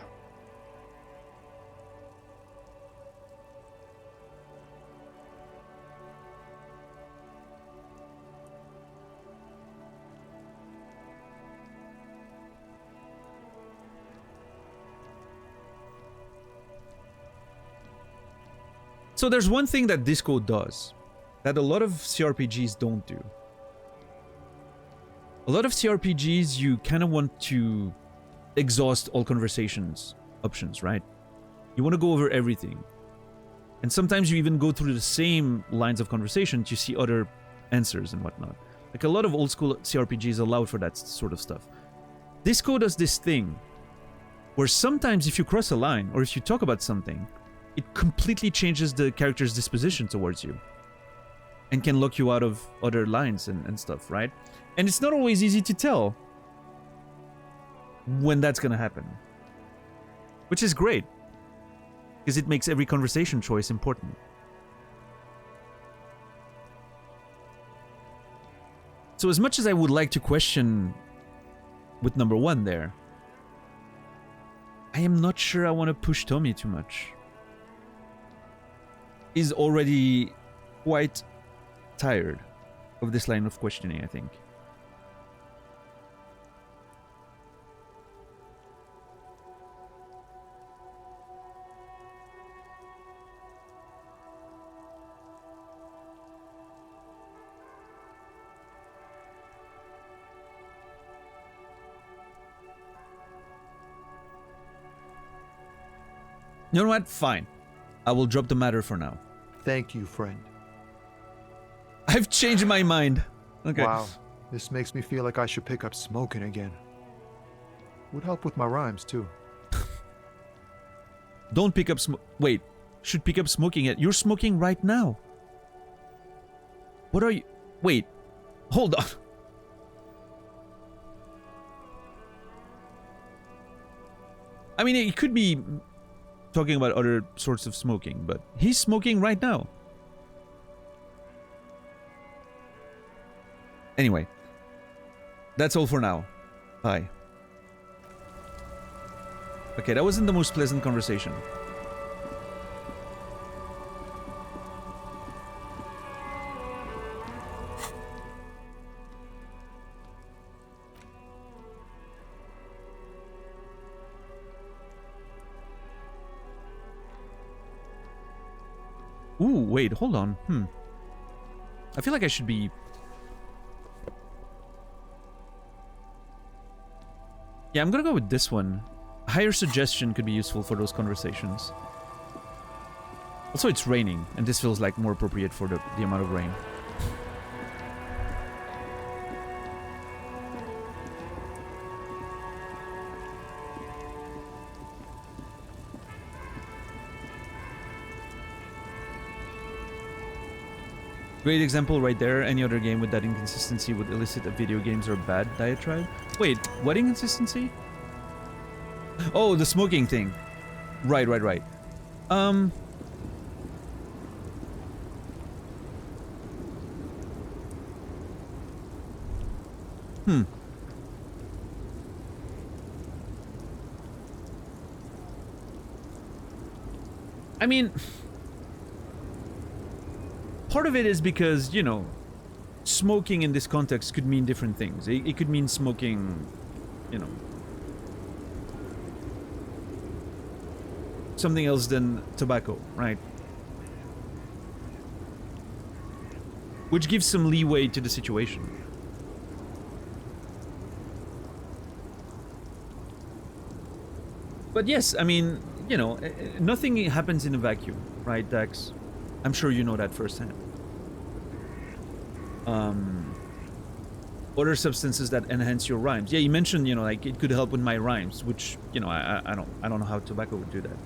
So there's one thing that Disco does that a lot of CRPGs don't do. A lot of CRPGs, you kind of want to exhaust all conversations options, right? You want to go over everything. And sometimes you even go through the same lines of conversation to see other answers and whatnot. Like a lot of old school CRPGs allowed for that sort of stuff. Disco does this thing where sometimes if you cross a line or if you talk about something, it completely changes the character's disposition towards you and can lock you out of other lines and stuff, right? And it's not always easy to tell when that's gonna happen, which is great because it makes every conversation choice important. So as much as I would like to question with number one there, I am not sure I want to push Tommy too much. He's already quite tired of this line of questioning, I think. You know what? Fine. I will drop the matter for now. Thank you, friend. I've changed my mind. Okay. Wow, this makes me feel like I should pick up smoking again. Would help with my rhymes, too. Don't pick up wait, should pick up smoking it. You're smoking right now. What are you... Wait, hold on. I mean, it could be talking about other sorts of smoking, but he's smoking right now. Anyway, that's all for now. Bye. Okay, that wasn't the most pleasant conversation. Ooh, wait, hold on. I feel like I should be... Yeah, I'm gonna go with this one. Higher suggestion could be useful for those conversations. Also, it's raining, and this feels like more appropriate for the amount of rain. Great example right there. Any other game with that inconsistency would elicit a video games are bad diatribe. Wait, what inconsistency? Oh, the smoking thing. Right. I mean... Part of it is because, you know, smoking in this context could mean different things. It could mean smoking, you know, something else than tobacco, right? Which gives some leeway to the situation. But yes, I mean, you know, nothing happens in a vacuum, right, Dax? I'm sure you know that firsthand. Other substances that enhance your rhymes. Yeah, you mentioned, you know, like it could help with my rhymes, which, you know, I don't know how tobacco would do that,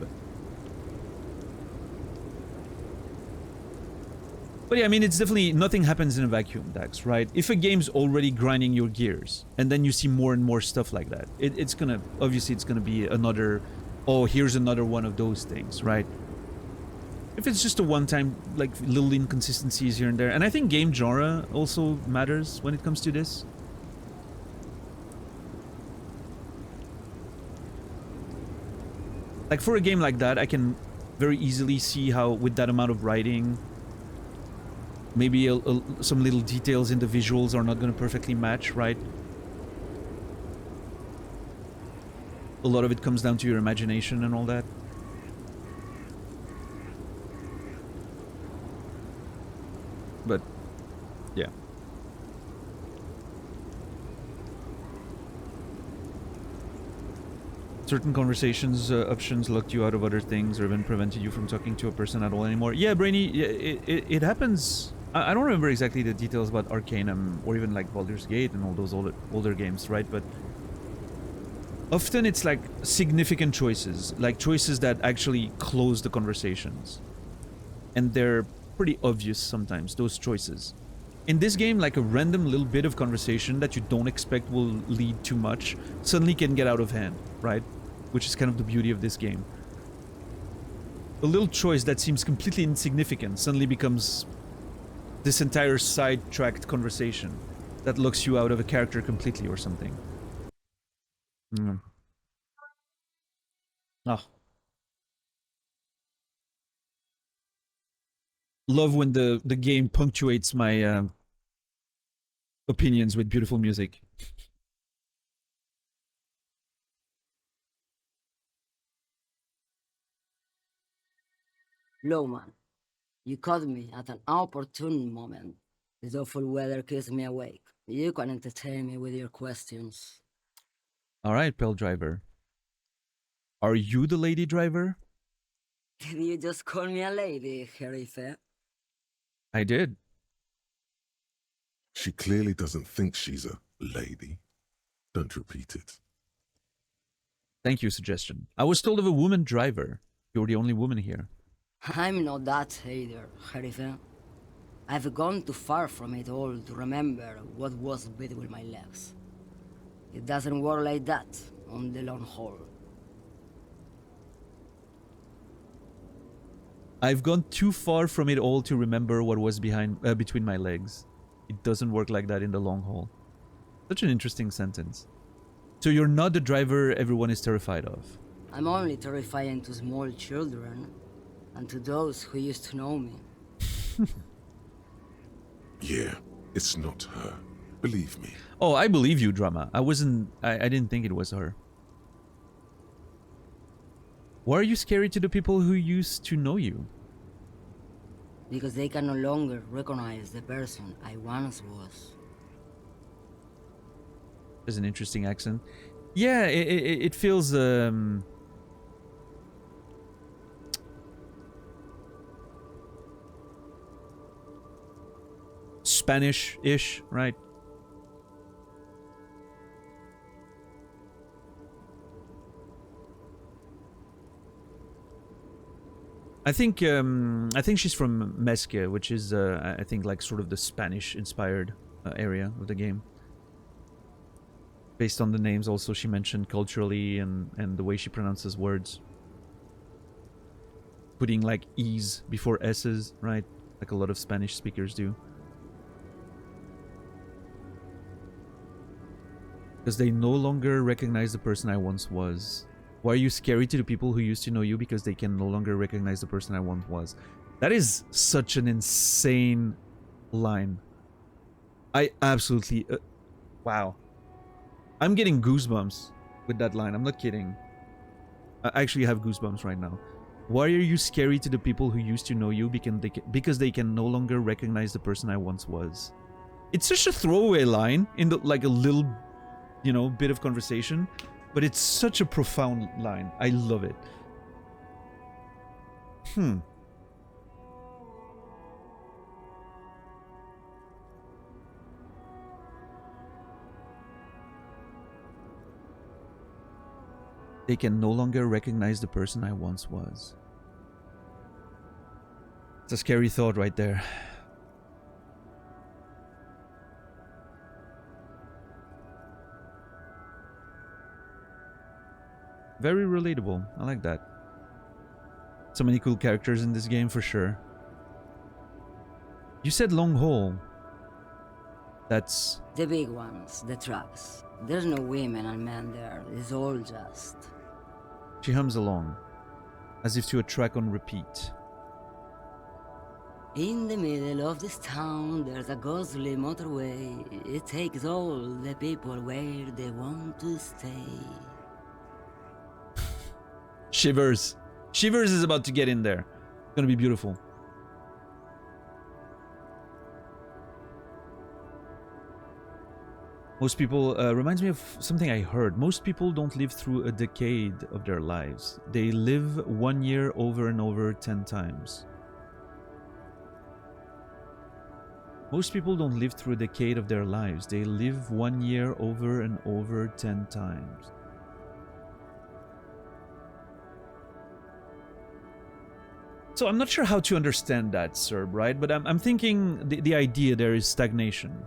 But yeah, I mean, it's definitely, nothing happens in a vacuum, Dax, right? If a game's already grinding your gears, and then you see more and more stuff like that, it's gonna, obviously it's gonna be another, oh, here's another one of those things, right? If it's just a one-time, like, little inconsistencies here and there, and I think game genre also matters when it comes to this. Like, for a game like that, I can very easily see how, with that amount of writing, maybe some little details in the visuals are not going to perfectly match, right? A lot of it comes down to your imagination and all that. But, yeah. Certain conversations options locked you out of other things or even prevented you from talking to a person at all anymore. Yeah, Brainy, it happens. I don't remember exactly the details about Arcanum or even like Baldur's Gate and all those older games, right? But often it's like significant choices, like choices that actually close the conversations. And they're pretty obvious sometimes, those choices. In this game, like a random little bit of conversation that you don't expect will lead to much suddenly can get out of hand, right? Which is kind of the beauty of this game. A little choice that seems completely insignificant suddenly becomes this entire sidetracked conversation that locks you out of a character completely or something. Oh. Love when the game punctuates my opinions with beautiful music. Lowman, you caught me at an opportune moment. This awful weather keeps me awake. You can entertain me with your questions. Alright, Pale Driver. Are you the lady driver? Did you just call me a lady, Herife? I did. She clearly doesn't think she's a lady. Don't repeat it. Thank you, suggestion. I was told of a woman driver. You're the only woman here. I'm not that either, Herife. I've gone too far from it all to remember what was between my legs. It doesn't work like that on the long haul. I've gone too far from it all to remember what was between my legs. It doesn't work like that in the long haul. Such an interesting sentence. So you're not the driver everyone is terrified of. I'm only terrifying to small children, and to those who used to know me. Yeah, it's not her. Believe me. Oh, I believe you, Drama. I didn't think it was her. Why are you scary to the people who used to know you? Because they can no longer recognize the person I once was. There's an interesting accent. Yeah, it feels Spanish-ish, right? I think she's from Mezque, which is I think like sort of the Spanish-inspired area of the game. Based on the names, also she mentioned culturally and the way she pronounces words, putting like E's before S's, right? Like a lot of Spanish speakers do. Because they no longer recognize the person I once was. Why are you scary to the people who used to know you? Because they can no longer recognize the person I once was. That is such an insane line. I absolutely... wow. I'm getting goosebumps with that line. I'm not kidding. I actually have goosebumps right now. Why are you scary to the people who used to know you? Because they can no longer recognize the person I once was. It's such a throwaway line in the, like a little, you know, bit of conversation. But it's such a profound line. I love it. They can no longer recognize the person I once was. It's a scary thought right there. Very relatable. I like that. So many cool characters in this game for sure. You said long haul. That's... The big ones, the trucks. There's no women and men there. It's all just... She hums along, as if to a track on repeat. In the middle of this town, there's a ghostly motorway. It takes all the people where they want to stay. Shivers. Shivers is about to get in there. It's gonna be beautiful. Most people, reminds me of something I heard. Most people don't live through a decade of their lives. They live 1 year over and over 10 times. Most people don't live through a decade of their lives. They live 1 year over and over 10 times. So I'm not sure how to understand that, Serb, right? But I'm thinking the idea there is stagnation,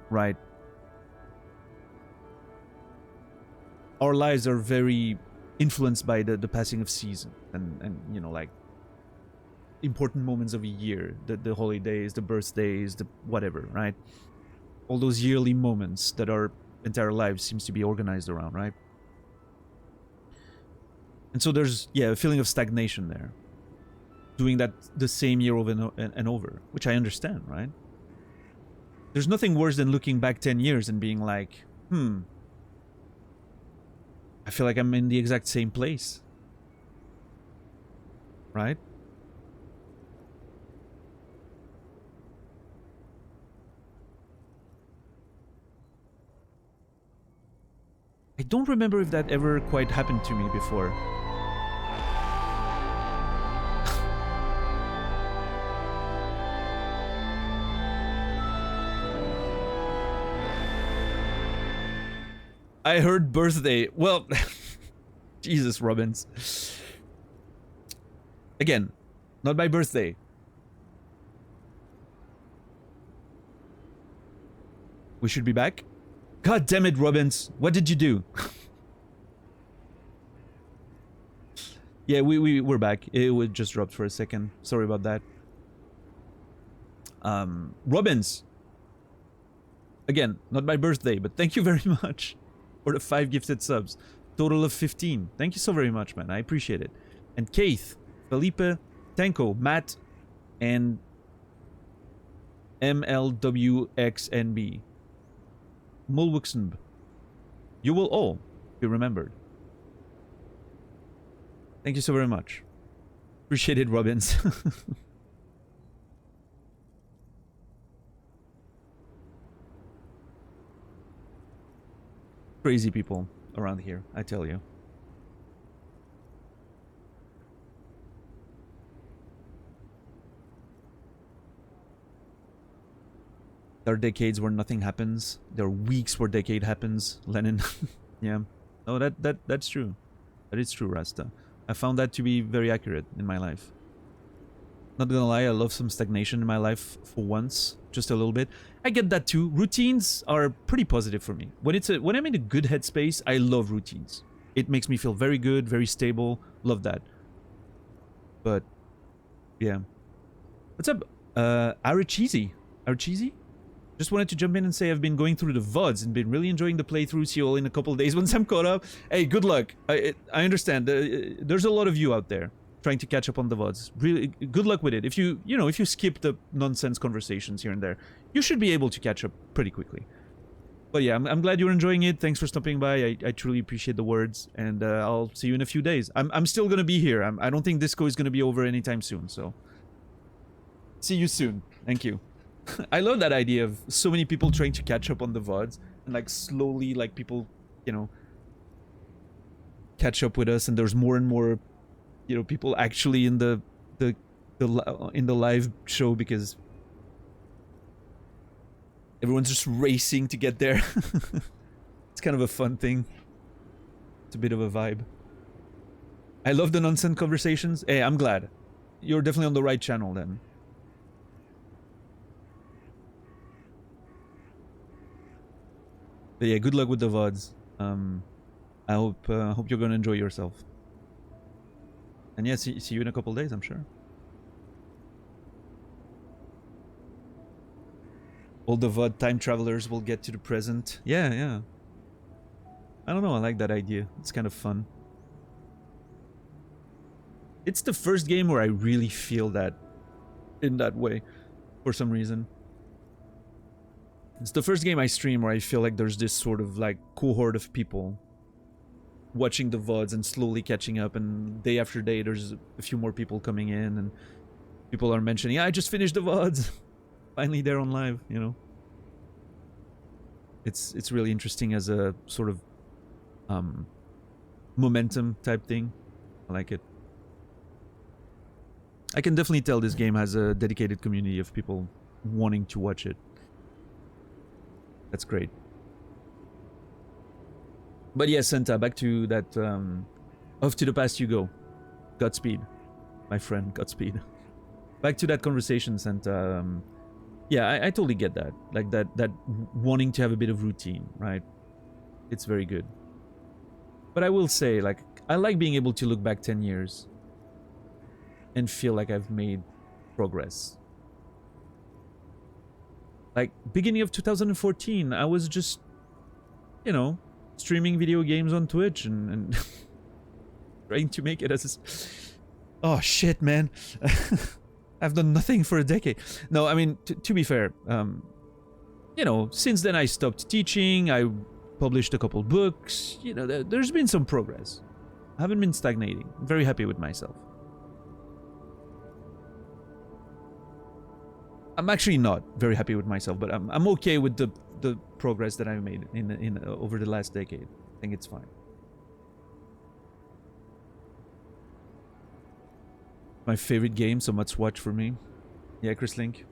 right? Our lives are very influenced by the passing of season and you know, like important moments of a year, the holidays, the birthdays, the whatever, right? All those yearly moments that our entire lives seems to be organized around, right? And so there's, yeah, a feeling of stagnation there. Doing that the same year over and over, which I understand, right? There's nothing worse than looking back 10 years and being like, I feel like I'm in the exact same place. Right? I don't remember if that ever quite happened to me before. I heard birthday. Well, Jesus, Robbins. Again, not my birthday. We should be back. God damn it, Robbins. What did you do? Yeah, we're back. It would just dropped for a second. Sorry about that. Robbins. Again, not my birthday, but thank you very much for the 5 gifted subs. Total of 15. Thank you so very much, man. I appreciate it. And Keith, Felipe, Tanko, Matt, and MLWXNB. Mulwuxenb. You will all be remembered. Thank you so very much. Appreciate it, Robbins. Crazy people around here, I tell you. There are decades where nothing happens. There are weeks where decade happens. Lenin. Yeah. No, that's true. That is true, Rasta. I found that to be very accurate in my life. Not gonna lie, I love some stagnation in my life for once. Just a little bit. I get that too. Routines are pretty positive for me. When I'm in a good headspace, I love routines. It makes me feel very good, very stable. Love that. But, yeah. What's up? Arachizi? Arachizi? Just wanted to jump in and say I've been going through the VODs and been really enjoying the playthrough. See you all in a couple of days once I'm caught up. Hey, good luck. I understand. There's a lot of you out there trying to catch up on the VODs. Really, good luck with it. If you skip the nonsense conversations here and there, you should be able to catch up pretty quickly. But yeah, I'm glad you're enjoying it. Thanks for stopping by. I truly appreciate the words, and I'll see you in a few days. I'm still gonna be here. I don't think Disco is gonna be over anytime soon. So see you soon. Thank you. I love that idea of so many people trying to catch up on the VODs and like slowly like people, you know, catch up with us, and there's more and more, you know, people actually in the live show because everyone's just racing to get there. It's kind of a fun thing. It's a bit of a vibe. I love the nonsense conversations. Hey, I'm glad. You're definitely on the right channel then. But yeah, good luck with the VODs. I hope you're gonna enjoy yourself. And yeah, see you in a couple days, I'm sure. All the VOD time travelers will get to the present. Yeah, yeah. I don't know, I like that idea. It's kind of fun. It's the first game where I really feel that in that way, for some reason. It's the first game I stream where I feel like there's this sort of like cohort of people watching the VODs and slowly catching up, and day after day there's a few more people coming in and people are mentioning, yeah, I just finished the VODs. Finally they're on live, you know. It's really interesting as a sort of momentum type thing. I like it. I can definitely tell this game has a dedicated community of people wanting to watch it. That's great. But yeah, Santa, back to that off to the past you go. Godspeed, my friend, Godspeed. Back to that conversation, Santa. Yeah, I totally get that. Like that wanting to have a bit of routine, right? It's very good. But I will say, like, I like being able to look back 10 years and feel like I've made progress. Like, beginning of 2014, I was just, you know, streaming video games on Twitch and trying to make it as a... Oh, shit, man. I've done nothing for a decade. No, I mean, to be fair, you know, since then I stopped teaching, I published a couple books, you know, there's been some progress. I haven't been stagnating. I'm very happy with myself. I'm actually not very happy with myself, but I'm okay with the progress that I've made in over the last decade. I think it's fine. My favorite game, so much watch for me. Yeah, Chris Link.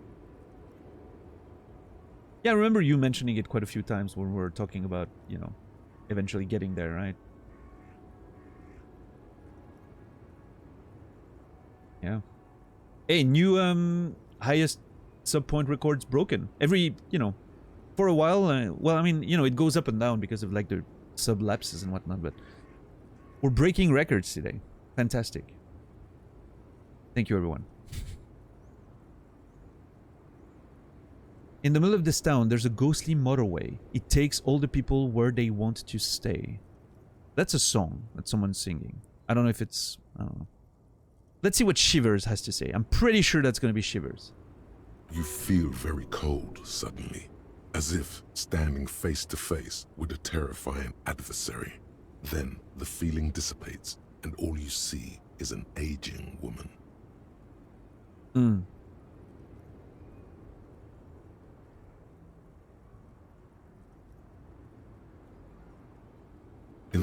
Yeah, I remember you mentioning it quite a few times when we were talking about, you know, eventually getting there, right? Yeah. Hey, new highest sub point records broken. Every, you know, for a while, well, I mean, you know, it goes up and down because of like the sub lapses and whatnot, but we're breaking records today. Fantastic. Thank you, everyone. In the middle of this town, there's a ghostly motorway. It takes all the people where they want to stay. That's a song that someone's singing. I don't know if it's... I don't know. Let's see what Shivers has to say. I'm pretty sure that's going to be Shivers. You feel very cold suddenly, as if standing face to face with a terrifying adversary. Then the feeling dissipates, and all you see is an aging woman. In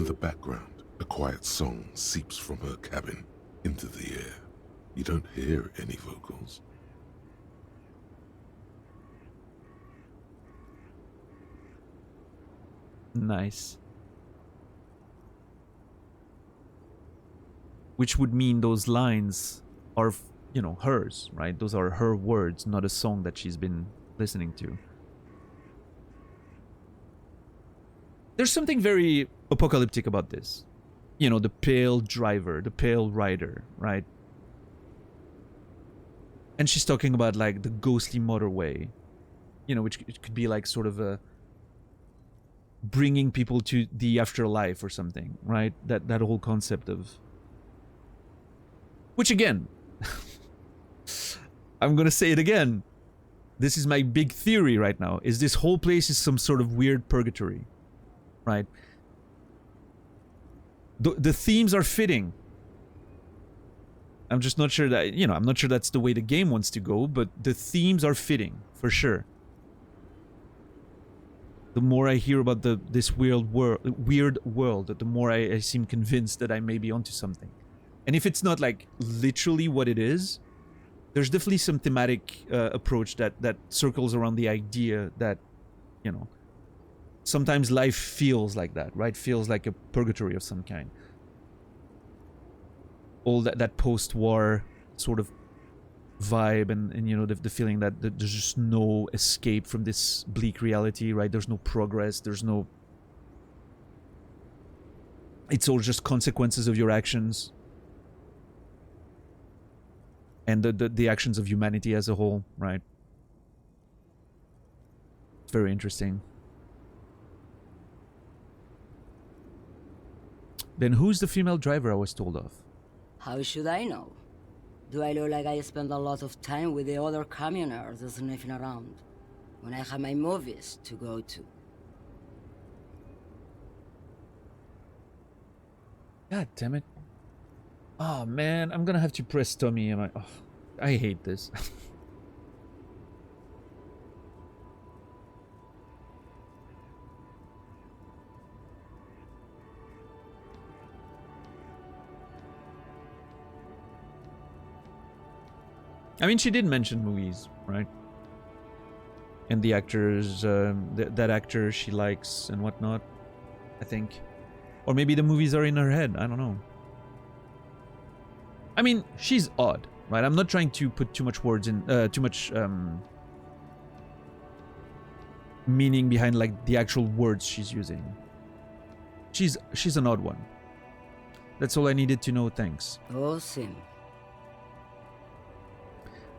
the background, a quiet song seeps from her cabin into the air. You don't hear any vocals. Nice. Which would mean those lines are, you know, hers, right? Those are her words, not a song that she's been listening to. There's something very apocalyptic about this. You know, the pale driver, the pale rider, right? And she's talking about like the ghostly motorway, you know, which it could be like sort of a bringing people to the afterlife or something, right? That whole concept of, which again, I'm gonna say it again. This is my big theory right now, is this whole place is some sort of weird purgatory, right? The themes are fitting. I'm just not sure that, you know, I'm not sure that's the way the game wants to go, but the themes are fitting, for sure. The more I hear about this weird world, the more I seem convinced that I may be onto something. And if it's not like literally what it is, there's definitely some thematic approach that circles around the idea that, you know, sometimes life feels like that, right? Feels like a purgatory of some kind. All that post-war sort of vibe and you know, the feeling that there's just no escape from this bleak reality, right? There's no progress, there's no... it's all just consequences of your actions. And the actions of humanity as a whole, right? It's very interesting. Then who's the female driver I was told of? How should I know? Do I look like I spend a lot of time with the other communers sniffing around when I have my movies to go to? God damn it. Oh man, I'm gonna have to press Tommy. I hate this. I mean, she did mention movies, right? And the actors, that actor she likes and whatnot, I think. Or maybe the movies are in her head, I don't know. I mean, she's odd, right? I'm not trying to put too much words in, too much meaning behind like the actual words she's using. She's an odd one. That's all I needed to know, thanks. Oh, Sim.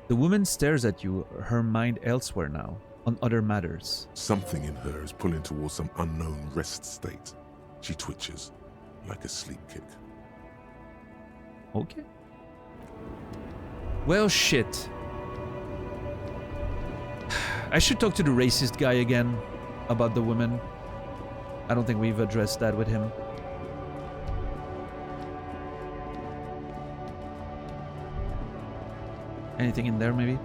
The woman stares at you, her mind elsewhere now, on other matters. Something in her is pulling towards some unknown rest state. She twitches, like a sleep kick. Okay. Well, shit. I should talk to the racist guy again about the woman. I don't think we've addressed that with him. Anything in there, maybe?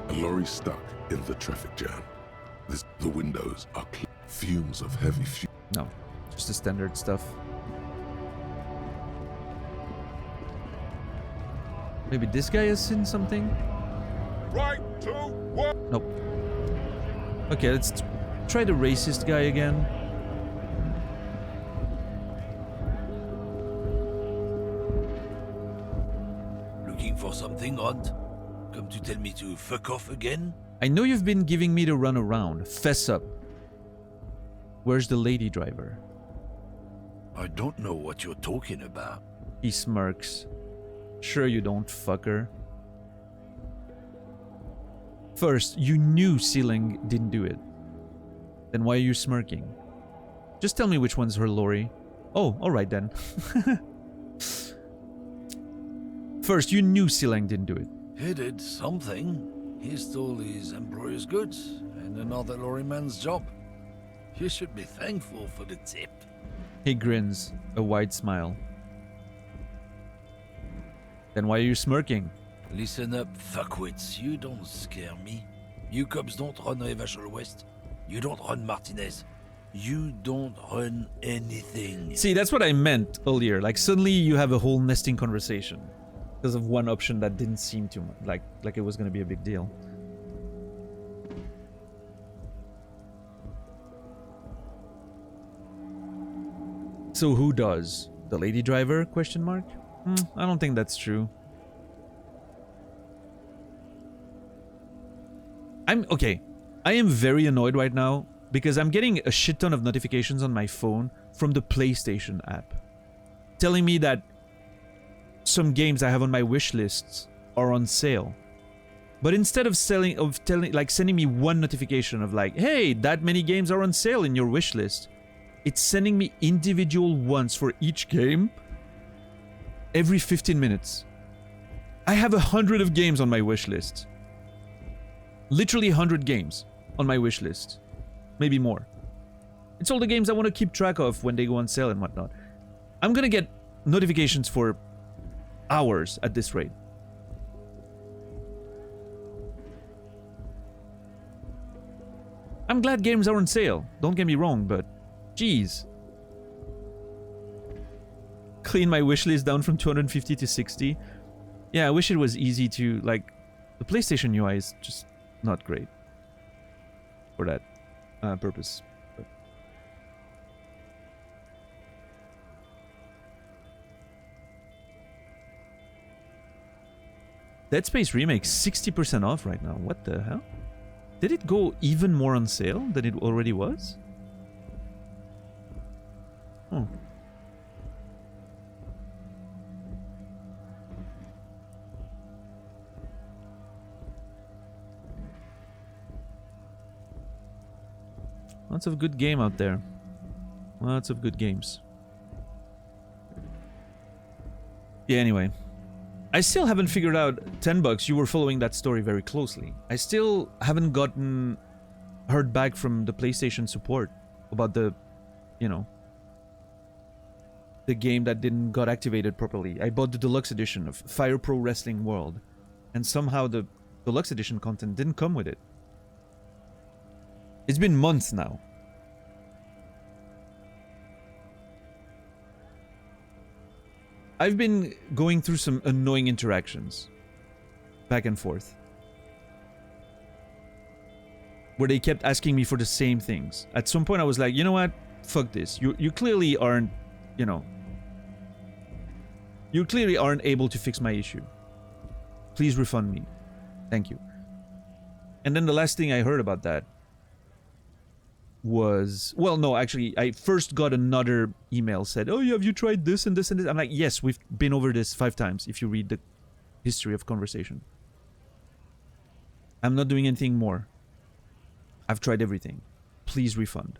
A lorry stuck in the traffic jam. The windows are fumes of heavy fuel. No, just the standard stuff. Maybe this guy has seen something? Right to what? Nope. Okay, let's try the racist guy again. Looking for something odd? Come to tell me to fuck off again? I know you've been giving me the runaround. Fess up. Where's the lady driver? I don't know what you're talking about. He smirks. Sure you don't, fucker. First, you knew Sealing didn't do it. Then why are you smirking? Just tell me which one's her lorry. Oh, alright then. First, you knew Sealing didn't do it. He did something. He stole his employer's goods and another lorryman's job. You should be thankful for the tip. He grins, a wide smile. Then why are you smirking? Listen up, fuckwits. You don't scare me. You cops don't run Revachol West. You don't run Martinez. You don't run anything. See, that's what I meant earlier. Like, suddenly you have a whole nesting conversation. Because of one option that didn't seem to like it was gonna be a big deal. So who does? The lady driver? Question mark? I don't think that's true. Okay. I am very annoyed right now because I'm getting a shit ton of notifications on my phone from the PlayStation app telling me that some games I have on my wish lists are on sale. But instead of sending me one notification of like, hey, that many games are on sale in your wish list, it's sending me individual ones for each game every 15 minutes. I have 100 of games on my wish list. Literally 100 games on my wish list. Maybe more. It's all the games I want to keep track of when they go on sale and whatnot. I'm gonna get notifications for hours at this rate. I'm glad games are on sale, don't get me wrong, but geez. Clean my wishlist down from 250 to 60. Yeah, I wish it was easy to, like, the PlayStation UI is just not great for that purpose. But Dead Space Remake 60% off right now. What the hell? Did it go even more on sale than it already was? Oh. Lots of good game out there. Lots of good games. Yeah, anyway. I still haven't figured out, $10, you were following that story very closely. I still haven't heard back from the PlayStation support about the, you know, the game that didn't got activated properly. I bought the deluxe edition of Fire Pro Wrestling World, and somehow the deluxe edition content didn't come with it. It's been months now. I've been going through some annoying interactions. Back and forth. Where they kept asking me for the same things. At some point I was like, you know what? Fuck this. You clearly aren't, you know. You clearly aren't able to fix my issue. Please refund me. Thank you. And then the last thing I heard about that was, well, no, actually, I first got another email said, oh, have you tried this and this and this? I'm like, yes, we've been over this 5 times if you read the history of conversation. I'm not doing anything more. I've tried everything. Please refund.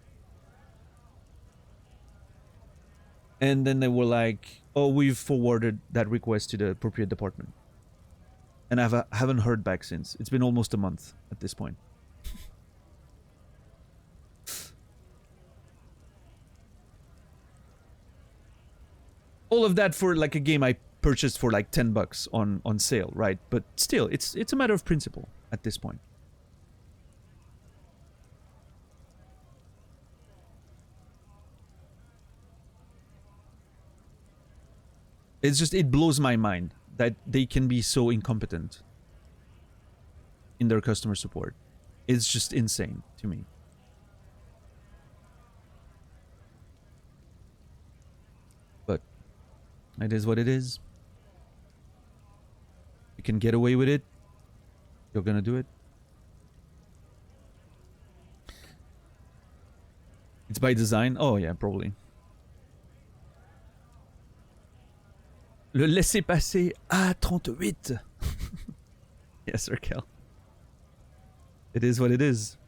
And then they were like, oh, we've forwarded that request to the appropriate department. And I haven't heard back since. It's been almost a month at this point. All of that for like a game I purchased for like $10 on sale, right? But still, it's a matter of principle at this point. It's just, it blows my mind that they can be so incompetent in their customer support. It's just insane to me. But it is what it is. You can get away with it. You're gonna do it. It's by design? Oh yeah, probably. Le laissez-passer A38. Yes, Raquel. It is what it is.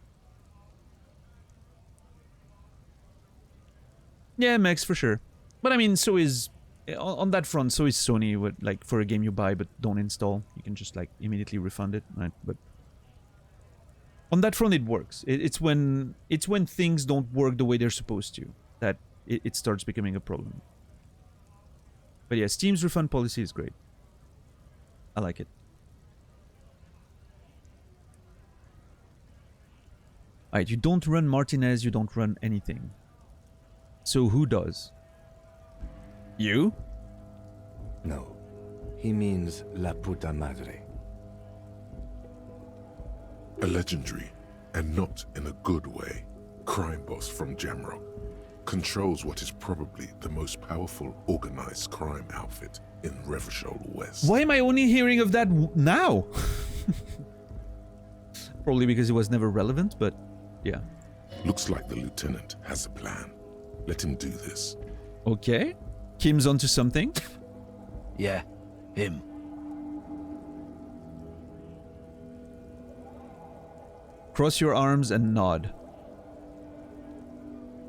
Yeah, Max, for sure. But I mean, so is... On that front, so is Sony. With, like, for a game you buy but don't install, you can just, like, immediately refund it, right? But... on that front, it works. It's when things don't work the way they're supposed to that it starts becoming a problem. But yeah, Steam's refund policy is great. I like it. Alright, you don't run Martinez, you don't run anything. So who does? You? No. He means La Puta Madre. A legendary, and not in a good way, crime boss from Jamrock. Controls what is probably the most powerful organized crime outfit in Revachol West. Why am I only hearing of that now? Probably because it was never relevant, but yeah. Looks like the lieutenant has a plan. Let him do this. Okay. Kim's onto something. Yeah, him. Cross your arms and nod.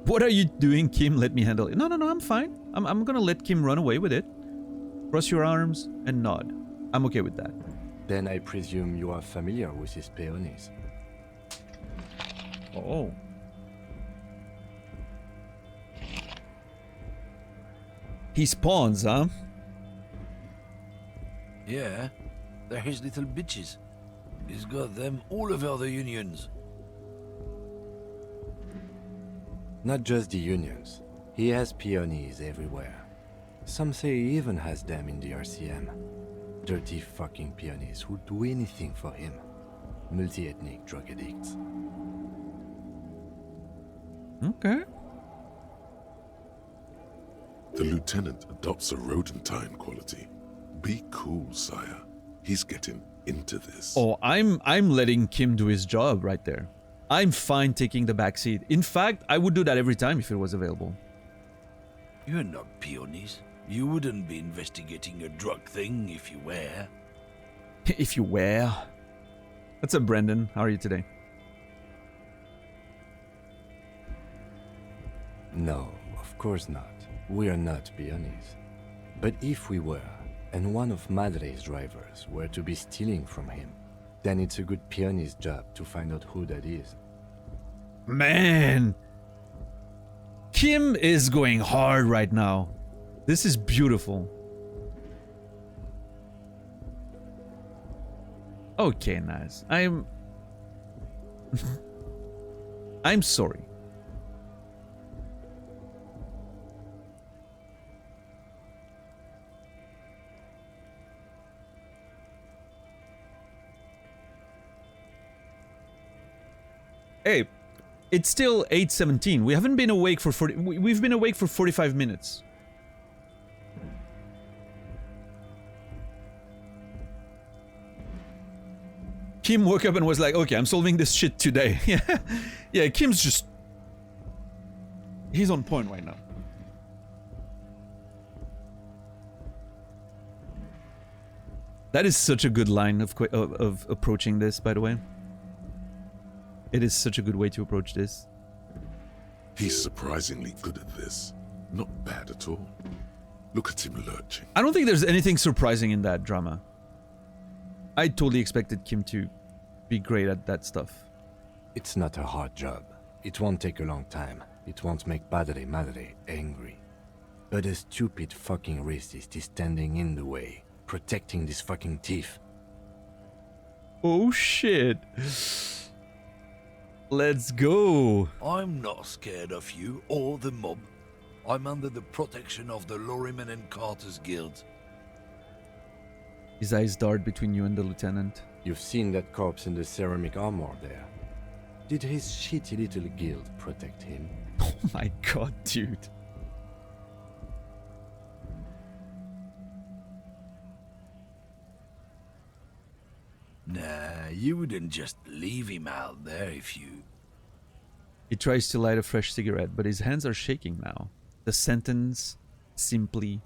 What are you doing, Kim? Let me handle it. No, I'm fine. I'm gonna let Kim run away with it. Cross your arms and nod. I'm okay with that. Then I presume you are familiar with his peonies. Oh. He pawns, huh? Yeah, they're his little bitches. He's got them all over the unions. Not just the unions. He has peonies everywhere. Some say he even has them in the RCM. Dirty fucking peonies who'd do anything for him. Multi-ethnic drug addicts. Okay. The lieutenant adopts a rodentine quality. Be cool, sire. He's getting into this. Oh, I'm letting Kim do his job right there. I'm fine taking the back seat. In fact, I would do that every time if it was available. You're not peonies. You wouldn't be investigating a drug thing if you were. If you were. What's up, Brendan? How are you today? No, of course not. We are not peonies. But if we were, and one of Madre's drivers were to be stealing from him, then it's a good peony's job to find out who that is. Man! Kim is going hard right now. This is beautiful. Okay, nice. I'm sorry. Hey, it's still 8:17. We haven't been awake for 40. We've been awake for 45 minutes. Kim woke up and was like, okay, I'm solving this shit today. Yeah, Kim's just... He's on point right now. That is such a good line of approaching this, by the way. It is such a good way to approach this. He's surprisingly good at this. Not bad at all. Look at him lurching. I don't think there's anything surprising in that drama. I totally expected Kim to be great at that stuff. It's not a hard job. It won't take a long time. It won't make Madre angry. But a stupid fucking racist is standing in the way, protecting this fucking thief. Oh shit. Let's go. I'm not scared of you or the mob. I'm under the protection of the Lorrymen and Carters Guild. His eyes dart between you and the lieutenant. You've seen that corpse in the ceramic armor there. Did his shitty little guild protect him? Oh my god, dude. Nah, you wouldn't just leave him out there if you... He tries to light a fresh cigarette, but his hands are shaking now. The sentence simply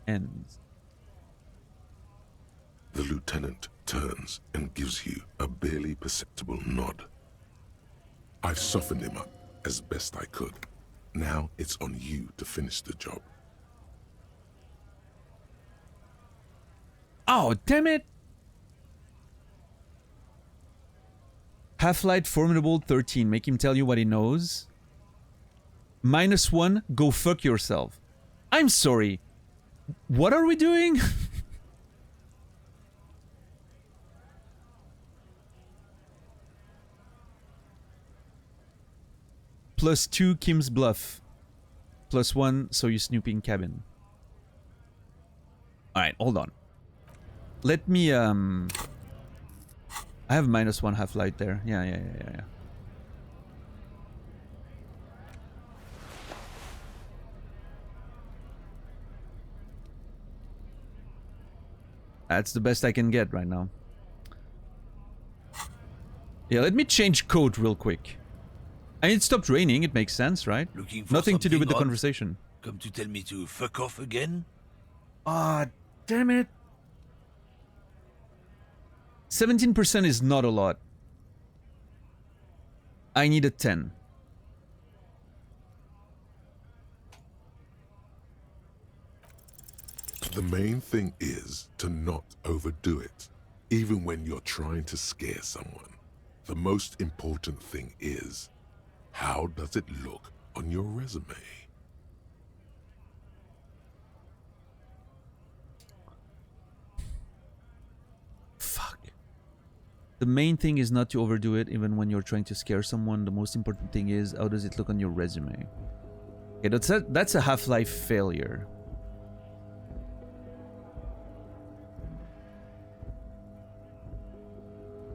ends. The lieutenant turns and gives you a barely perceptible nod. I've softened him up as best I could. Now it's on you to finish the job. Oh, damn it! Half-Light Formidable 13. Make him tell you what he knows. -1. Go fuck yourself. I'm sorry. What are we doing? +2 Kim's bluff. +1 so you snooping cabin. Alright, hold on. Let me I have -1 half-light there. Yeah. That's the best I can get right now. Yeah, let me change code real quick. And it stopped raining, it makes sense, right? Nothing to do with the conversation. Come to tell me to fuck off again? Ah, damn it. 17% is not a lot. I need a 10. The main thing is to not overdo it, even when you're trying to scare someone. The most important thing is, how does it look on your resume? Fuck. The main thing is not to overdo it, even when you're trying to scare someone. The most important thing is, how does it look on your resume? Okay, that's a Half-Life failure.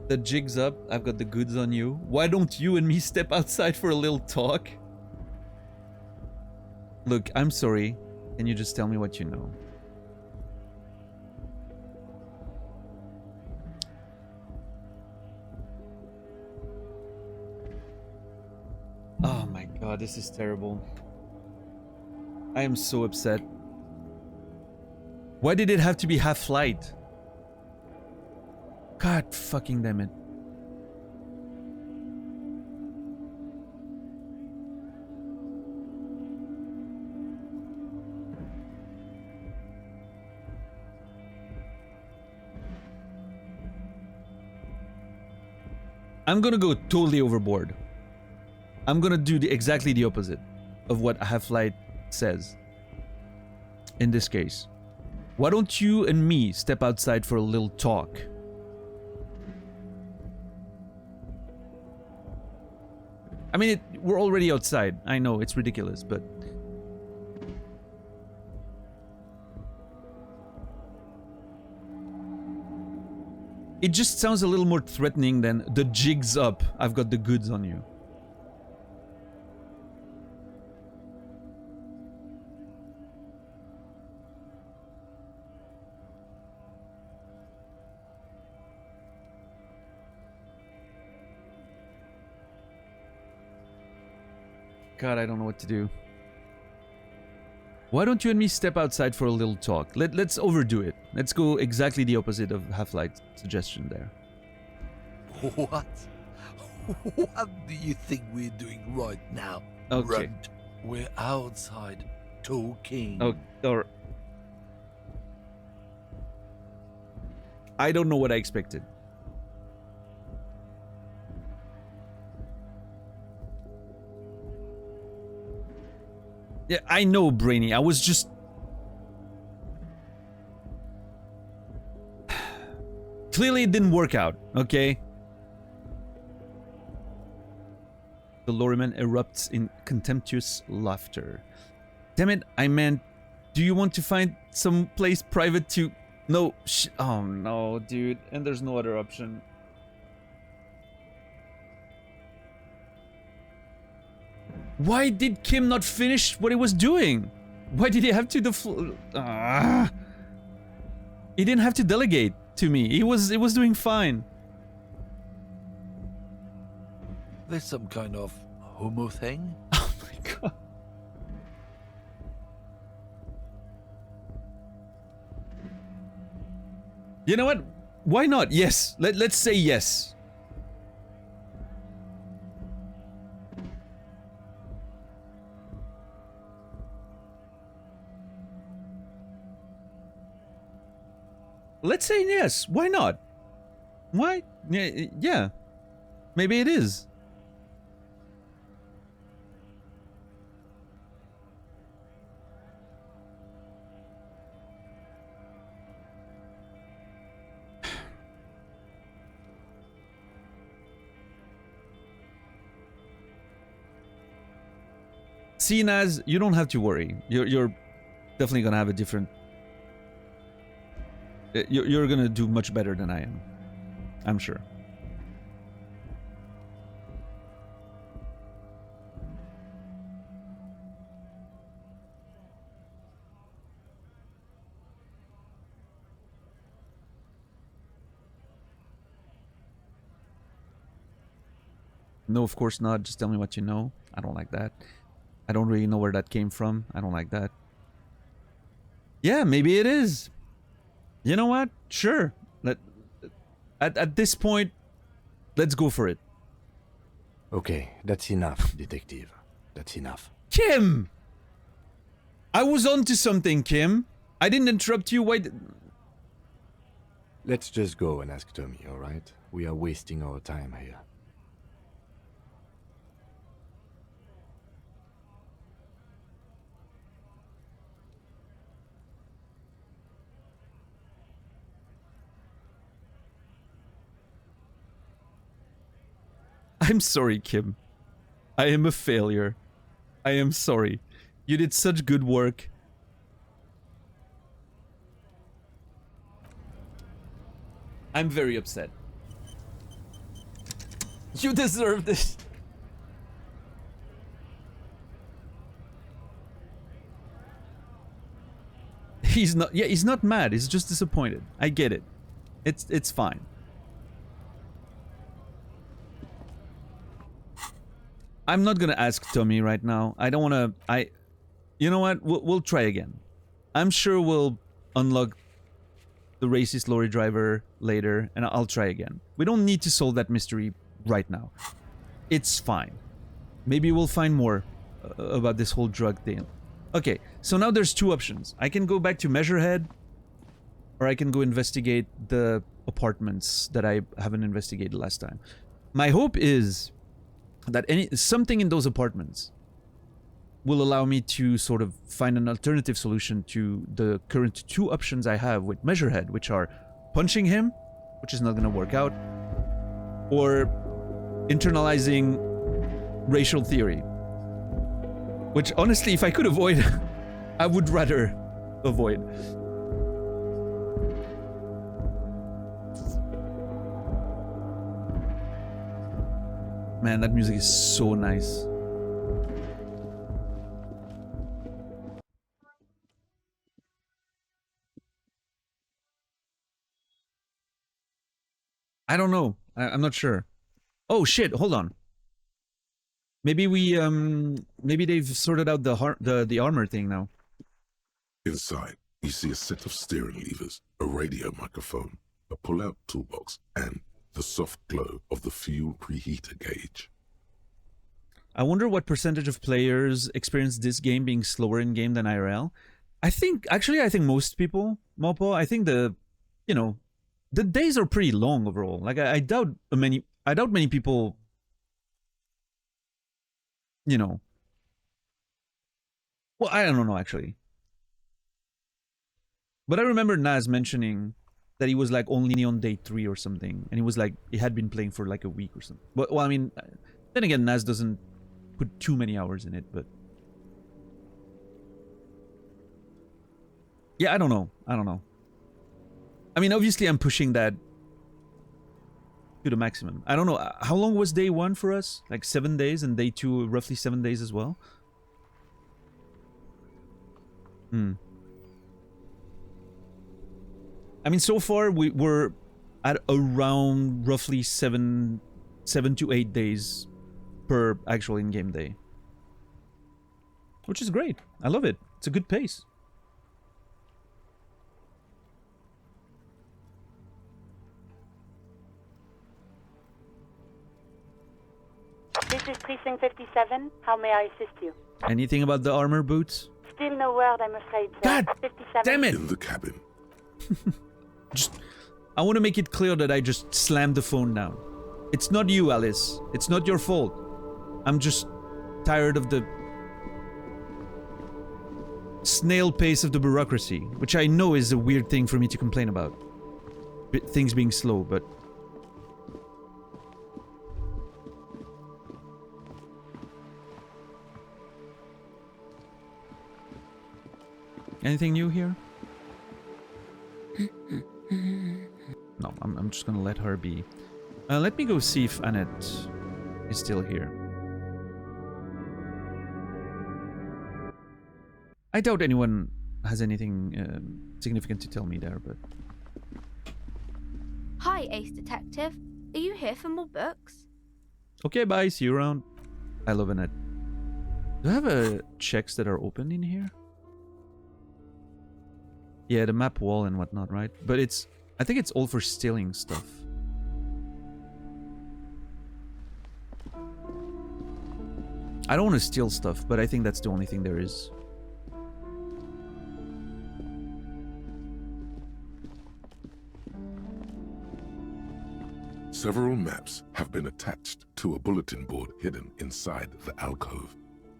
The jig's up. I've got the goods on you. Why don't you and me step outside for a little talk? Look, I'm sorry. Can you just tell me what you know? Oh my god, this is terrible. I am so upset. Why did it have to be half-light? God fucking damn it. I'm gonna go totally overboard. I'm gonna do exactly the opposite of what Half-Light says. In this case. Why don't you and me step outside for a little talk? I mean, we're already outside. I know, it's ridiculous, but... it just sounds a little more threatening than the jig's up, I've got the goods on you. God, I don't know what to do. Why don't you and me step outside for a little talk? Let's overdo it. Let's go exactly the opposite of Half-Light's suggestion there. What? What do you think we're doing right now? Okay. Runt? We're outside talking. Oh, or... I don't know what I expected. Yeah, I know, Brainy. I was just... clearly it didn't work out, okay? The lorryman erupts in contemptuous laughter. Damn it, I meant... do you want to find some place private to... No, oh no, dude. And there's no other option. Why did Kim not finish what he was doing? Why did he have to he didn't have to delegate to me. It was doing fine. There's some kind of homo thing? Oh my god. You know what? Why not? Yes. Let's say yes. Let's say yes. Why not? Why? Yeah. Maybe it is. See, Naz, you don't have to worry. You're definitely gonna have a different... You're gonna do much better than I am. I'm sure. No, of course not. Just tell me what you know. I don't like that. I don't really know where that came from. I don't like that. Yeah, maybe it is. You know what? Sure. At this point, let's go for it. Okay, that's enough, detective. That's enough. Kim! I was on to something, Kim. I didn't interrupt you. Why? Let's just go and ask Tommy, alright? We are wasting our time here. I'm sorry, Kim. I am a failure. I am sorry. You did such good work. I'm very upset. You deserve this. He's not... yeah, he's not mad. He's just disappointed. I get it. It's fine. I'm not gonna ask Tommy right now. I don't wanna... You know what? We'll try again. I'm sure we'll unlock the racist lorry driver later, and I'll try again. We don't need to solve that mystery right now. It's fine. Maybe we'll find more about this whole drug thing. Okay, so now there's two options. I can go back to Measurehead, or I can go investigate the apartments that I haven't investigated last time. My hope is that something in those apartments will allow me to sort of find an alternative solution to the current two options I have with Measurehead, which are punching him, which is not going to work out, or internalizing racial theory. Which, honestly, if I could avoid, I would rather avoid. Man, that music is so nice. I don't know. I'm not sure. Oh shit, hold on. Maybe maybe they've sorted out the armor thing now. Inside, you see a set of steering levers, a radio microphone, a pull-out toolbox, and the soft glow of the fuel preheater gauge. I wonder what percentage of players experience this game being slower in game than IRL. I think most people, Mopo, I think the days are pretty long overall. Like I doubt many people, well, I don't know actually. But I remember Naz mentioning that he was like only on day 3 or something, and he was like he had been playing for like a week or something. But well, I mean, then again, Naz doesn't put too many hours in it, but yeah, I don't know. I mean, obviously, I'm pushing that to the maximum. I don't know how long was day 1 for us, like 7 days, and day 2 roughly 7 days as well. I mean, so far we're at around roughly 7 to 8 days per actual in-game day, which is great. I love it. It's a good pace. This is Precinct 57. How may I assist you? Anything about the armor boots? Still no word, I'm afraid, sir. God 57. damn it! In the cabin. I want to make it clear that I just slammed the phone down. It's not you, Alice. It's not your fault. I'm just tired of the snail pace of the bureaucracy, which I know is a weird thing for me to complain about. Things being slow, but... Anything new here? No, I'm just gonna let her be. Let me go see if Annette is still here. I doubt anyone has anything significant to tell me there, but... Hi, Ace Detective. Are you here for more books? Okay, bye. See you around. I love Annette. Do I have checks that are open in here? Yeah, the map wall and whatnot, right? But it's... I think it's all for stealing stuff. I don't want to steal stuff, but I think that's the only thing there is. Several maps have been attached to a bulletin board hidden inside the alcove.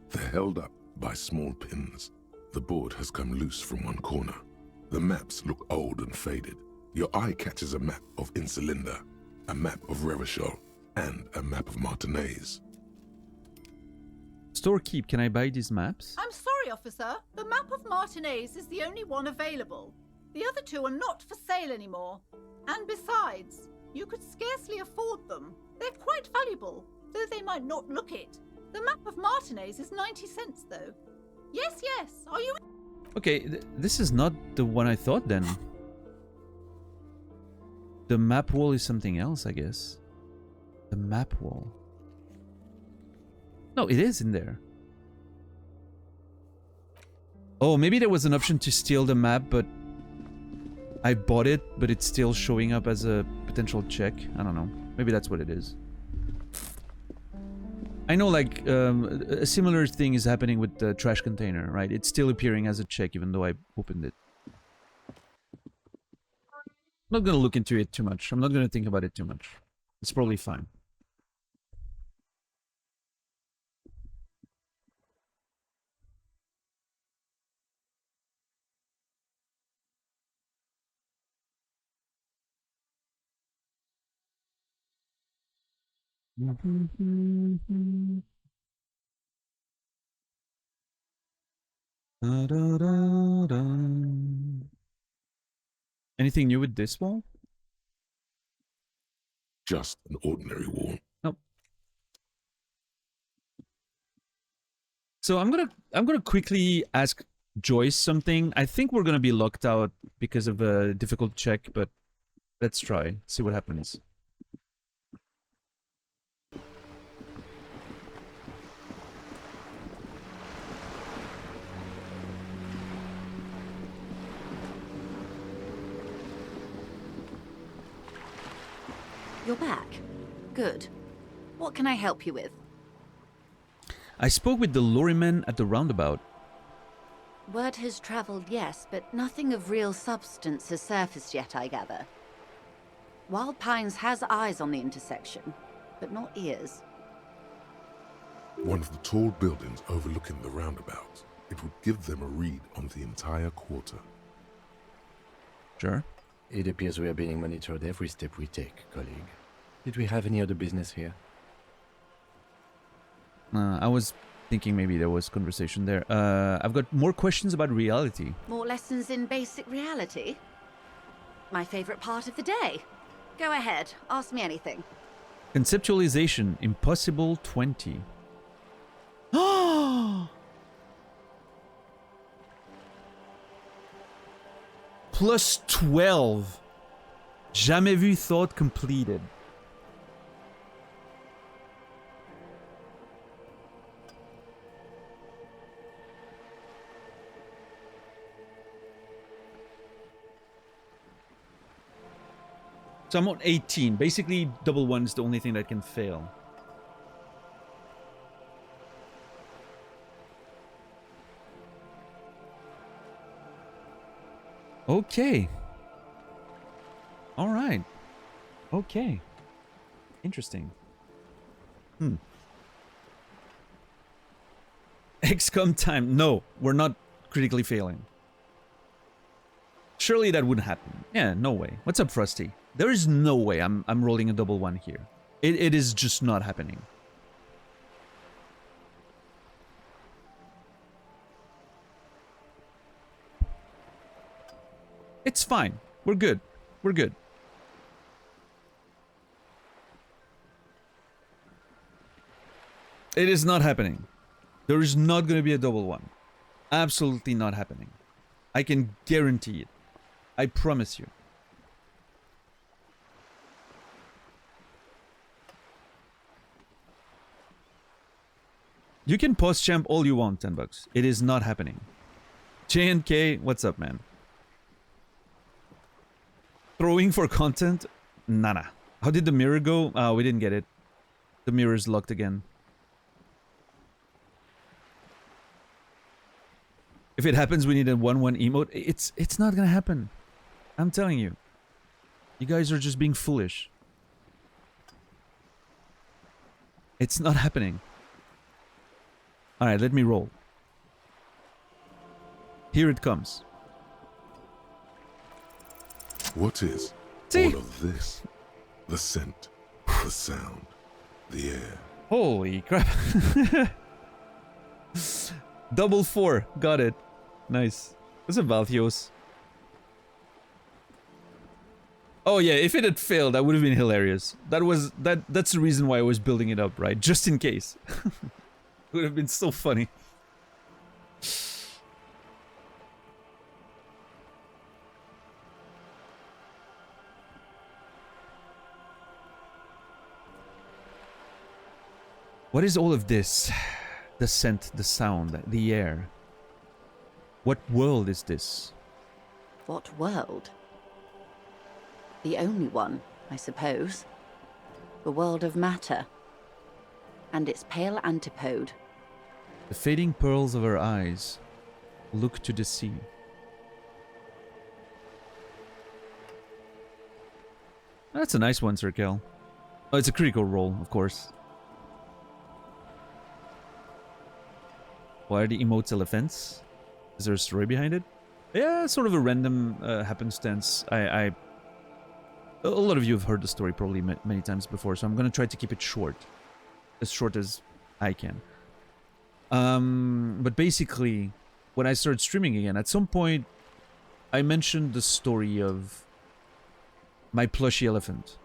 They're held up by small pins. The board has come loose from one corner. The maps look old and faded. Your eye catches a map of Insulinda, a map of Revachol, and a map of Martinez. Storekeep, can I buy these maps? I'm sorry, officer. The map of Martinez is the only one available. The other two are not for sale anymore. And besides, you could scarcely afford them. They're quite valuable, though they might not look it. The map of Martinez is 90 cents, though. Yes, are you... Okay, this is not the one I thought then. The map wall is something else, I guess. The map wall. No, it is in there. Oh, maybe there was an option to steal the map, but I bought it, but it's still showing up as a potential check. I don't know. Maybe that's what it is. I know, like, a similar thing is happening with the trash container, right? It's still appearing as a check, even though I opened it. I'm not gonna look into it too much. I'm not gonna think about it too much. It's probably fine. Da, da, da, da. Anything new with this wall? Just an ordinary wall. Nope. So I'm gonna quickly ask Joyce something. I think we're gonna be locked out because of a difficult check, but let's try. See what happens. You're back. Good. What can I help you with? I spoke with the lorryman at the roundabout. Word has travelled, yes, but nothing of real substance has surfaced yet, I gather. Wild Pines has eyes on the intersection, but not ears. One of the tall buildings overlooking the roundabout. It would give them a read on the entire quarter. Sure. It appears we are being monitored every step we take, colleague. Did we have any other business here? I was thinking maybe there was conversation there. I've got more questions about reality. More lessons in basic reality? My favourite part of the day. Go ahead, ask me anything. Conceptualization, impossible 20. Plus 12. Jamais vu thought completed. So I'm on 18. Basically, double one is the only thing that can fail. Okay. All right. Okay. Interesting. XCOM time. No, we're not critically failing. Surely that wouldn't happen. Yeah, no way. What's up, Frosty? There is no way I'm rolling a double one here. It is just not happening. It's fine. We're good. We're good. It is not happening. There is not going to be a double one. Absolutely not happening. I can guarantee it. I promise you. You can post champ all you want, $10. It is not happening. J&K, what's up, man? Throwing for content? Nada. How did the mirror go? We didn't get it. The mirror's locked again. If it happens, we need a 1-1 emote. It's not gonna happen. I'm telling you. You guys are just being foolish. It's not happening. Alright, let me roll. Here it comes. What is See? all of this? The scent, the sound, the air. Holy crap. Double 4. Got it. Nice. What's up, Valthios? Oh yeah, if it had failed, that would have been hilarious. That's the reason why I was building it up, right? Just in case. It would have been so funny. What is all of this? The scent, the sound, the air. What world is this? What world? The only one, I suppose. The world of matter. And its pale antipode. The fading pearls of her eyes look to the sea. That's a nice one, Sir Kel. Oh, it's a critical role, of course. Why are the emotes elephants? Is there a story behind it? Yeah, sort of a random happenstance. A lot of you have heard the story probably many times before, so I'm gonna try to keep it short. As short as I can. But basically, when I started streaming again, at some point, I mentioned the story of my plushy elephant.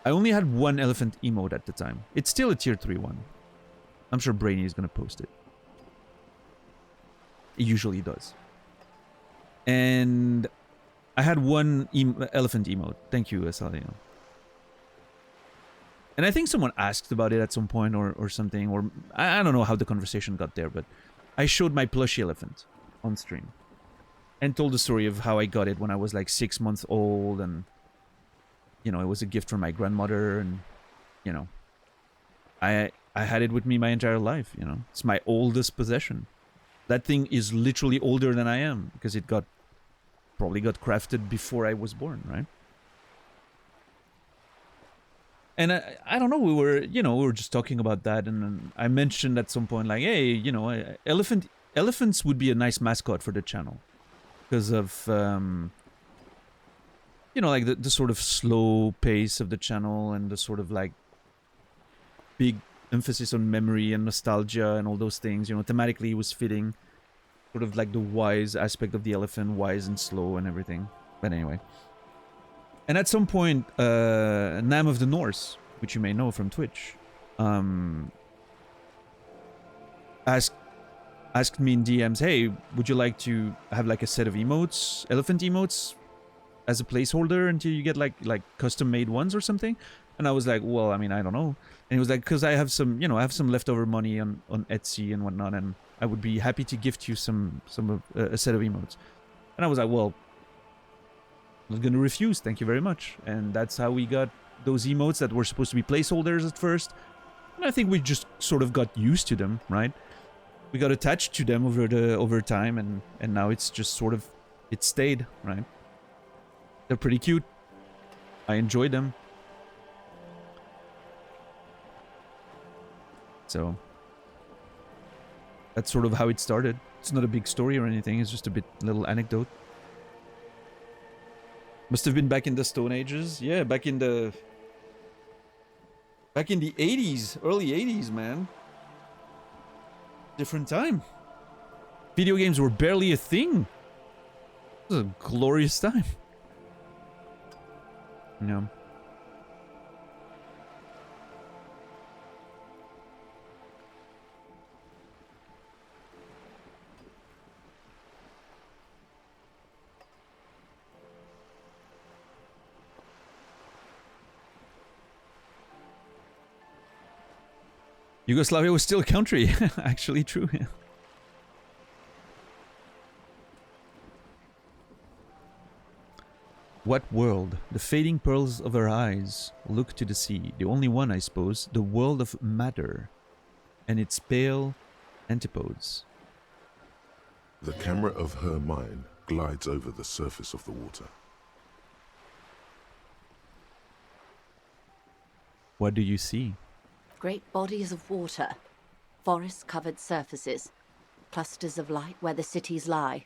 I only had one elephant emote at the time. It's still a tier 3 one. I'm sure Brainy is gonna post it. It usually does. And I had one elephant emote. Thank you, Salino. And I think someone asked about it at some point or something, or I don't know how the conversation got there, but I showed my plushy elephant on stream and told the story of how I got it when I was like 6 months old, and you know, it was a gift from my grandmother, and you know, I had it with me my entire life, you know. It's my oldest possession. That thing is literally older than I am because it probably got crafted before I was born, right? And I don't know, we were just talking about that, and I mentioned at some point, like, hey, you know, elephants would be a nice mascot for the channel because of, you know, like the sort of slow pace of the channel and the sort of like big emphasis on memory and nostalgia and all those things. You know, thematically it was fitting, sort of like the wise aspect of the elephant, wise and slow and everything. But anyway. And at some point, Nam of the Norse, which you may know from Twitch, asked me in DMs, hey, would you like to have like a set of emotes, elephant emotes, as a placeholder until you get like custom-made ones or something? And I was like, well, I mean, I don't know. And he was like, because I have some, you know, I have some leftover money on Etsy and whatnot, and I would be happy to gift you a set of emotes. And I was like, well, I'm not gonna refuse, thank you very much. And that's how we got those emotes that were supposed to be placeholders at first. And I think we just sort of got used to them, right? We got attached to them over time, and now it's just sort of, it stayed, right? They're pretty cute. I enjoy them. So that's sort of how it started. It's not a big story or anything, it's just a little anecdote. Must have been back in the Stone Ages. Yeah, back in the 80s, early 80s, man. Different time. Video games were barely a thing. It was a glorious time. You know. Yugoslavia was still a country. Actually true, yeah. What world? The fading pearls of her eyes look to the sea. The only one, I suppose. The world of matter. And its pale antipodes. The camera of her mind glides over the surface of the water. What do you see? Great bodies of water, forest-covered surfaces, clusters of light where the cities lie.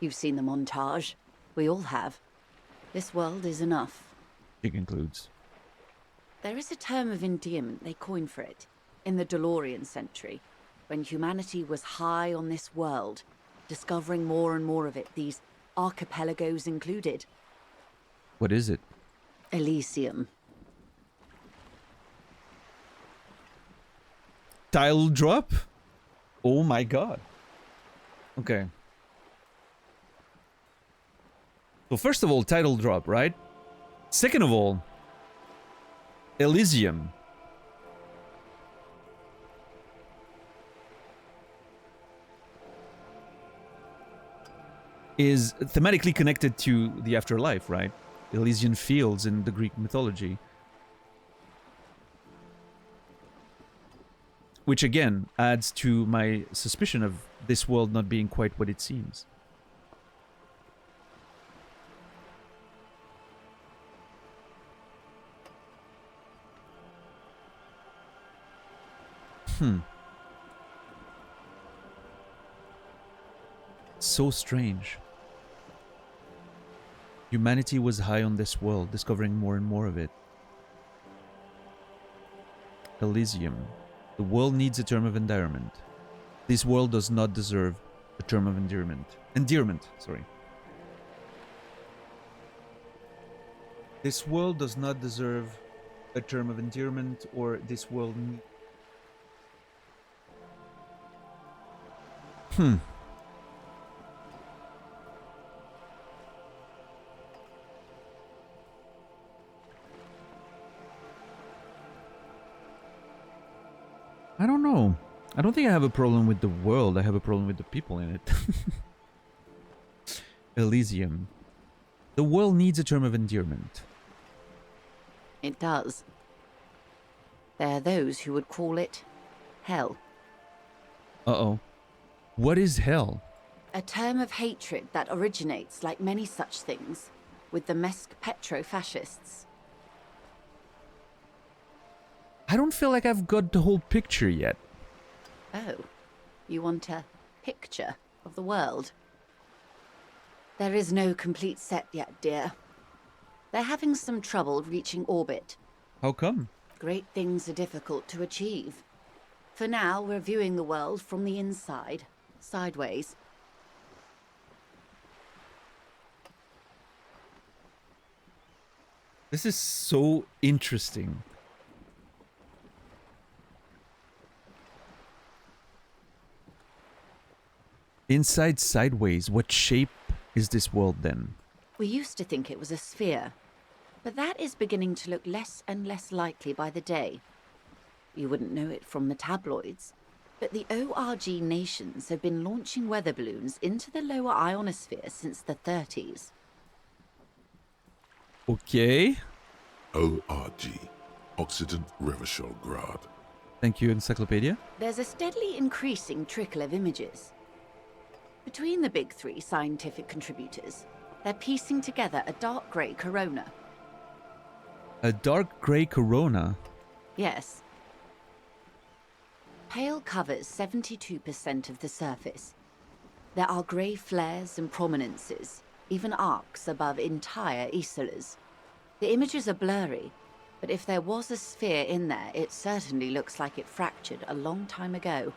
You've seen the montage. We all have. This world is enough. She concludes. There is a term of endearment they coined for it, in the DeLorean century, when humanity was high on this world, discovering more and more of it, these archipelagos included. What is it? Elysium. Tile drop? Oh my god. Okay. So first of all, title drop, right? Second of all, Elysium. is thematically connected to the afterlife, right? Elysian fields in the Greek mythology. Which again adds to my suspicion of this world not being quite what it seems. So strange. Humanity was high on this world, discovering more and more of it. Elysium. The world needs a term of endearment. This world does not deserve a term of endearment. Endearment, sorry. This world does not deserve a term of endearment, or this world needs... I don't know. I don't think I have a problem with the world. I have a problem with the people in it. Elysium. The world needs a term of endearment. It does. There are those who would call it hell. Uh-oh. What is hell? A term of hatred that originates, like many such things, with the Mesk petro-fascists. I don't feel like I've got the whole picture yet. Oh, you want a picture of the world? There is no complete set yet, dear. They're having some trouble reaching orbit. How come? Great things are difficult to achieve. For now, we're viewing the world from the inside, sideways. This is so interesting. Inside sideways, what shape is this world then? We used to think it was a sphere, but that is beginning to look less and less likely by the day. You wouldn't know it from the tabloids, but the ORG nations have been launching weather balloons into the lower ionosphere since the 30s. Okay. ORG. Occident Revachol-Grad. Thank you, Encyclopedia. There's a steadily increasing trickle of images. Between the big three scientific contributors, they're piecing together a dark grey corona. A dark grey corona? Yes. Pale covers 72% of the surface. There are grey flares and prominences, even arcs above entire isolas. The images are blurry, but if there was a sphere in there, it certainly looks like it fractured a long time ago.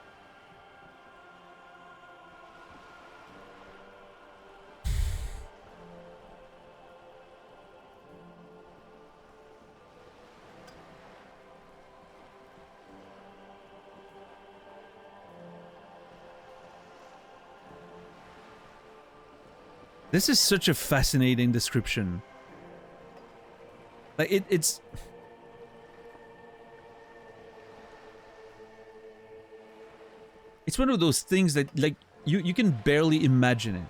This is such a fascinating description. Like it's one of those things that like you can barely imagine it.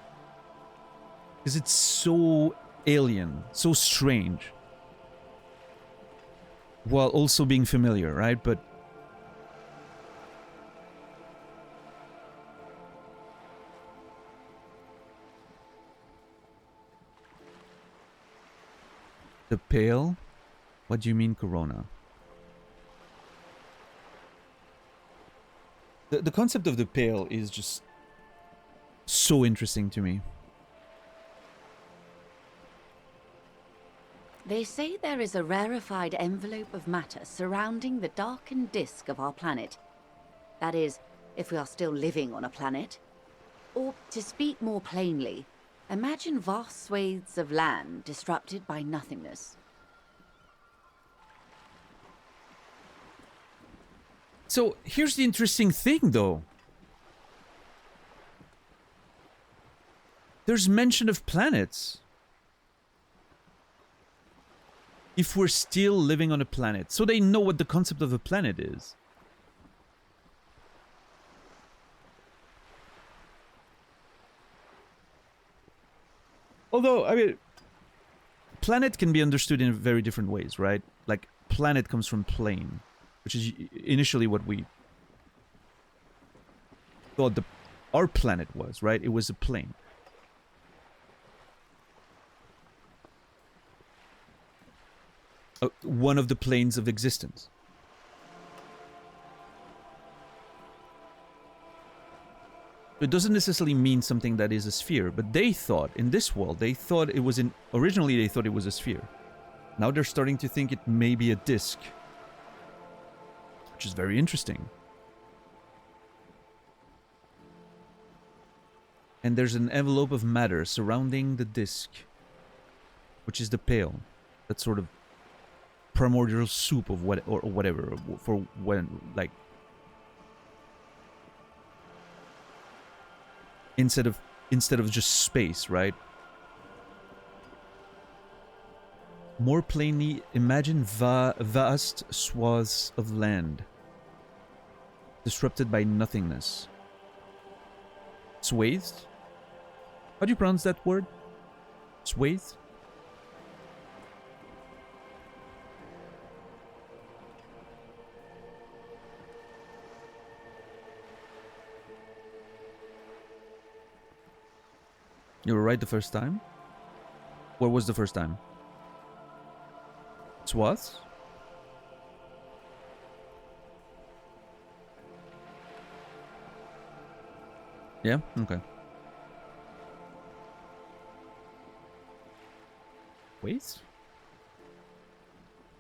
Because it's so alien, so strange. While also being familiar, right? But the pale? What do you mean, corona? The concept of the pale is just so interesting to me. They say there is a rarefied envelope of matter surrounding the darkened disk of our planet. That is, if we are still living on a planet. Or, to speak more plainly, imagine vast swathes of land disrupted by nothingness. So, here's the interesting thing, though. There's mention of planets. If we're still living on a planet. So they know what the concept of a planet is. Although, I mean, planet can be understood in very different ways, right? Like, planet comes from plane, which is initially what we thought our planet was, right? It was a plane. One of the planes of existence. It doesn't necessarily mean something that is a sphere, but they thought, in this world, they thought it was originally they thought it was a sphere. Now they're starting to think it may be a disk. Which is very interesting. And there's an envelope of matter surrounding the disk, which is the pail. That sort of primordial soup of what or whatever for when, like, instead of just space, right? More plainly, imagine vast swaths of land disrupted by nothingness. Swathed? How do you pronounce that word? Swathed? You were right the first time? What was the first time? Swaths? Yeah? Okay. Wait?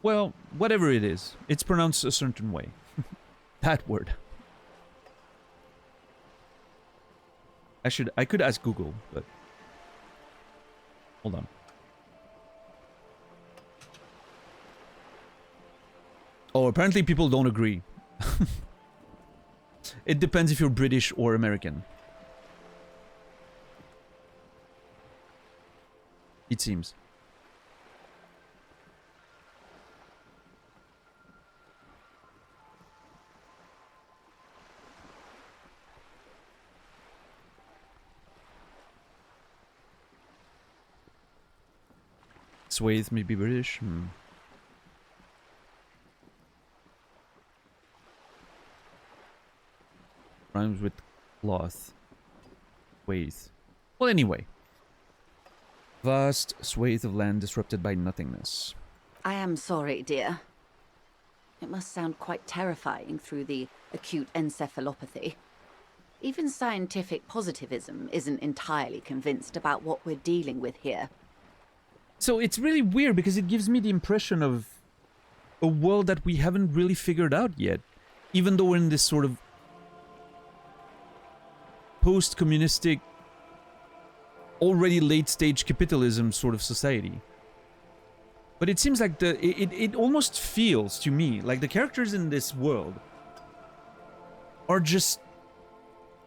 Well, whatever it is, it's pronounced a certain way. That word. I could ask Google, but... Hold on. Oh, apparently people don't agree. It depends if you're British or American. It seems. Swathe may be British. Rhymes with cloth. Swathe. Well, anyway. Vast swathe of land disrupted by nothingness. I am sorry, dear. It must sound quite terrifying through the acute encephalopathy. Even scientific positivism isn't entirely convinced about what we're dealing with here. So it's really weird because it gives me the impression of a world that we haven't really figured out yet. Even though we're in this sort of post-communistic, already late-stage capitalism sort of society. But it seems like it almost feels to me like the characters in this world are just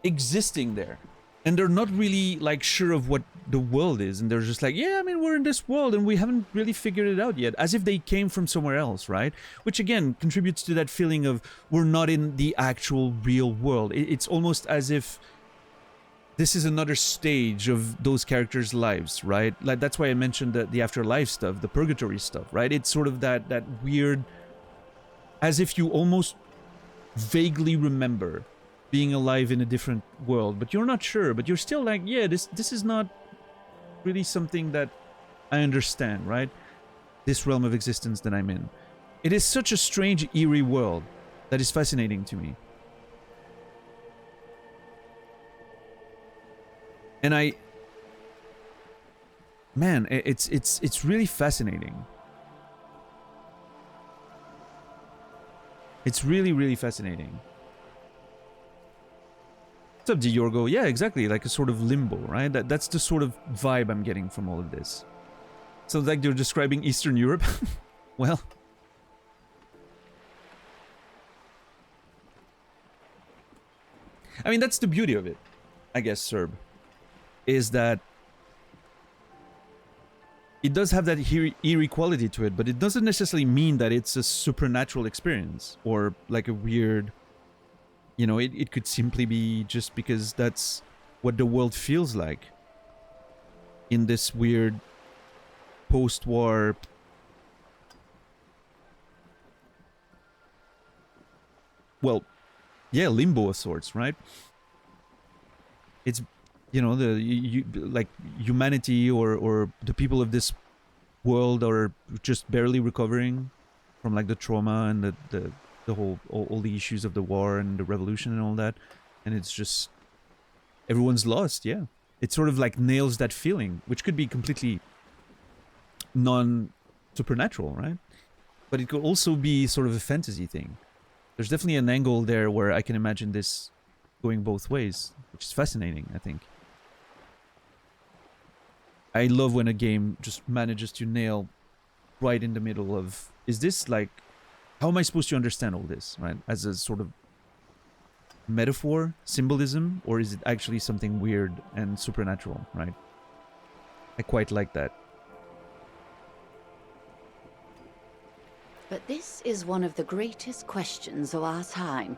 existing there. And they're not really, like, sure of what the world is. And they're just like, yeah, I mean, we're in this world and we haven't really figured it out yet. As if they came from somewhere else, right? Which, again, contributes to that feeling of we're not in the actual real world. It's almost as if this is another stage of those characters' lives, right? Like, that's why I mentioned the afterlife stuff, the purgatory stuff, right? It's sort of that weird, as if you almost vaguely remember being alive in a different world, but you're not sure, but you're still like, yeah, this is not really something that I understand, right? This realm of existence that I'm in. It is such a strange, eerie world that is fascinating to me. And man, it's really fascinating. It's really, really fascinating. What's up, Diorgo? Yeah, exactly, like a sort of limbo, right? That's the sort of vibe I'm getting from all of this. Sounds like they're describing Eastern Europe. Well. I mean, that's the beauty of it, I guess, Serb. Is that it does have that eerie quality to it, but it doesn't necessarily mean that it's a supernatural experience or like a weird... You know, it could simply be just because that's what the world feels like. in this weird post-war limbo of sorts, right? It's, you know, like humanity or the people of this world are just barely recovering from like the trauma and the whole all the issues of the war and the revolution and all that, and it's just everyone's lost. Yeah, it sort of like nails that feeling, which could be completely non-supernatural, right? But it could also be sort of a fantasy thing. There's definitely an angle there where I can imagine this going both ways, which is fascinating, I think. I love when a game just manages to nail right in the middle of, is this like, how am I supposed to understand all this, right? As a sort of metaphor, symbolism, or is it actually something weird and supernatural, right? I quite like that. But this is one of the greatest questions of our time.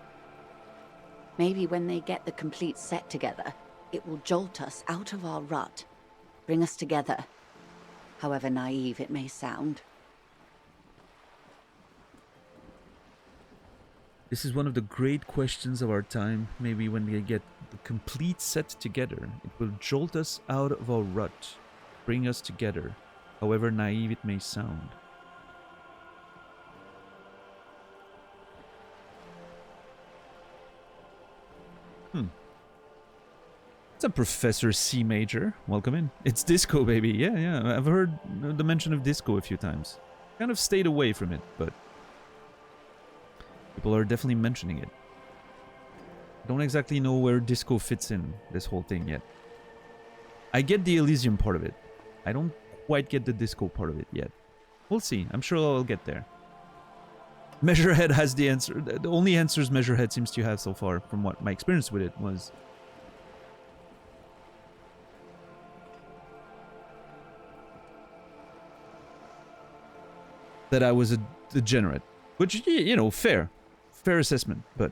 Maybe when they get the complete set together, it will jolt us out of our rut, bring us together, however naive it may sound. This is one of the great questions of our time. Maybe when they get the complete set together, it will jolt us out of our rut, bring us together, however naive it may sound. It's a Professor C Major. Welcome in. It's disco, baby. Yeah. I've heard the mention of disco a few times. Kind of stayed away from it, but people are definitely mentioning it. I don't exactly know where disco fits in this whole thing yet. I get the Elysium part of it. I don't quite get the disco part of it yet. We'll see. I'm sure I'll get there. Measurehead has the answer. The only answers Measurehead seems to have so far, from what my experience with it, was that I was a degenerate. Which, you know, fair assessment, but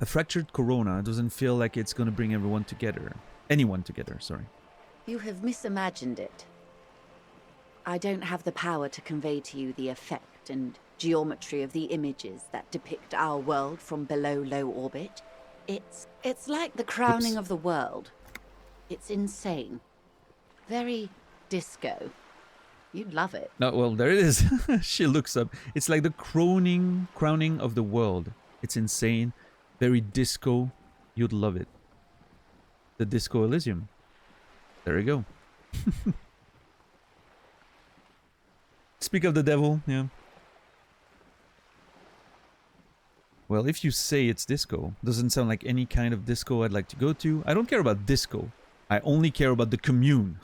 a fractured corona doesn't feel like it's gonna bring everyone together. Anyone together, sorry. You have misimagined it. I don't have the power to convey to you the effect and geometry of the images that depict our world from below low orbit. It's like the crowning of the world. It's insane. Very disco. You'd love it. No, well, there it is. She looks up. It's like the crowning of the world. It's insane. Very disco. You'd love it. The Disco Elysium. There you go. Speak of the devil, yeah. Well, if you say it's disco, doesn't sound like any kind of disco I'd like to go to. I don't care about disco. I only care about the commune.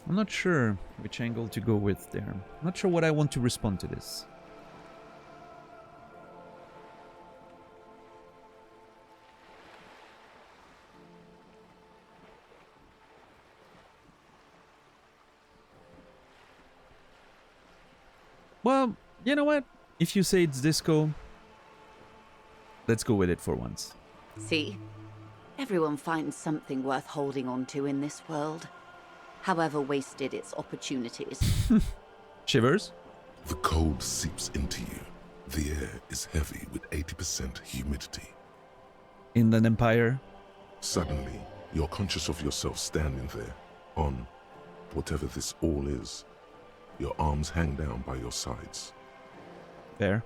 I'm not sure which angle to go with there. I'm not sure what I want to respond to this. Well, you know what? If you say it's disco, let's go with it for once. See? Everyone finds something worth holding on to in this world, however wasted its opportunities. Shivers? The cold seeps into you. The air is heavy with 80% humidity. In an empire? Suddenly, you're conscious of yourself standing there, on whatever this all is. Your arms hang down by your sides. Fair.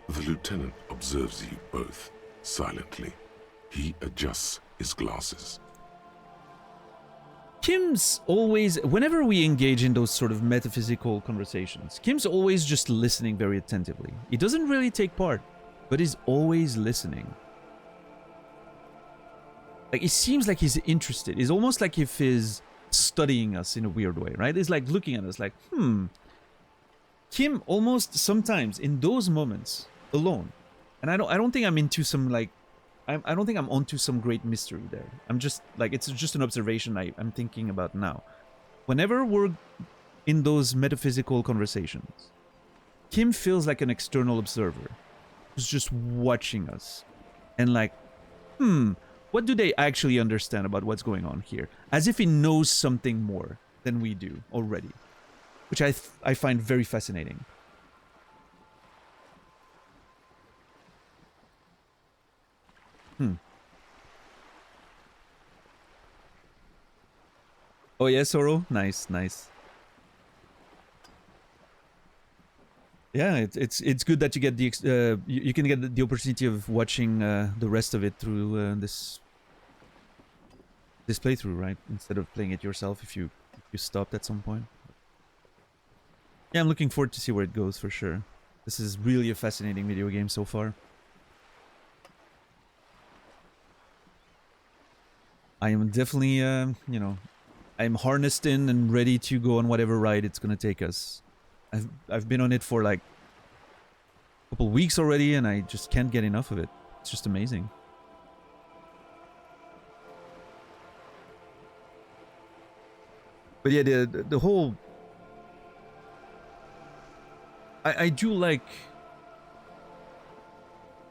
The lieutenant observes you both, silently. He adjusts his glasses. Kim's always, whenever we engage in those sort of metaphysical conversations, Kim's always just listening very attentively. He doesn't really take part, but he's always listening. Like, it seems like he's interested. It's almost like if he's studying us in a weird way, right? It's like looking at us like, Kim almost sometimes in those moments alone, and I don't think I'm into some like, I don't think I'm onto some great mystery there. I'm just like, it's just an observation I'm thinking about now. Whenever we're in those metaphysical conversations, Kim feels like an external observer who's just watching us and like, what do they actually understand about what's going on here? As if he knows something more than we do already, which I find very fascinating. Oh yeah, Soro? Nice, nice. Yeah, it's good that you get the you can get the opportunity of watching the rest of it through this playthrough, right? Instead of playing it yourself if you stopped at some point. Yeah, I'm looking forward to see where it goes for sure. This is really a fascinating video game so far. I am definitely, you know, I'm harnessed in and ready to go on whatever ride it's gonna take us. I've been on it for like a couple weeks already, and I just can't get enough of it. It's just amazing. But yeah, the whole... I do like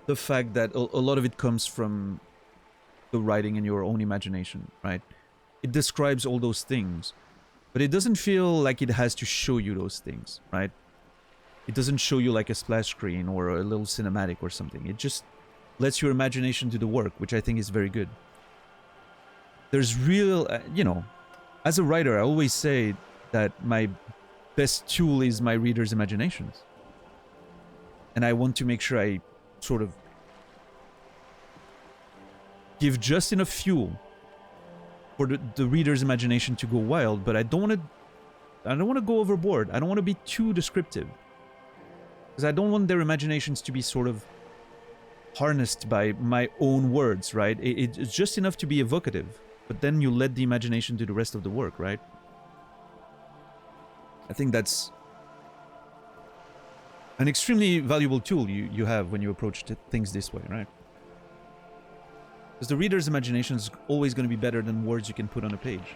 the fact that a lot of it comes from the writing in your own imagination, right? It describes all those things, but it doesn't feel like it has to show you those things, right? It doesn't show you like a splash screen or a little cinematic or something. It just lets your imagination do the work, which I think is very good. There's real, you know, as a writer, I always say that my best tool is my reader's imaginations. And I want to make sure I sort of give just enough fuel for the reader's imagination to go wild, but I don't want to go overboard. I don't want to be too descriptive, because I don't want their imaginations to be sort of harnessed by my own words, right? It's just enough to be evocative, but then you let the imagination do the rest of the work, right? I think that's an extremely valuable tool you have when you approach things this way, right? Because the reader's imagination is always going to be better than words you can put on a page.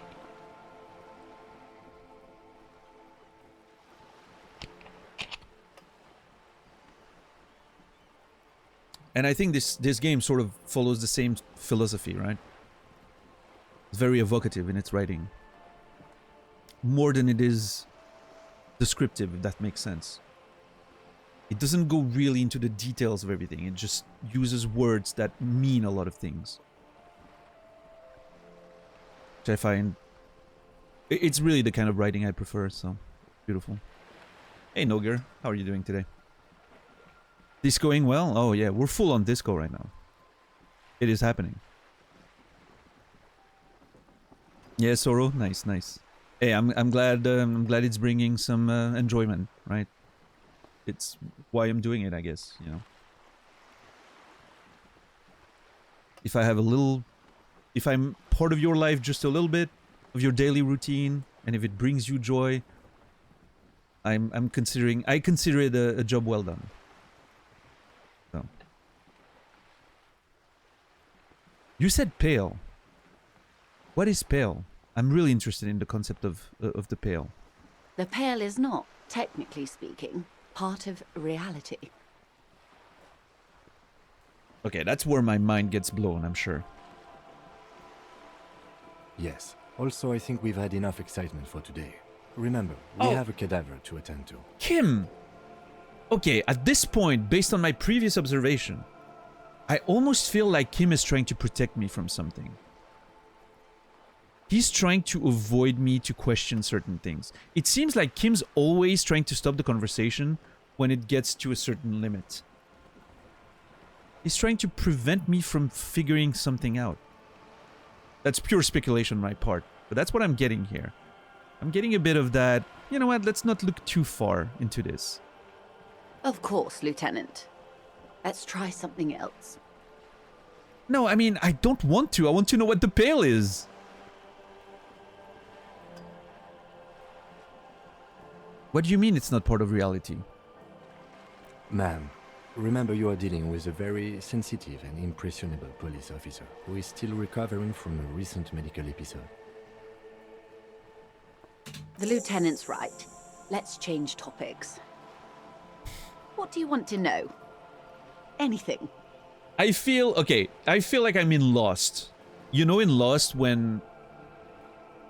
And I think this game sort of follows the same philosophy, right? It's very evocative in its writing. More than it is descriptive, if that makes sense. It doesn't go really into the details of everything. It just uses words that mean a lot of things. Which I find... it's really the kind of writing I prefer, so... beautiful. Hey, Noger. How are you doing today? Discoing well? Oh yeah, we're full on disco right now. It is happening. Yeah, Soro. Nice, nice. Hey, I'm glad it's bringing some enjoyment, right? It's why I'm doing it, I guess, you know. If I have a little... if I'm part of your life just a little bit, of your daily routine, and if it brings you joy, I consider it a job well done. So. You said pale. What is pale? I'm really interested in the concept of the pale. The pale is not, technically speaking, part of reality. Okay, that's where my mind gets blown, I'm sure. Yes. Also, I think we've had enough excitement for today. Remember, we have a cadaver to attend to. Kim! Okay, at this point, based on my previous observation, I almost feel like Kim is trying to protect me from something. He's trying to avoid me to question certain things. It seems like Kim's always trying to stop the conversation when it gets to a certain limit. He's trying to prevent me from figuring something out. That's pure speculation on my part, But that's what I'm getting here. I'm getting a bit of that, you know what, let's not look too far into this. Of course, Lieutenant. Let's try something else. No, I mean, I don't want to. I want to know what the Pale is. What do you mean it's not part of reality? Ma'am, remember you are dealing with a very sensitive and impressionable police officer who is still recovering from a recent medical episode. The Lieutenant's right. Let's change topics. What do you want to know? Anything. I feel like I'm in Lost. You know, in Lost when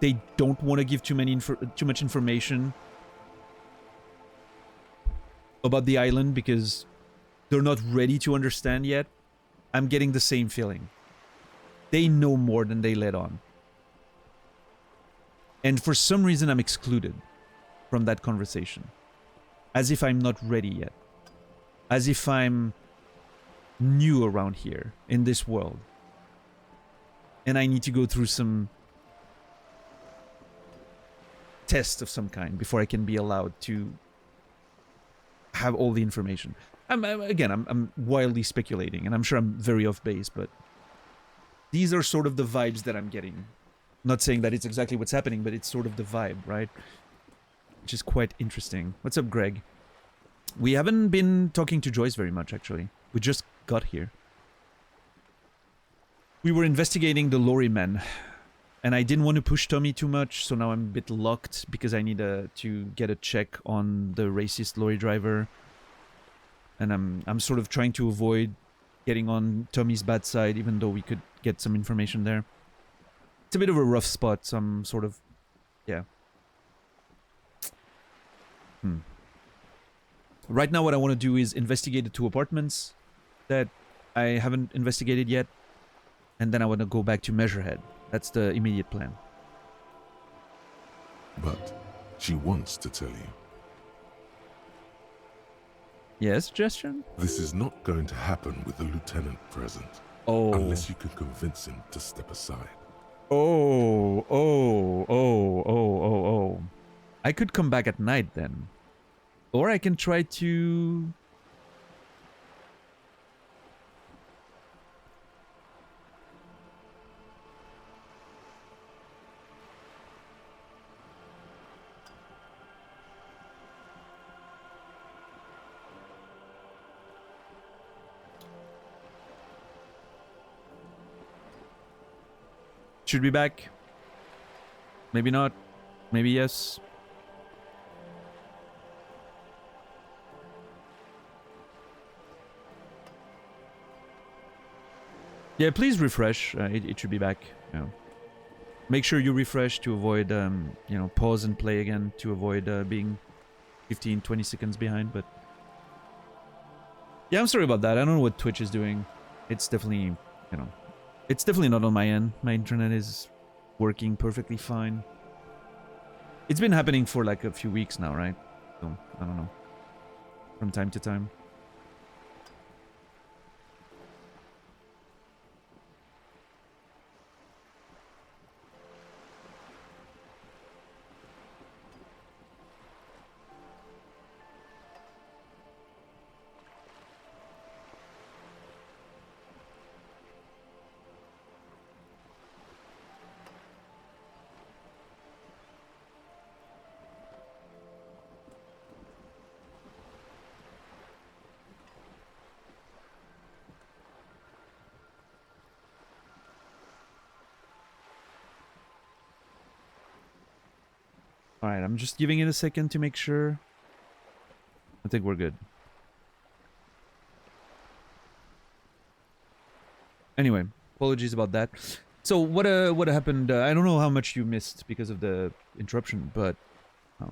they don't want to give too much information about the island because they're not ready to understand yet. I'm getting the same feeling. They know more than they let on. And for some reason I'm excluded from that conversation. As if I'm not ready yet. As if I'm new around here in this world. And I need to go through some test of some kind before I can be allowed to have all the information. I'm wildly speculating, and I'm sure I'm very off base, but these are sort of the vibes that I'm getting. Not saying that it's exactly what's happening, but it's sort of the vibe, right? Which is quite interesting. What's up, Greg? We haven't been talking to Joyce very much, actually. We just got here. We were investigating the lorry men, and I didn't want to push Tommy too much, so now I'm a bit locked because I need to get a check on the racist lorry driver. And I'm sort of trying to avoid getting on Tommy's bad side, even though we could get some information there. It's a bit of a rough spot, so I'm sort of... yeah. Right now what I want to do is investigate the 2 apartments that I haven't investigated yet. And then I want to go back to Measurehead. That's the immediate plan. But she wants to tell you. Yes, suggestion? This is not going to happen with the lieutenant present. Oh. Unless you can convince him to step aside. Oh. I could come back at night then. Or I can try to... Should be back. Maybe not. Maybe yes. Yeah, please refresh. It should be back. Yeah. Make sure you refresh to avoid, you know, pause and play again to avoid being 15, 20 seconds behind. But yeah, I'm sorry about that. I don't know what Twitch is doing. It's definitely, you know, it's definitely not on my end. My internet is working perfectly fine. It's been happening for like a few weeks now, right? So, I don't know. From time to time. Alright, I'm just giving it a second to make sure. I think we're good. Anyway, apologies about that. So what happened? I don't know how much you missed because of the interruption, but so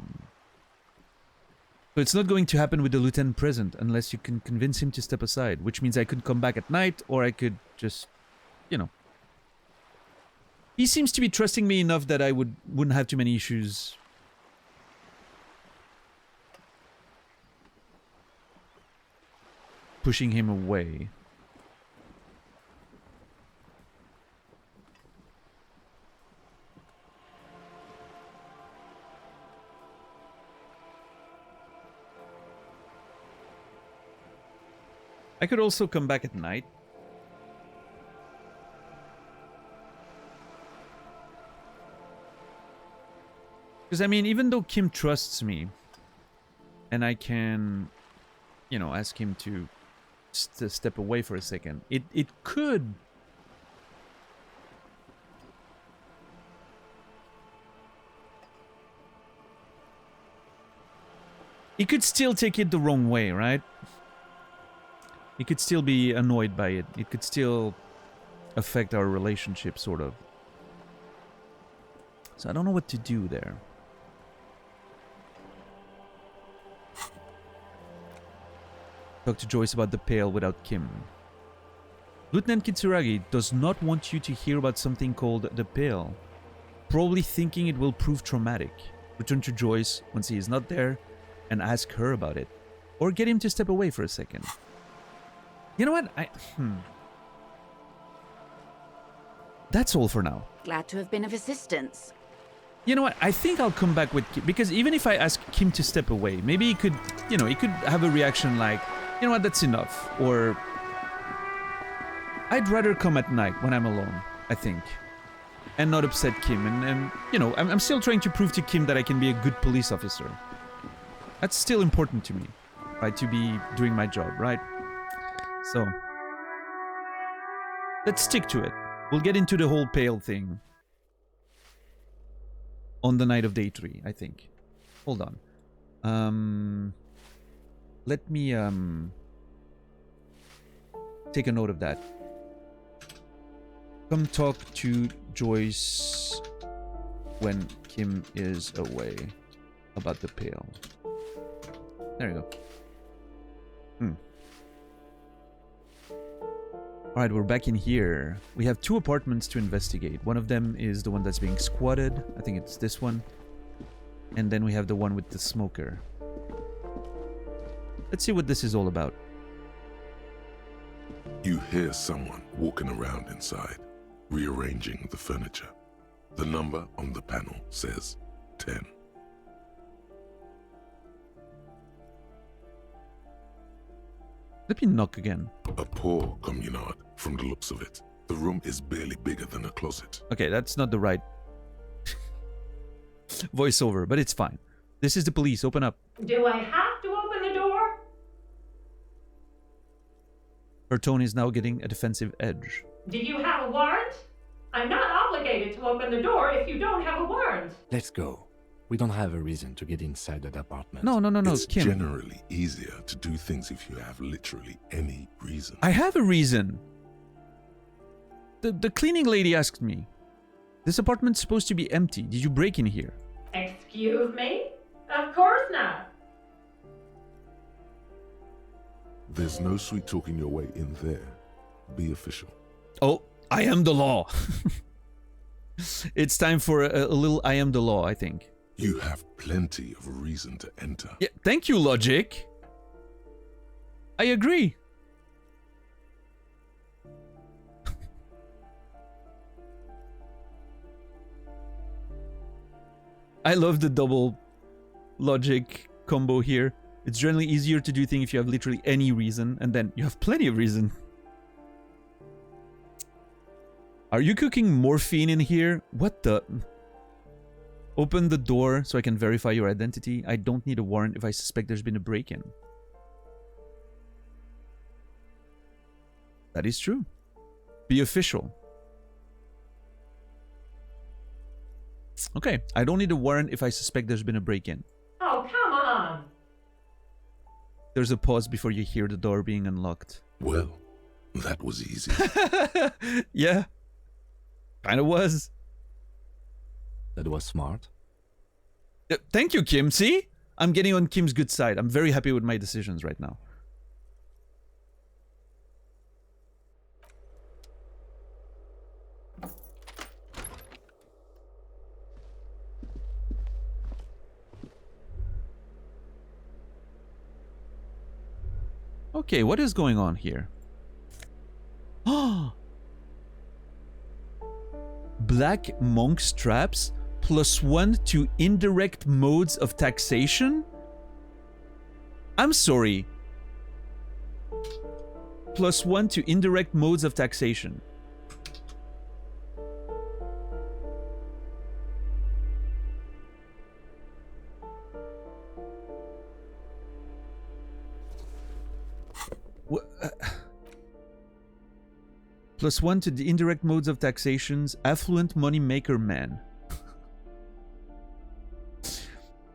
it's not going to happen with the lieutenant present unless you can convince him to step aside, which means I could come back at night, or I could just, you know. He seems to be trusting me enough that I wouldn't have too many issues. Pushing him away. I could also come back at night. Because, I mean, even though Kim trusts me, and I can, you know, ask him to step away for a second, it could... He could still take it the wrong way, right? He could still be annoyed by it. It could still affect our relationship, sort of. So I don't know what to do there. Talk to Joyce about the pail without Kim. Lieutenant Kitsuragi does not want you to hear about something called the pail, probably thinking it will prove traumatic. Return to Joyce once he is not there and ask her about it. Or get him to step away for a second. You know what? That's all for now. Glad to have been of assistance. You know what? I think I'll come back with Kim, because even if I ask Kim to step away, maybe he could, you know, he could have a reaction like, you know what, that's enough. Or I'd rather come at night when I'm alone, I think. And not upset Kim. And you know, I'm still trying to prove to Kim that I can be a good police officer. That's still important to me, right? To be doing my job, right? So, let's stick to it. We'll get into the whole pail thing on the night of day 3, I think. Hold on. Let me take a note of that. Come talk to Joyce when Kim is away about the pail. There you go. Alright, we're back in here. We have 2 apartments to investigate. One of them is the one that's being squatted. I think it's this one. And then we have the one with the smoker. Let's see what this is all about. You hear someone walking around inside, rearranging the furniture. The number on the panel says 10. Let me knock again. A poor communard, from the looks of it. The room is barely bigger than a closet. Okay, that's not the right voiceover, but it's fine. This is the police. Open up. Do I have to open the door? Her tone is now getting a defensive edge. Do you have a warrant? I'm not obligated to open the door if you don't have a warrant. Let's go. We don't have a reason to get inside that apartment. No, It's Kim. generally easier to do things if you have literally any reason. I have a reason. The cleaning lady asked me. This apartment's supposed to be empty. Did you break in here? Excuse me? Of course not. There's no sweet talking your way in there. Be official. Oh, I am the law. It's time for a little I am the law, I think. You have plenty of reason to enter. Yeah, thank you, Logic. I agree. I love the double logic combo here. It's generally easier to do things if you have literally any reason, and then you have plenty of reason. Are you cooking morphine in here? What the... Open the door so I can verify your identity. I don't need a warrant if I suspect there's been a break-in. That is true. Be official. Okay, I don't need a warrant if I suspect there's been a break-in. Oh, come on. There's a pause before you hear the door being unlocked. Well, that was easy. Yeah. Kinda was. That was smart. Thank you, Kim. See? I'm getting on Kim's good side. I'm very happy with my decisions right now. Okay, what is going on here? Black monk straps +1 to indirect modes of taxation? I'm sorry. +1 to indirect modes of taxation. +1 to the indirect modes of taxations. Affluent money maker man.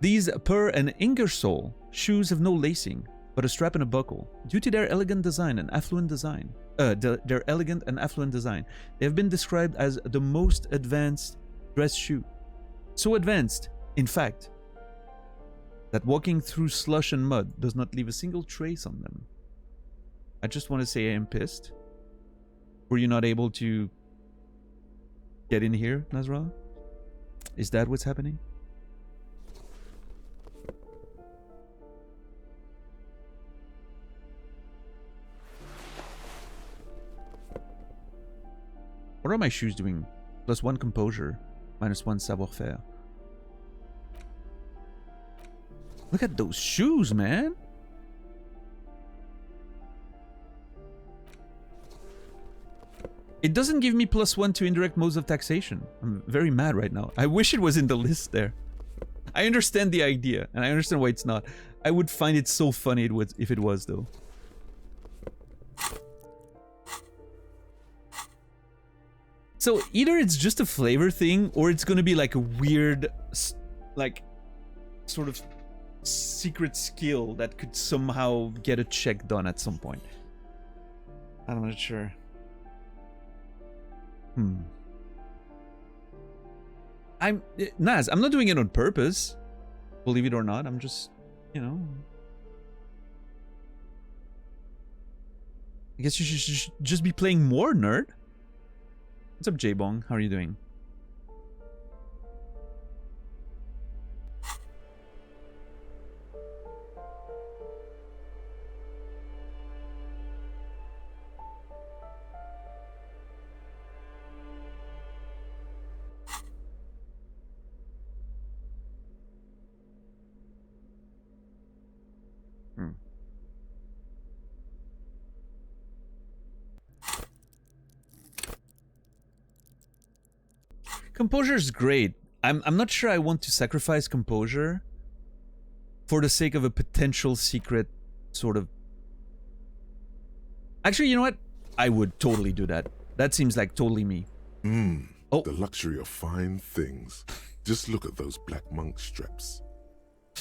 These per and Ingersoll shoes have no lacing, but a strap and a buckle. Due to their elegant design and affluent design, they have been described as the most advanced dress shoe. So advanced, in fact, that walking through slush and mud does not leave a single trace on them. I just want to say I am pissed. Were you not able to get in here, Nasrallah? Is that what's happening? What are my shoes doing? +1 composure, -1 savoir-faire. Look at those shoes, man! It doesn't give me +1 to indirect modes of taxation. I'm very mad right now. I wish it was in the list there. I understand the idea, and I understand why it's not. I would find it so funny if it was, though. So either it's just a flavor thing, or it's gonna be like a weird, like, sort of secret skill that could somehow get a check done at some point. I'm not sure. Naz, I'm not doing it on purpose. Believe it or not, I'm just, you know. I guess you should just be playing more, nerd. What's up, J-Bong? How are you doing? Composure is great. I'm not sure I want to sacrifice composure for the sake of a potential secret sort of... Actually, you know what? I would totally do that. That seems like totally me. Oh. The luxury of fine things. Just look at those black monk straps.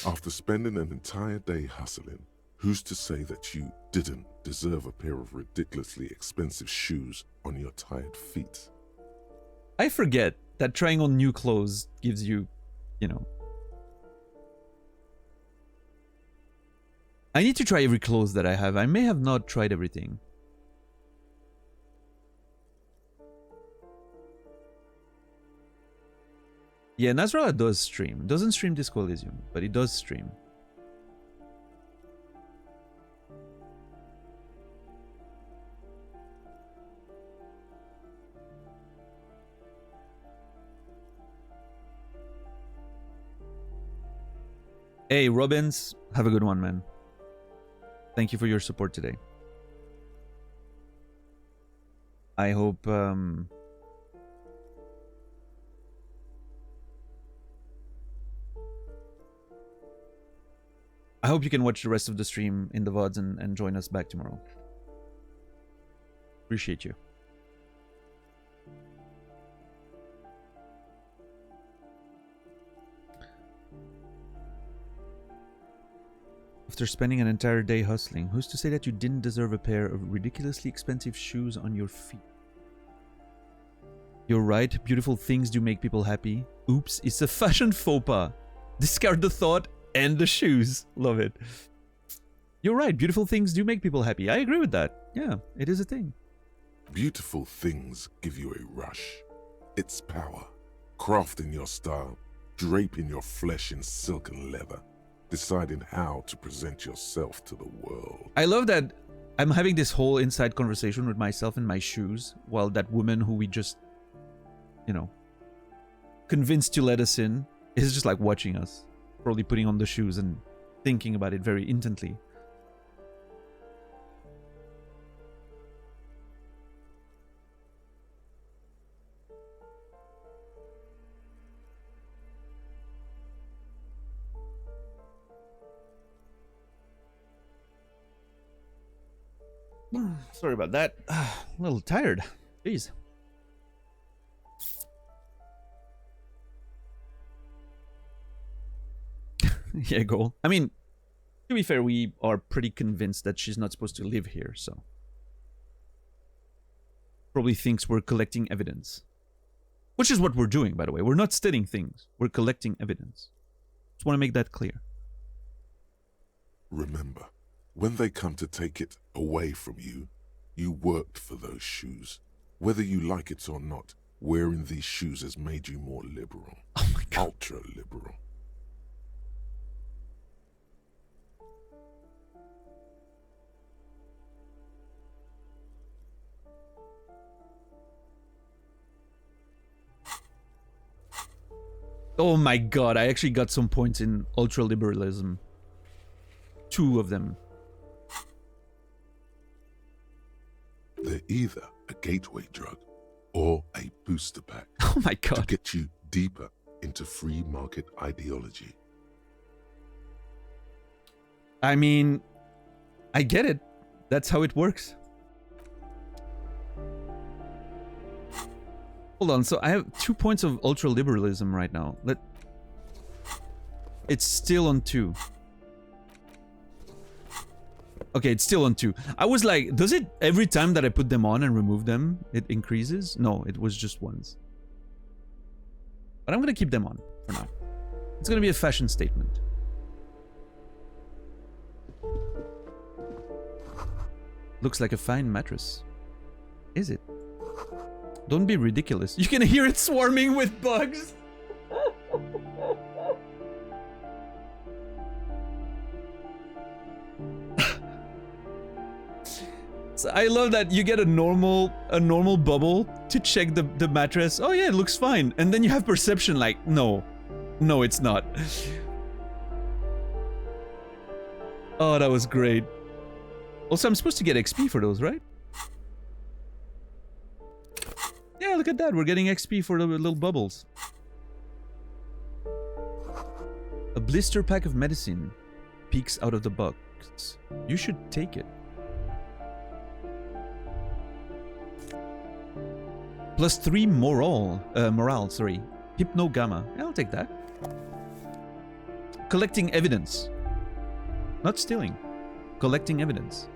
After spending an entire day hustling, who's to say that you didn't deserve a pair of ridiculously expensive shoes on your tired feet? I forget that trying on new clothes gives you, you know... I need to try every clothes that I have. I may have not tried everything. Yeah, Nasrallah does stream. Doesn't stream Disco Elysium, but he does stream. Hey, Robbins, have a good one, man. Thank you for your support today. I hope, I hope you can watch the rest of the stream in the VODs and join us back tomorrow. Appreciate you. After spending an entire day hustling, who's to say that you didn't deserve a pair of ridiculously expensive shoes on your feet? You're right, beautiful things do make people happy. Oops, it's a fashion faux pas. Discard the thought and the shoes. Love it. You're right, beautiful things do make people happy. I agree with that. Yeah, it is a thing. Beautiful things give you a rush. It's power. Crafting your style, draping your flesh in silk and leather. Deciding how to present yourself to the world. I love that I'm having this whole inside conversation with myself and my shoes, while that woman who we just, you know, convinced to let us in is just like watching us, probably putting on the shoes and thinking about it very intently. Sorry about that. A little tired. Jeez. Yeah, go. I mean, to be fair, we are pretty convinced that she's not supposed to live here, so. Probably thinks we're collecting evidence. Which is what we're doing, by the way. We're not studying things. We're collecting evidence. Just want to make that clear. Remember, when they come to take it away from you, you worked for those shoes. Whether you like it or not, wearing these shoes has made you more liberal. Oh my God. Ultra liberal. Oh my God, I actually got some points in ultra-liberalism. 2 of them. They're either a gateway drug or a booster pack. Oh my God. To get you deeper into free market ideology. I mean, I get it. That's how it works. Hold on, so I have 2 points of ultra-liberalism right now. It's still on 2. Okay, it's still on 2. I was like, does it every time that I put them on and remove them, it increases? No, it was just once. But I'm gonna keep them on for now. It's gonna be a fashion statement. Looks like a fine mattress. Is it? Don't be ridiculous. You can hear it swarming with bugs. So I love that you get a normal bubble to check the mattress. Oh yeah, it looks fine. And then you have perception like, no, it's not. Oh, that was great. Also, I'm supposed to get XP for those, right? Yeah, look at that. We're getting XP for the little bubbles. A blister pack of medicine peeks out of the box. You should take it. +3 morale, sorry. Hypno Gamma. Yeah, I'll take that. Collecting evidence. Not stealing. Collecting evidence.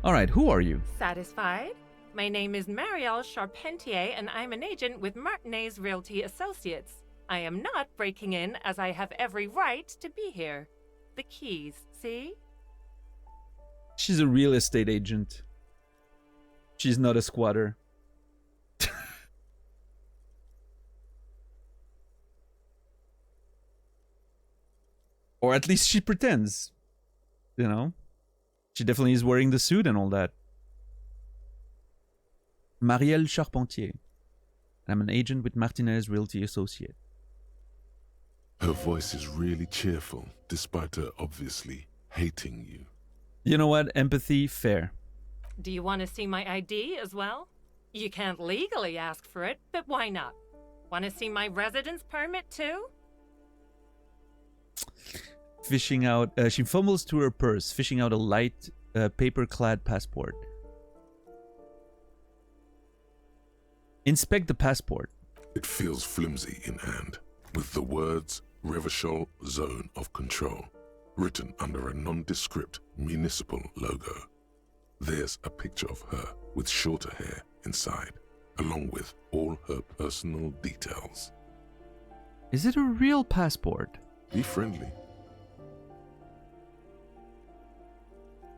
Alright, who are you? Satisfied? My name is Marielle Charpentier, and I'm an agent with Martinez Realty Associates. I am not breaking in, as I have every right to be here. The keys, see? She's a real estate agent. She's not a squatter. Or at least she pretends. You know? She definitely is wearing the suit and all that. Marielle Charpentier. I'm an agent with Martinez Realty Associate. Her voice is really cheerful, despite her obviously hating you. You know what? Empathy, fair. Do you want to see my ID as well? You can't legally ask for it, but why not? Want to see my residence permit too? Fishing out... she fumbles through her purse, fishing out a light, paper-clad passport. Inspect the passport. It feels flimsy in hand, with the words Revachol Zone of Control written under a nondescript municipal logo. There's a picture of her with shorter hair inside, along with all her personal details. Is it a real passport? Be friendly.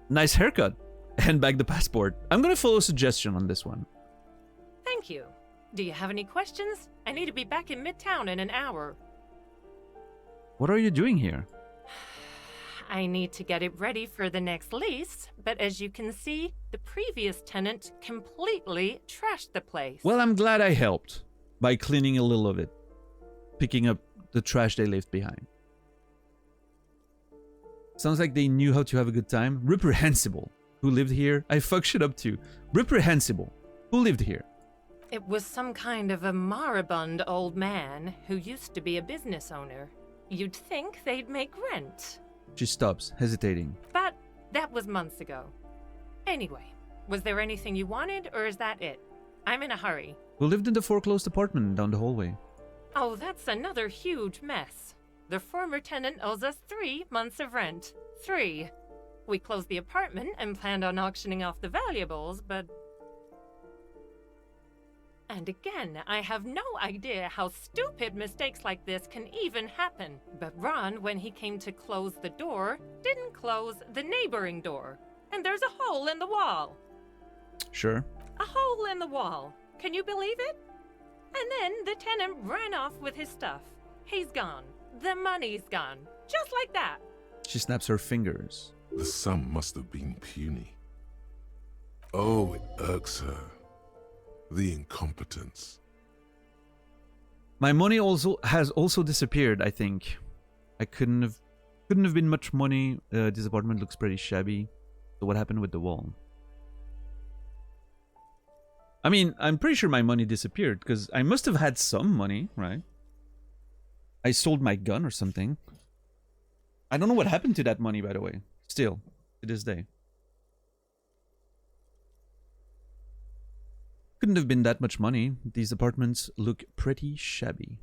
Nice haircut. Hand back the passport. I'm gonna follow suggestion on this one. Thank you. Do you have any questions? I need to be back in Midtown in an hour. What are you doing here? I need to get it ready for the next lease, but as you can see, the previous tenant completely trashed the place. Well, I'm glad I helped by cleaning a little of it, picking up the trash they left behind. Sounds like they knew how to have a good time. Reprehensible. Who lived here? I fuck shit up too. Reprehensible. Who lived here? It was some kind of a moribund old man who used to be a business owner. You'd think they'd make rent. She stops, hesitating. But that was months ago. Anyway, was there anything you wanted, or is that it? I'm in a hurry. We lived in the foreclosed apartment down the hallway. Oh, that's another huge mess. The former tenant owes us 3 months of rent. 3. We closed the apartment and planned on auctioning off the valuables, but... And again, I have no idea how stupid mistakes like this can even happen. But Ron, when he came to close the door, didn't close the neighboring door. And there's a hole in the wall. Sure. A hole in the wall. Can you believe it? And then the tenant ran off with his stuff. He's gone. The money's gone. Just like that. She snaps her fingers. The sum must have been puny. Oh, it irks her. The incompetence. My money has also disappeared, I think. I couldn't have been much money. This apartment looks pretty shabby. So what happened with the wall? I mean, I'm pretty sure my money disappeared because I must have had some money, right? I sold my gun or something. I don't know what happened to that money, by the way. Still, to this day. Couldn't have been that much money. These apartments look pretty shabby.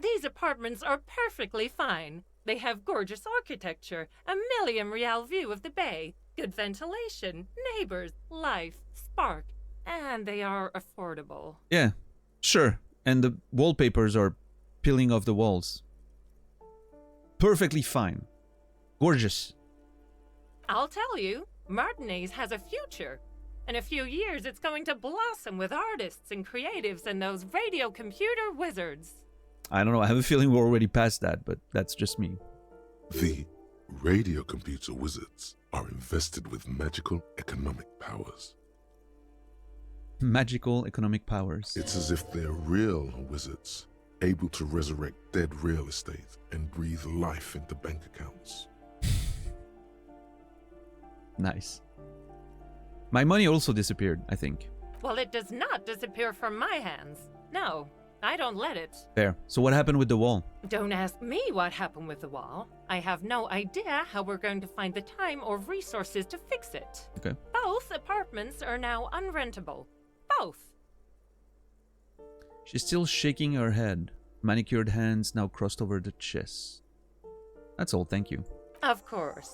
These apartments are perfectly fine. They have gorgeous architecture, a million-real view of the bay, good ventilation, neighbors, life, spark, and they are affordable. Yeah, sure. And the wallpapers are peeling off the walls. Perfectly fine. Gorgeous. I'll tell you, Martinez has a future. In a few years, it's going to blossom with artists and creatives and those radio computer wizards. I don't know, I have a feeling we're already past that, but that's just me. The radio computer wizards are invested with magical economic powers. Magical economic powers. It's as if they're real wizards, able to resurrect dead real estate and breathe life into bank accounts. Nice. My money also disappeared, I think. Well, it does not disappear from my hands. No, I don't let it. Fair. So what happened with the wall? Don't ask me what happened with the wall. I have no idea how we're going to find the time or resources to fix it. Okay. Both apartments are now unrentable. Both. She's still shaking her head. Manicured hands now crossed over the chest. That's all, thank you. Of course.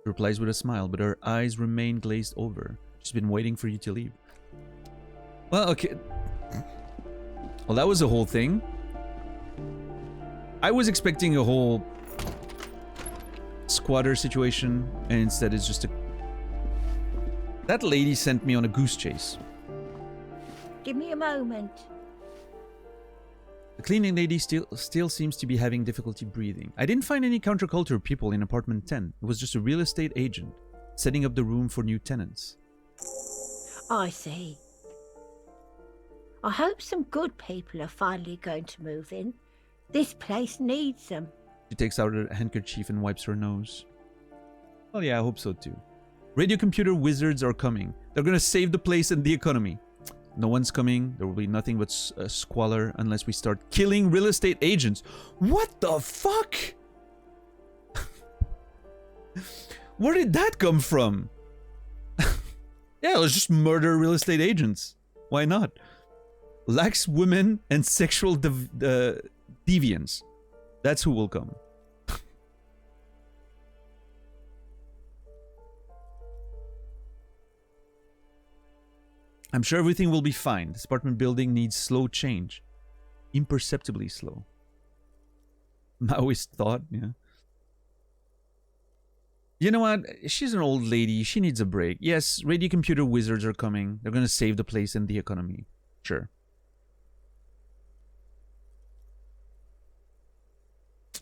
She replies with a smile, but her eyes remain glazed over. She's been waiting for you to leave. Well, okay. Well, that was the whole thing. I was expecting a whole squatter situation, and instead it's just a... That lady sent me on a goose chase. Give me a moment. The cleaning lady still seems to be having difficulty breathing. I didn't find any counterculture people in apartment 10. It was just a real estate agent setting up the room for new tenants. I see. I hope some good people are finally going to move in. This place needs them. She takes out a handkerchief and wipes her nose. Well, yeah, I hope so too. Radio computer wizards are coming. They're gonna save the place and the economy. No one's coming. There will be nothing but squalor unless we start killing real estate agents. What the fuck? Where did that come from? Yeah, let's just murder real estate agents. Why not? Lax women and sexual deviants. That's who will come. I'm sure everything will be fine. This apartment building needs slow change. Imperceptibly slow. Maoist thought, yeah. You know what? She's an old lady. She needs a break. Yes, radio computer wizards are coming. They're going to save the place and the economy. Sure.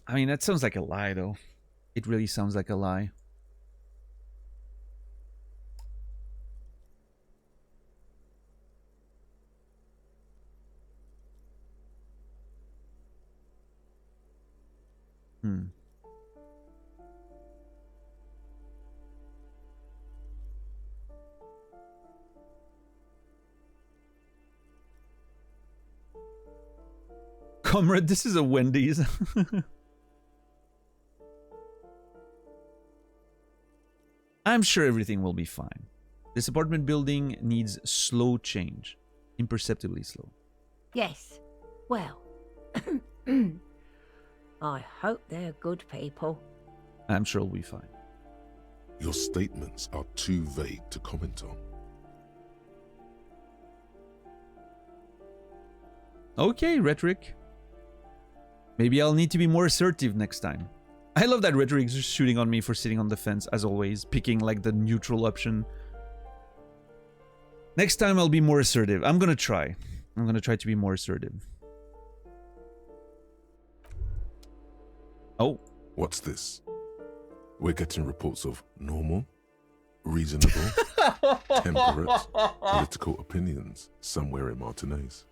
I mean, that sounds like a lie, though. It really sounds like a lie. Comrade, this is a Wendy's. I'm sure everything will be fine. This apartment building needs slow change. Imperceptibly slow. Yes. Well, I hope they're good people. I'm sure it'll be fine. Your statements are too vague to comment on. Okay, Rhetoric. Maybe I'll need to be more assertive next time. I love that Rhetoric's just shooting on me for sitting on the fence, as always, picking like the neutral option. Next time I'll be more assertive. I'm gonna try. I'm gonna try to be more assertive. Oh. What's this? We're getting reports of normal, reasonable, temperate, political opinions somewhere in Martinez.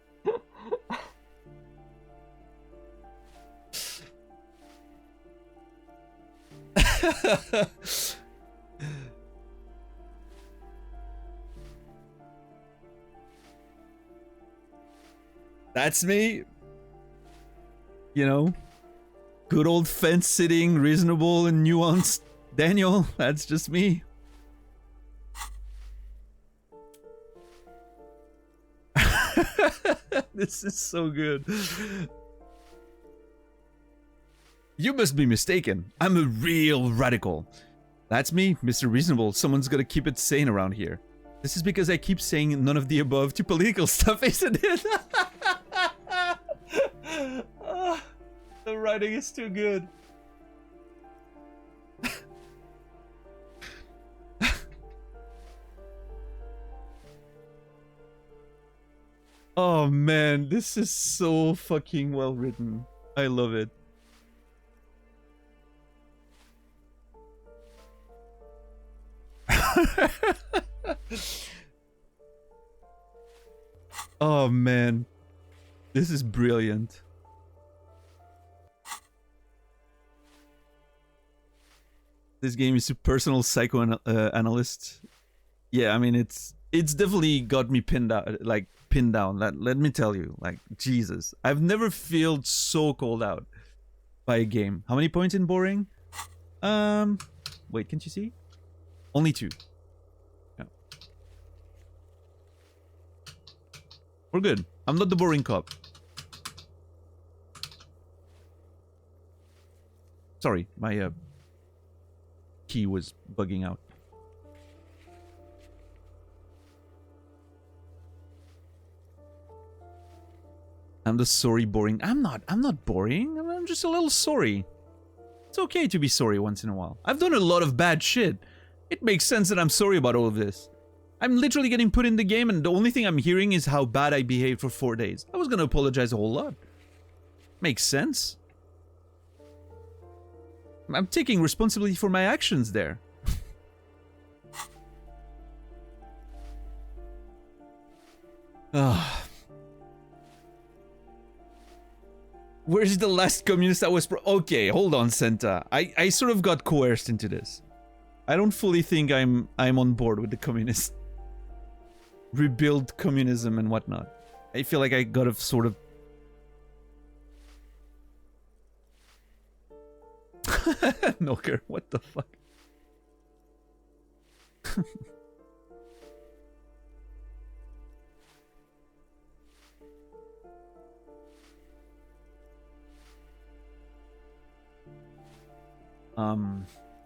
That's me. You know, good old fence sitting, reasonable and nuanced Daniel. That's just me. This is so good. You must be mistaken. I'm a real radical. That's me, Mr. Reasonable. Someone's gotta keep it sane around here. This is because I keep saying none of the above to political stuff, isn't it? The writing is too good. Oh man, this is so fucking well written. I love it. Oh man, this is brilliant. This game is a personal psychoanalyst. Yeah, I mean it's definitely got me pinned out, like pinned down. Let me tell you, like Jesus, I've never felt so called out by a game. How many points in boring? Wait, can't you see? Only 2. Yeah. We're good. I'm not the boring cop. Sorry, my key was bugging out. I'm the sorry boring. I'm not boring. I'm just a little sorry. It's okay to be sorry once in a while. I've done a lot of bad shit. It makes sense that I'm sorry about all of this. I'm literally getting put in the game and the only thing I'm hearing is how bad I behaved for 4 days. I was gonna apologize a whole lot. Makes sense. I'm taking responsibility for my actions there. Where's the last communist that was okay, hold on, Senta. I sort of got coerced into this. I don't fully think I'm on board with the communist. Rebuild communism and whatnot. I feel like I got a sort of... Knocker, what the fuck?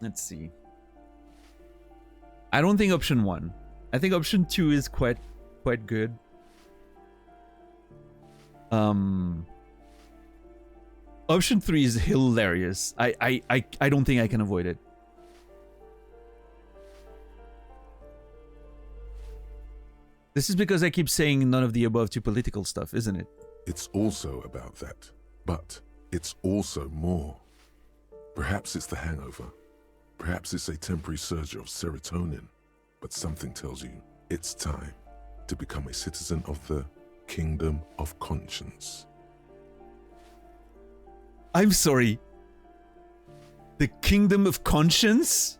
Let's see. I don't think option 1. I think option 2 is quite good. Option 3 is hilarious. I don't think I can avoid it. This is because I keep saying none of the above to political stuff, isn't it? It's also about that, but it's also more. Perhaps it's the hangover. Perhaps it's a temporary surge of serotonin. But something tells you it's time to become a citizen of the Kingdom of Conscience. I'm sorry. The Kingdom of Conscience?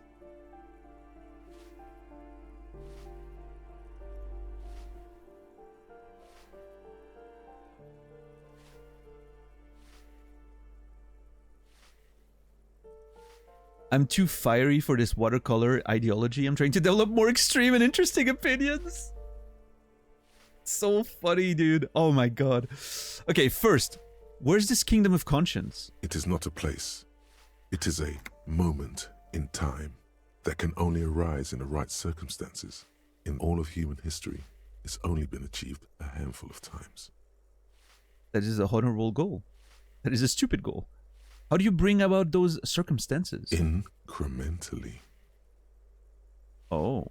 I'm too fiery for this watercolor ideology. I'm trying to develop more extreme and interesting opinions. So funny, dude. Oh my god. Okay, first, where's this kingdom of conscience? It is not a place. It is a moment in time that can only arise in the right circumstances. In all of human history, it's only been achieved a handful of times. That is a honorable goal. That is a stupid goal. How do you bring about those circumstances? Incrementally. Oh.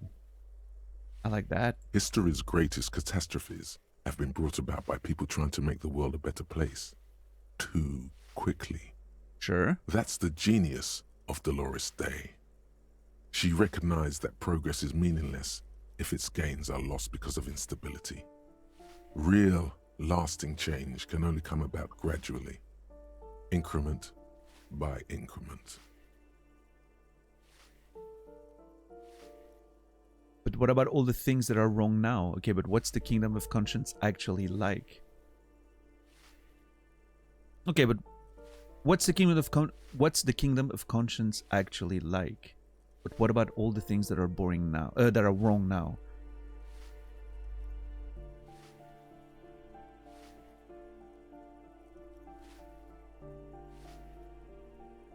I like that. History's greatest catastrophes have been brought about by people trying to make the world a better place. Too quickly. Sure. That's the genius of Dolores Day. She recognized that progress is meaningless if its gains are lost because of instability. Real, lasting change can only come about gradually. Increment by increment. But what about all the things that are wrong now? Okay, but what's the kingdom of conscience actually like? Okay, but what's the kingdom of conscience actually like? But what about all the things that are boring now? That are wrong now?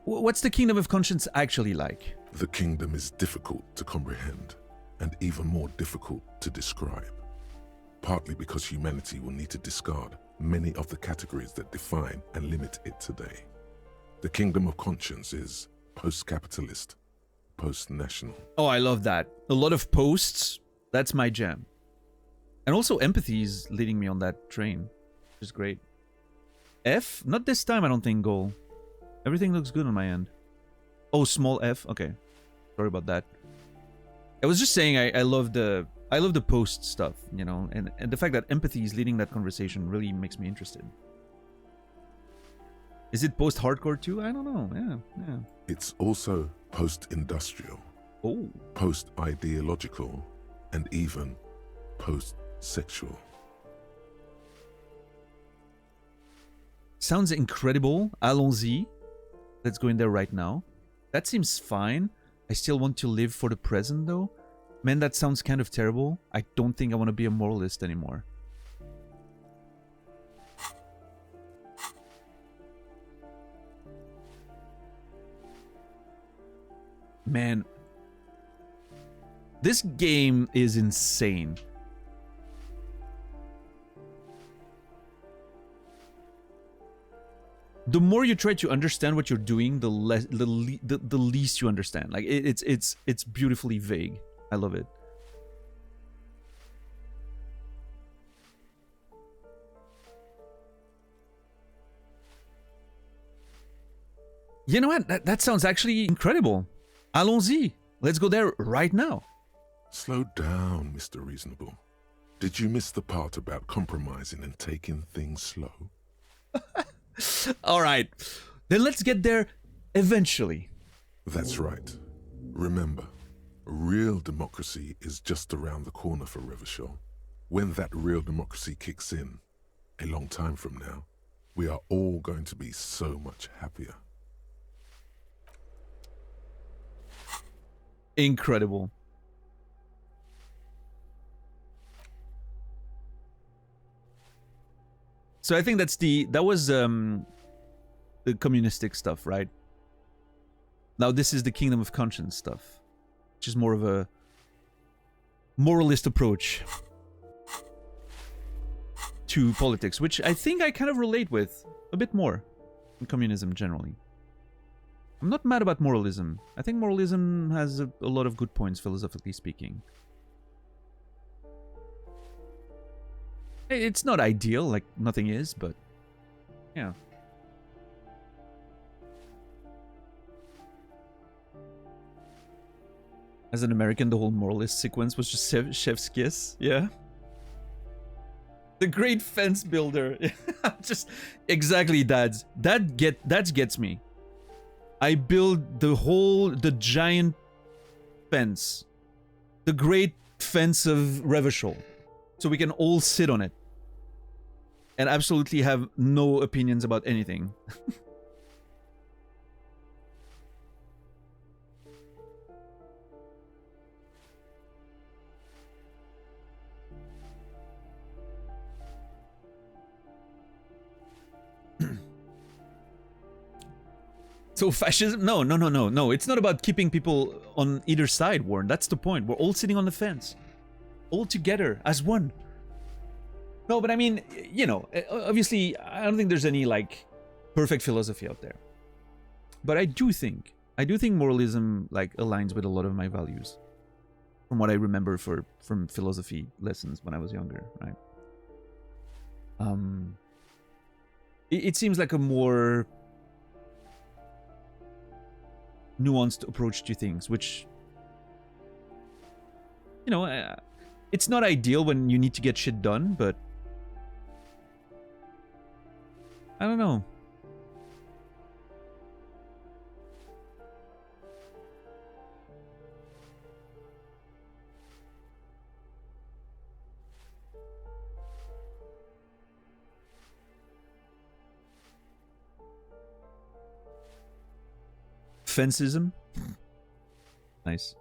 What's the kingdom of conscience actually like? The kingdom is difficult to comprehend, and even more difficult to describe. Partly because humanity will need to discard many of the categories that define and limit it today. The kingdom of conscience is post-capitalist, post-national. Oh, I love that. A lot of posts, that's my jam. And also empathy is leading me on that train, which is great. F? Not this time, I don't think, goal. Everything looks good on my end. Oh, small F? Okay. Sorry about that. I was just saying I love the post stuff, you know, and the fact that empathy is leading that conversation really makes me interested. Is it post-hardcore too? I don't know. Yeah. It's also post-industrial. Oh. Post-ideological, and even post-sexual. Sounds incredible. Allons-y. Let's go in there right now. That seems fine. I still want to live for the present though. Man, that sounds kind of terrible. I don't think I want to be a moralist anymore. Man. This game is insane. The more you try to understand what you're doing, the least you understand. Like it's beautifully vague. I love it. You know what? That sounds actually incredible. Allons-y. Let's go there right now. Slow down, Mr. Reasonable. Did you miss the part about compromising and taking things slow? All right, then let's get there eventually. That's right. Remember, real democracy is just around the corner for Revachol. When that real democracy kicks in, a long time from now, we are all going to be so much happier. Incredible. So I think that was the communistic stuff, right? Now this is the kingdom of conscience stuff, which is more of a moralist approach to politics, which I think I kind of relate with a bit more in communism generally. I'm not mad about moralism. I think moralism has a lot of good points, philosophically speaking. It's not ideal, like nothing is, but yeah. As an American, the whole moralist sequence was just chef's kiss, yeah. The great fence builder. Just exactly that gets me. I build the giant fence. The great fence of Revachol. So we can all sit on it. And absolutely have no opinions about anything. So fascism? No. It's not about keeping people on either side, Warren. That's the point. We're all sitting on the fence. All together as one. No, but I mean, you know, obviously, I don't think there's any, like, perfect philosophy out there. But I do think moralism, like, aligns with a lot of my values. From what I remember from philosophy lessons when I was younger, right? It seems like a more nuanced approach to things, which, you know, it's not ideal when you need to get shit done, but I don't know. Fencism? Nice.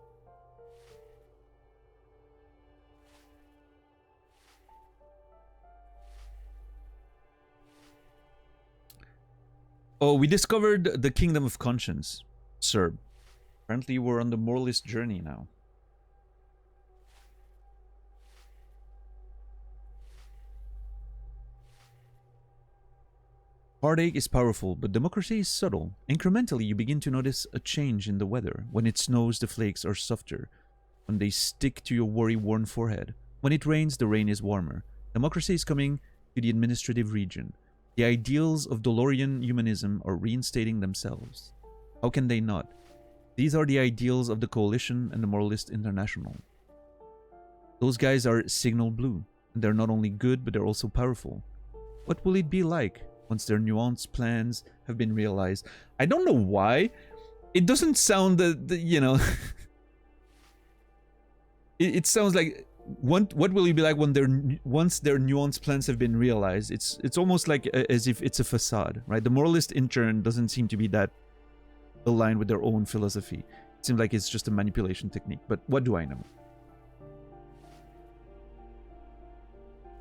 Oh, we discovered the Kingdom of Conscience, sir. Apparently we're on the moralist journey now. Heartache is powerful, but democracy is subtle. Incrementally, you begin to notice a change in the weather. When it snows, the flakes are softer. When they stick to your worry-worn forehead. When it rains, the rain is warmer. Democracy is coming to the administrative region. The ideals of DeLorean humanism are reinstating themselves. How can they not? These are the ideals of the Coalition and the Moralist International. Those guys are signal blue. And they're not only good, but they're also powerful. What will it be like once their nuanced plans have been realized? I don't know why. It doesn't sound you know... it sounds like... what will it be like when once their nuanced plans have been realized? It's almost like as if it's a facade, right? The moralist intern doesn't seem to be that aligned with their own philosophy. It seems like it's just a manipulation technique, but what do I know?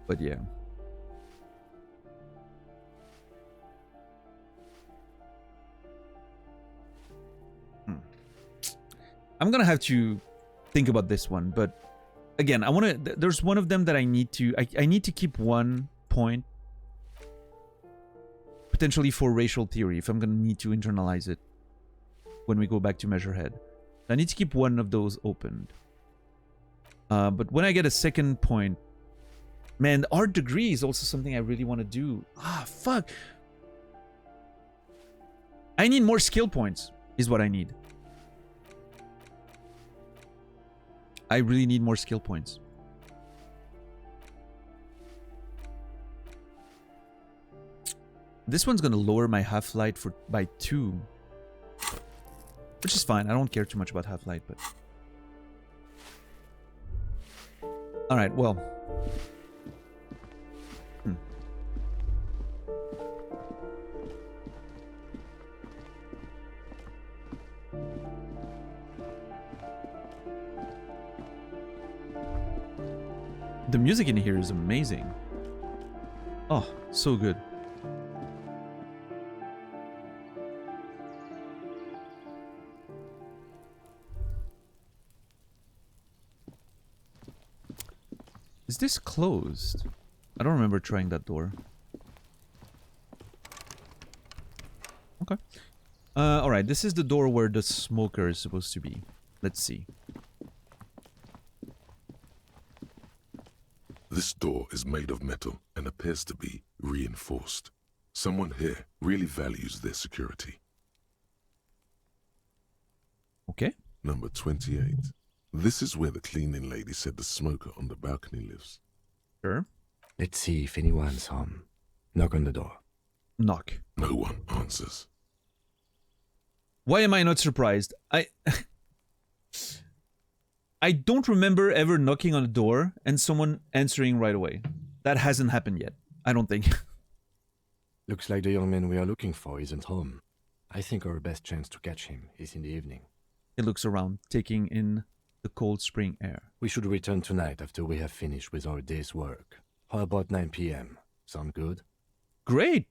But yeah. I'm gonna have to think about this one, but again, I want to... There's one of them that I need to... I need to keep one point potentially for racial theory if I'm gonna need to internalize it when we go back to Measurehead. I need to keep one of those opened. But when I get a second point... Man, the art degree is also something I really want to do. Ah, fuck. I need more skill points, is what I need. I really need more skill points. This one's gonna lower my half-light by 2. Which is fine. I don't care too much about half-light, but... Alright, well... The music in here is amazing. Oh, so good. Is this closed? I don't remember trying that door. Okay. Alright, this is the door where the smoker is supposed to be. Let's see. This door is made of metal and appears to be reinforced. Someone here really values their security. Okay. Number 28. This is where the cleaning lady said the smoker on the balcony lives. Sure. Let's see if anyone's home. Knock on the door. Knock. No one answers. Why am I not surprised? I don't remember ever knocking on a door and someone answering right away. That hasn't happened yet. I don't think. Looks like the young man we are looking for isn't home. I think our best chance to catch him is in the evening. He looks around, taking in the cold spring air. We should return tonight after we have finished with our day's work. How about 9 p.m.? Sound good? Great!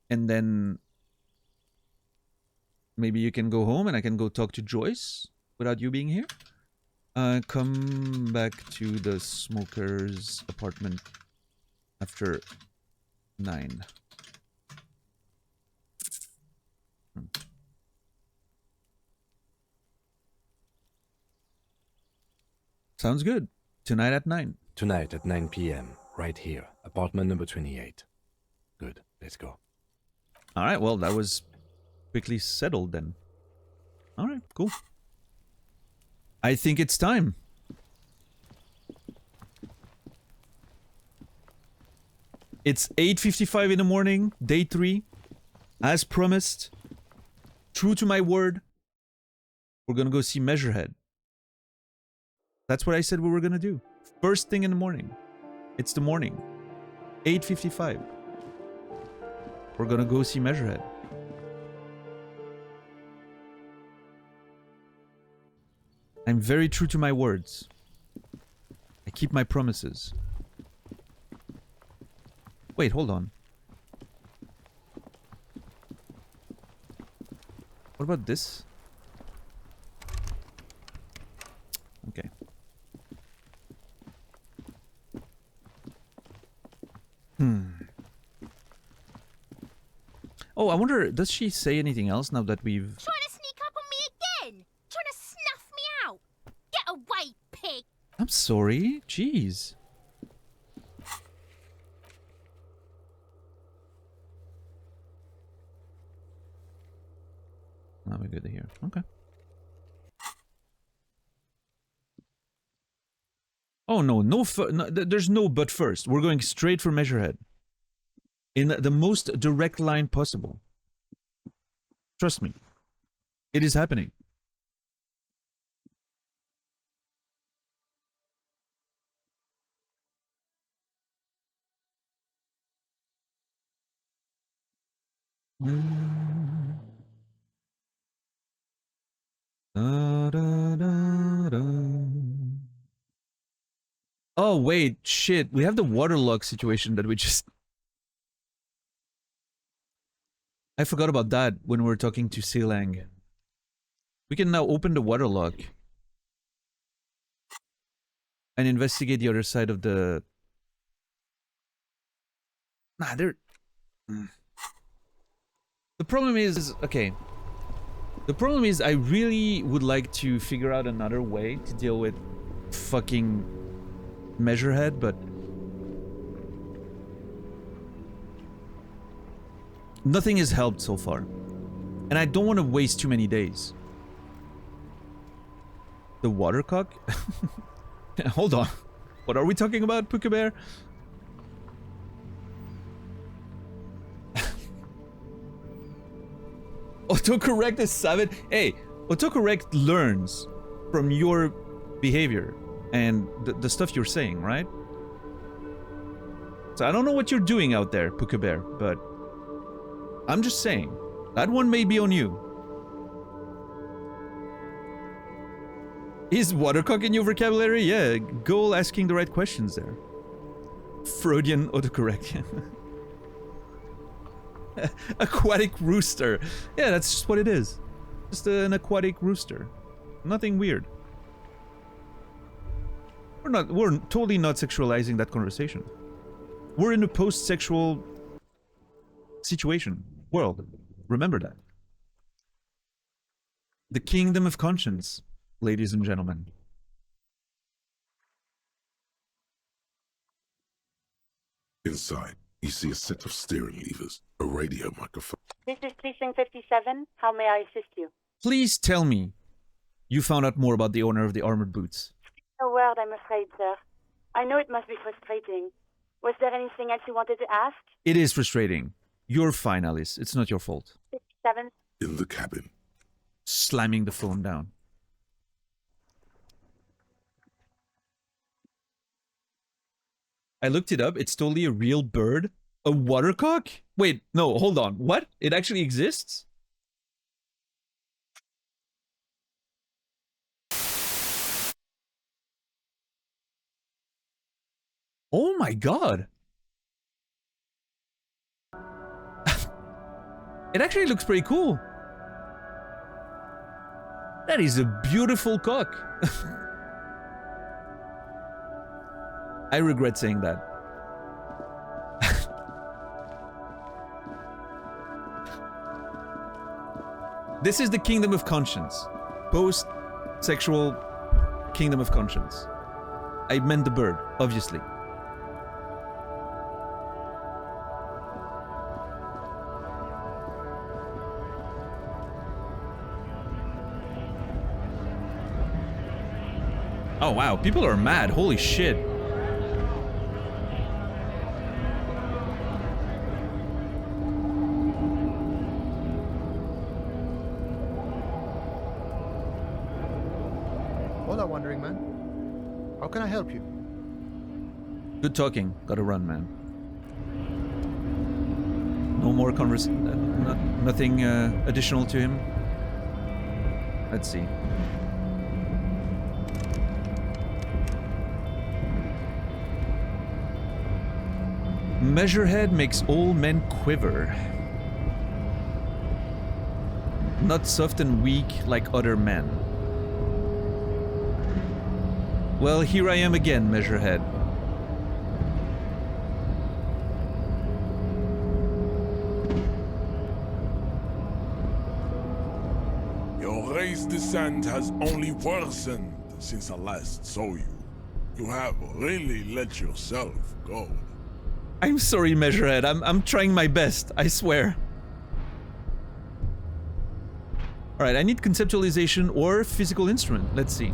And then maybe you can go home and I can go talk to Joyce without you being here. Come back to the smoker's apartment after 9. Sounds good. Tonight at 9. Tonight at 9 p.m. Right here. Apartment number 28. Good. Let's go. Alright, well, that was quickly settled then. Alright, cool. I think it's time. It's 8:55 in the morning, day 3. As promised. True to my word. We're gonna go see Measurehead. That's what I said we were gonna do. First thing in the morning. It's the morning. 8:55. We're gonna go see Measurehead. I'm very true to my words. I keep my promises. Wait, hold on. What about this? Okay. Oh, I wonder, does she say anything else now that we've... Trying to sneak up on me again? Trying to snuff me out? Get away, pig! I'm sorry. Jeez. Now we're good here. Okay. Oh no, no, there's no but first. We're going straight for Measurehead. In the most direct line possible. Trust me. It is happening. Da, da, da, da. Oh wait, shit. We have the waterlock situation that we just... I forgot about that when we were talking to Sealang. We can now open the waterlock and investigate the other side of the... Nah, they're... The problem is... Okay. The problem is I really would like to figure out another way to deal with fucking Measurehead, but... Nothing has helped so far. And I don't want to waste too many days. The watercock? Hold on. What are we talking about, Puka Bear? Autocorrect is savage. Hey, autocorrect learns from your behavior and the stuff you're saying, right? So I don't know what you're doing out there, Puka Bear, but I'm just saying, that one may be on you. Is watercock in your vocabulary? Yeah, go asking the right questions there. Freudian autocorrect. Aquatic rooster. Yeah, that's just what it is. Just an aquatic rooster. Nothing weird. We're totally not sexualizing that conversation. We're in a post-sexual situation. World. Remember that. The kingdom of conscience, ladies and gentlemen. Inside, you see a set of steering levers, a radio microphone. This is Precinct 57. How may I assist you? Please tell me you found out more about the owner of the armored boots. No word, I'm afraid, sir. I know it must be frustrating. Was there anything else you wanted to ask? It is frustrating. You're fine, Alice. It's not your fault. 57. In the cabin. Slamming the phone down. I looked it up. It's totally a real bird. A watercock? Wait, no, hold on. What? It actually exists? Oh my god. It actually looks pretty cool. That is a beautiful cock. I regret saying that. This is the kingdom of conscience. Post-sexual kingdom of conscience. I meant the bird, obviously. Oh wow, people are mad. Holy shit. Hola, Wandering Man. How can I help you? Good talking. Gotta run, man. No more nothing additional to him. Let's see. Measurehead makes all men quiver. Not soft and weak like other men. Well, here I am again, Measurehead. Your race descent has only worsened since I last saw you. You have really let yourself go. I'm sorry, Measurehead. I'm trying my best, I swear. Alright, I need conceptualization or physical instrument. Let's see.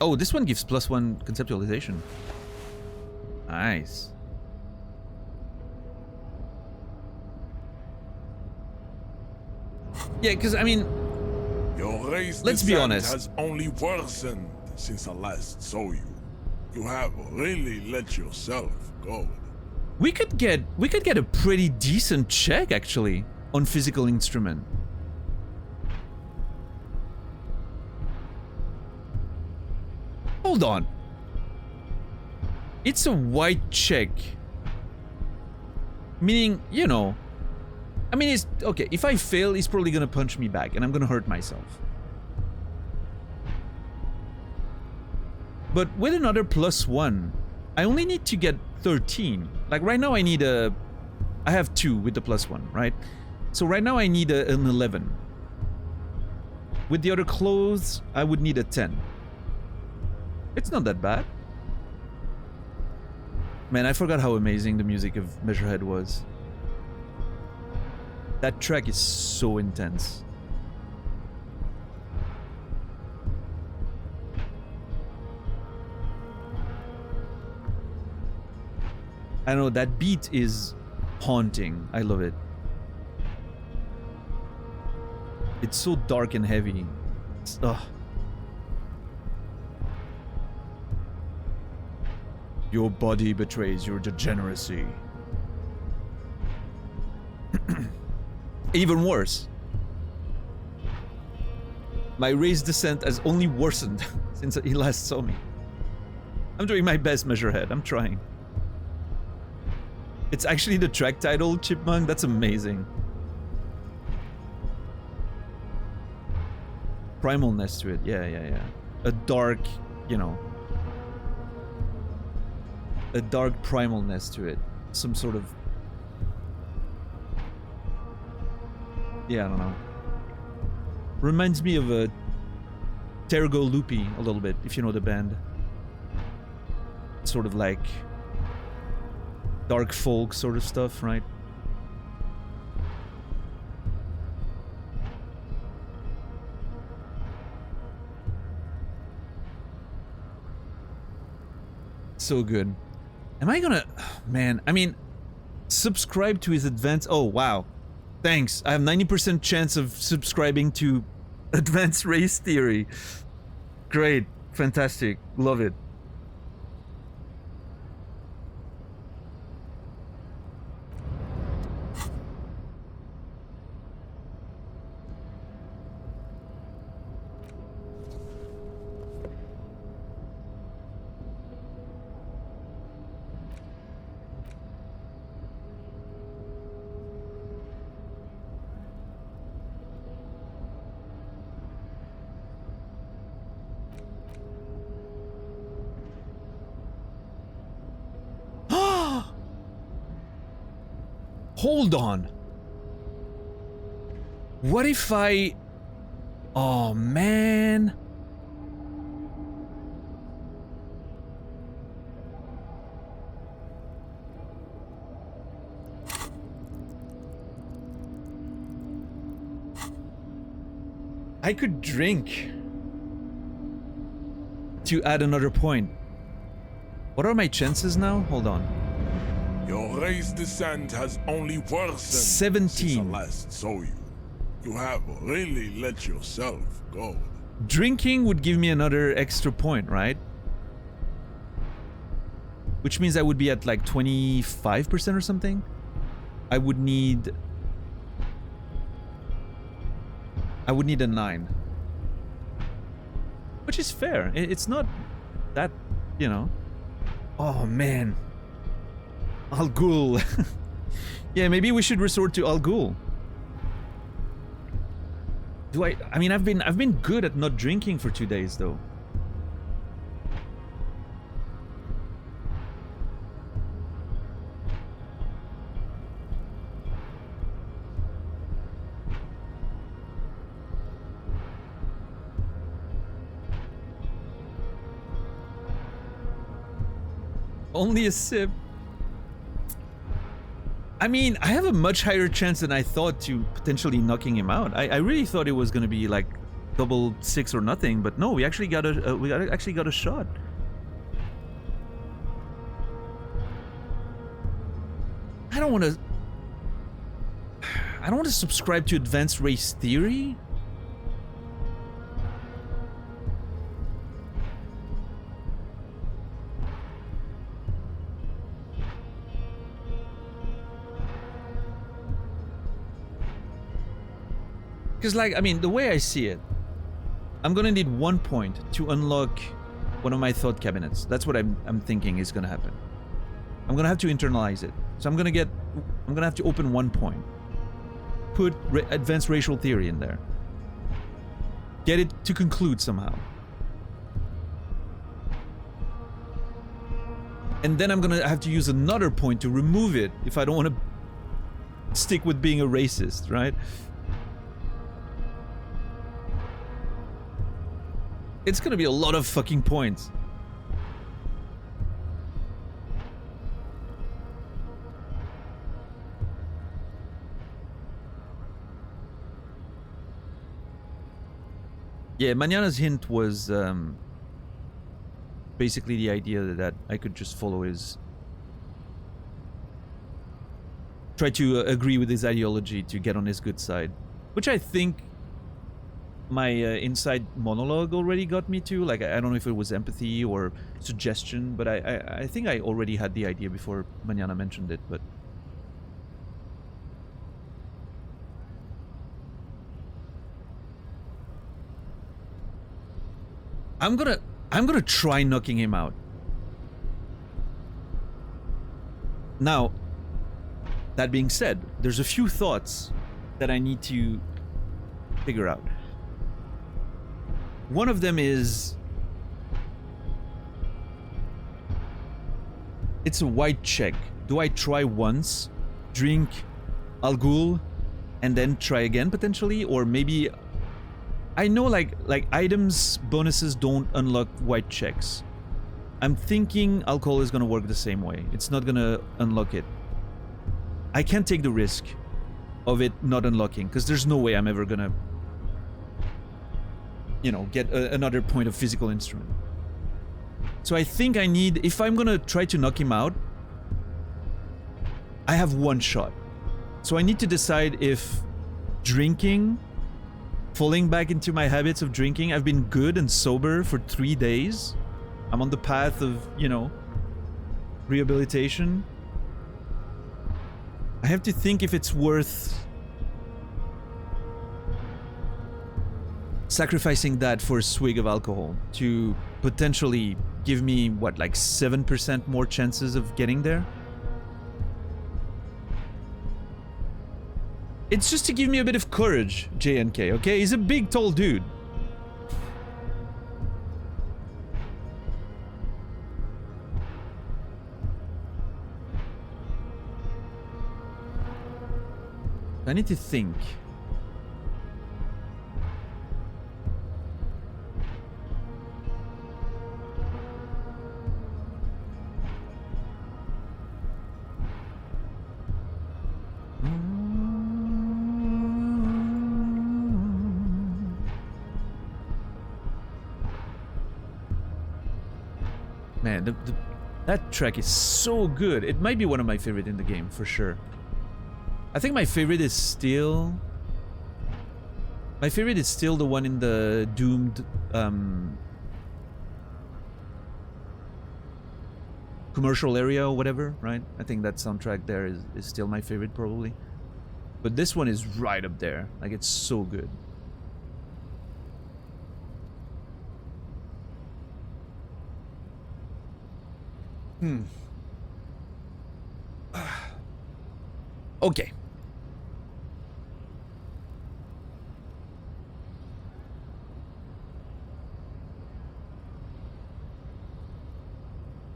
Oh, this one gives +1 conceptualization. Nice. Yeah, because I mean, your race let's be honest. Has only worsened since I last saw you. You have really let yourself go. We could get a pretty decent check actually on physical instrument. Hold on. It's a white check. Meaning, you know, I mean, it's okay. If I fail, he's probably gonna punch me back and I'm gonna hurt myself. But with another +1, I only need to get 13. Like right now I need I have 2 with the +1, right? So right now I need an 11. With the other clothes, I would need a 10. It's not that bad. Man, I forgot how amazing the music of Measurehead was. That track is so intense. I know, that beat is haunting. I love it. It's so dark and heavy. Ugh. Your body betrays your degeneracy. Even worse. My race descent has only worsened since he last saw me. I'm doing my best, Measurehead. I'm trying. It's actually the track title, Chipmunk. That's amazing. Primalness to it. Yeah. A dark, you know. A dark primalness to it. Some sort of... Yeah, I don't know. Reminds me of a Tergo Loopy a little bit, if you know the band. Sort of like dark folk sort of stuff, right? So good. Am I gonna... Man, I mean, subscribe to his advanced... Oh, wow. Thanks. I have 90% chance of subscribing to Advanced Race Theory. Great. Fantastic. Love it. Hold on. What if I... Oh, man. I could drink to add another point. What are my chances now? Hold on. Your race descent has only worsened 17. since I last saw you. You have really let yourself go. Drinking would give me another extra point, right? Which means I would be at like 25% or something. I would need a 9. Which is fair. It's not that, you know. Oh man. Al Ghul. Yeah, maybe we should resort to Al Ghul. I mean, I've been good at not drinking for 2 days though. Only a sip. I mean, I have a much higher chance than I thought to potentially knocking him out. I really thought it was gonna be like double 6 or nothing, but no, we actually got a shot. I don't want to subscribe to advanced race theory. Because, like, I mean, the way I see it, I'm gonna need 1 point to unlock one of my thought cabinets. That's what I'm thinking is gonna happen. I'm gonna have to internalize it. So I'm gonna have to open 1 point. Put advanced racial theory in there. Get it to conclude somehow. And then I'm gonna have to use another point to remove it if I don't want to stick with being a racist, right? It's gonna be a lot of fucking points. Yeah, Mañana's hint was basically the idea that I could just follow his... Try to agree with his ideology to get on his good side. Which I think my inside monologue already got me to. Like, I don't know if it was empathy or suggestion, but I think I already had the idea before Mañana mentioned it, but... I'm gonna try knocking him out. Now, that being said, there's a few thoughts that I need to figure out. One of them is... It's a white check. Do I try once, drink Al Ghul, and then try again potentially? Or maybe... I know like items, bonuses don't unlock white checks. I'm thinking alcohol is gonna work the same way. It's not gonna unlock it. I can't take the risk of it not unlocking, because there's no way I'm ever gonna, you know, get another point of physical instrument. So I think I need, if I'm gonna try to knock him out, I have one shot. So I need to decide if drinking, falling back into my habits of drinking. I've been good and sober for 3 days. I'm on the path of, you know, rehabilitation. I have to think if it's worth sacrificing that for a swig of alcohol to potentially give me, what, like 7% more chances of getting there? It's just to give me a bit of courage, JNK, okay? He's a big, tall dude. I need to think. Man, that track is so good. It might be one of my favorite in the game, for sure. I think my favorite is still... My favorite is still the one in the Doomed... commercial area or whatever, right? I think that soundtrack there is still my favorite, probably. But this one is right up there. Like, it's so good. Okay.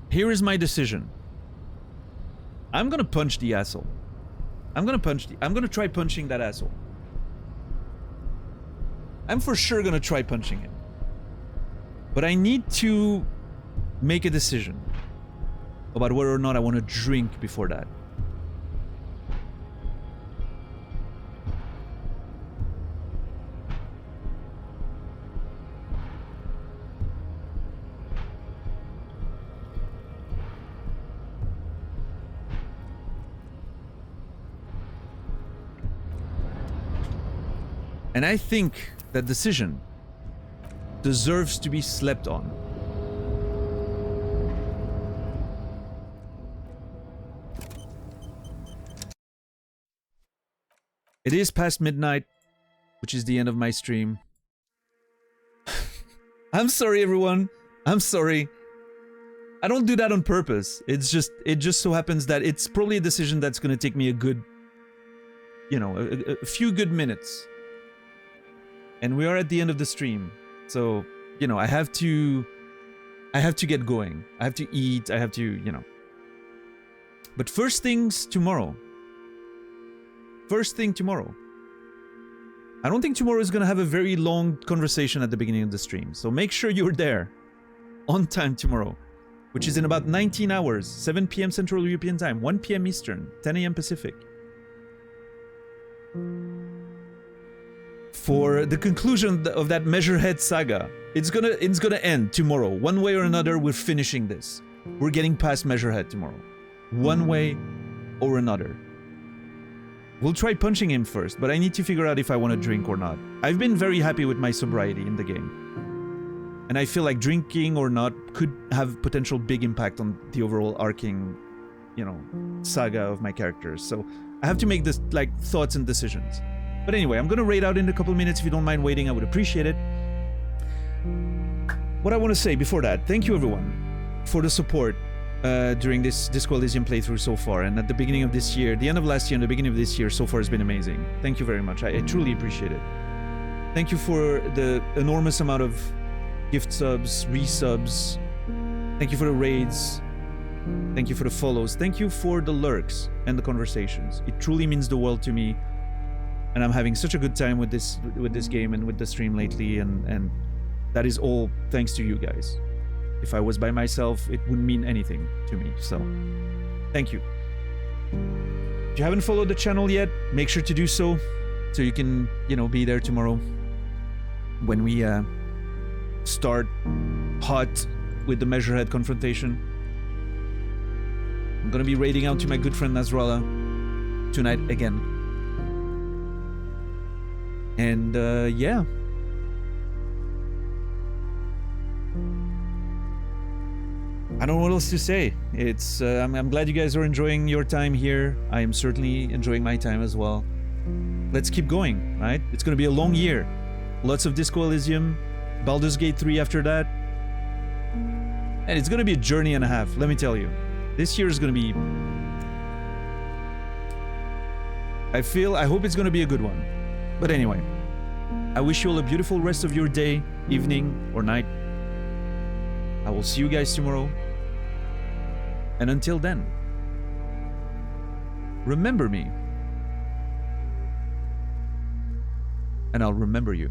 Here is my decision. I'm gonna punch the asshole. I'm gonna try punching that asshole. I'm for sure gonna try punching him. But I need to make a decision about whether or not I want to drink before that. And I think that decision deserves to be slept on. It is past midnight, which is the end of my stream. I'm sorry, everyone. I'm sorry. I don't do that on purpose. It just so happens that it's probably a decision that's going to take me a good, you know, a few good minutes. And we are at the end of the stream. So, you know, I have to get going. I have to eat. I have to, you know. But first things tomorrow. First thing tomorrow. I don't think tomorrow is going to have a very long conversation at the beginning of the stream. So make sure you're there on time tomorrow, which is in about 19 hours, 7 p.m. Central European Time, 1 p.m. Eastern, 10 a.m. Pacific. For the conclusion of that Measurehead saga. It's gonna end tomorrow. One way or another, we're finishing this. We're getting past Measurehead tomorrow. One way or another. We'll try punching him first, but I need to figure out if I want to drink or not. I've been very happy with my sobriety in the game. And I feel like drinking or not could have potential big impact on the overall arcing, you know, saga of my characters. So I have to make this, like, thoughts and decisions. But anyway, I'm gonna raid out in a couple minutes. If you don't mind waiting, I would appreciate it. What I want to say before that, thank you everyone for the support during this Disco Elysium playthrough so far. And at the beginning of this year, the end of last year and the beginning of this year so far has been amazing. Thank you very much. I truly appreciate it. Thank you for the enormous amount of gift subs, resubs. Thank you for the raids. Thank you for the follows. Thank you for the lurks and the conversations. It truly means the world to me. And I'm having such a good time with this game and with the stream lately, and that is all thanks to you guys. If I was by myself, it wouldn't mean anything to me, so thank you. If you haven't followed the channel yet, make sure to do so you can, you know, be there tomorrow when we start hot with the Measurehead confrontation. I'm gonna be raiding out to my good friend Nasrallah tonight again. And yeah. I don't know what else to say. It's I'm glad you guys are enjoying your time here. I am certainly enjoying my time as well. Let's keep going, right? It's gonna be a long year. Lots of Disco Elysium, Baldur's Gate 3 after that. And it's gonna be a journey and a half, let me tell you. This year is gonna be... I hope it's gonna be a good one. But anyway, I wish you all a beautiful rest of your day, evening, or night. I will see you guys tomorrow. And until then, remember me and I'll remember you.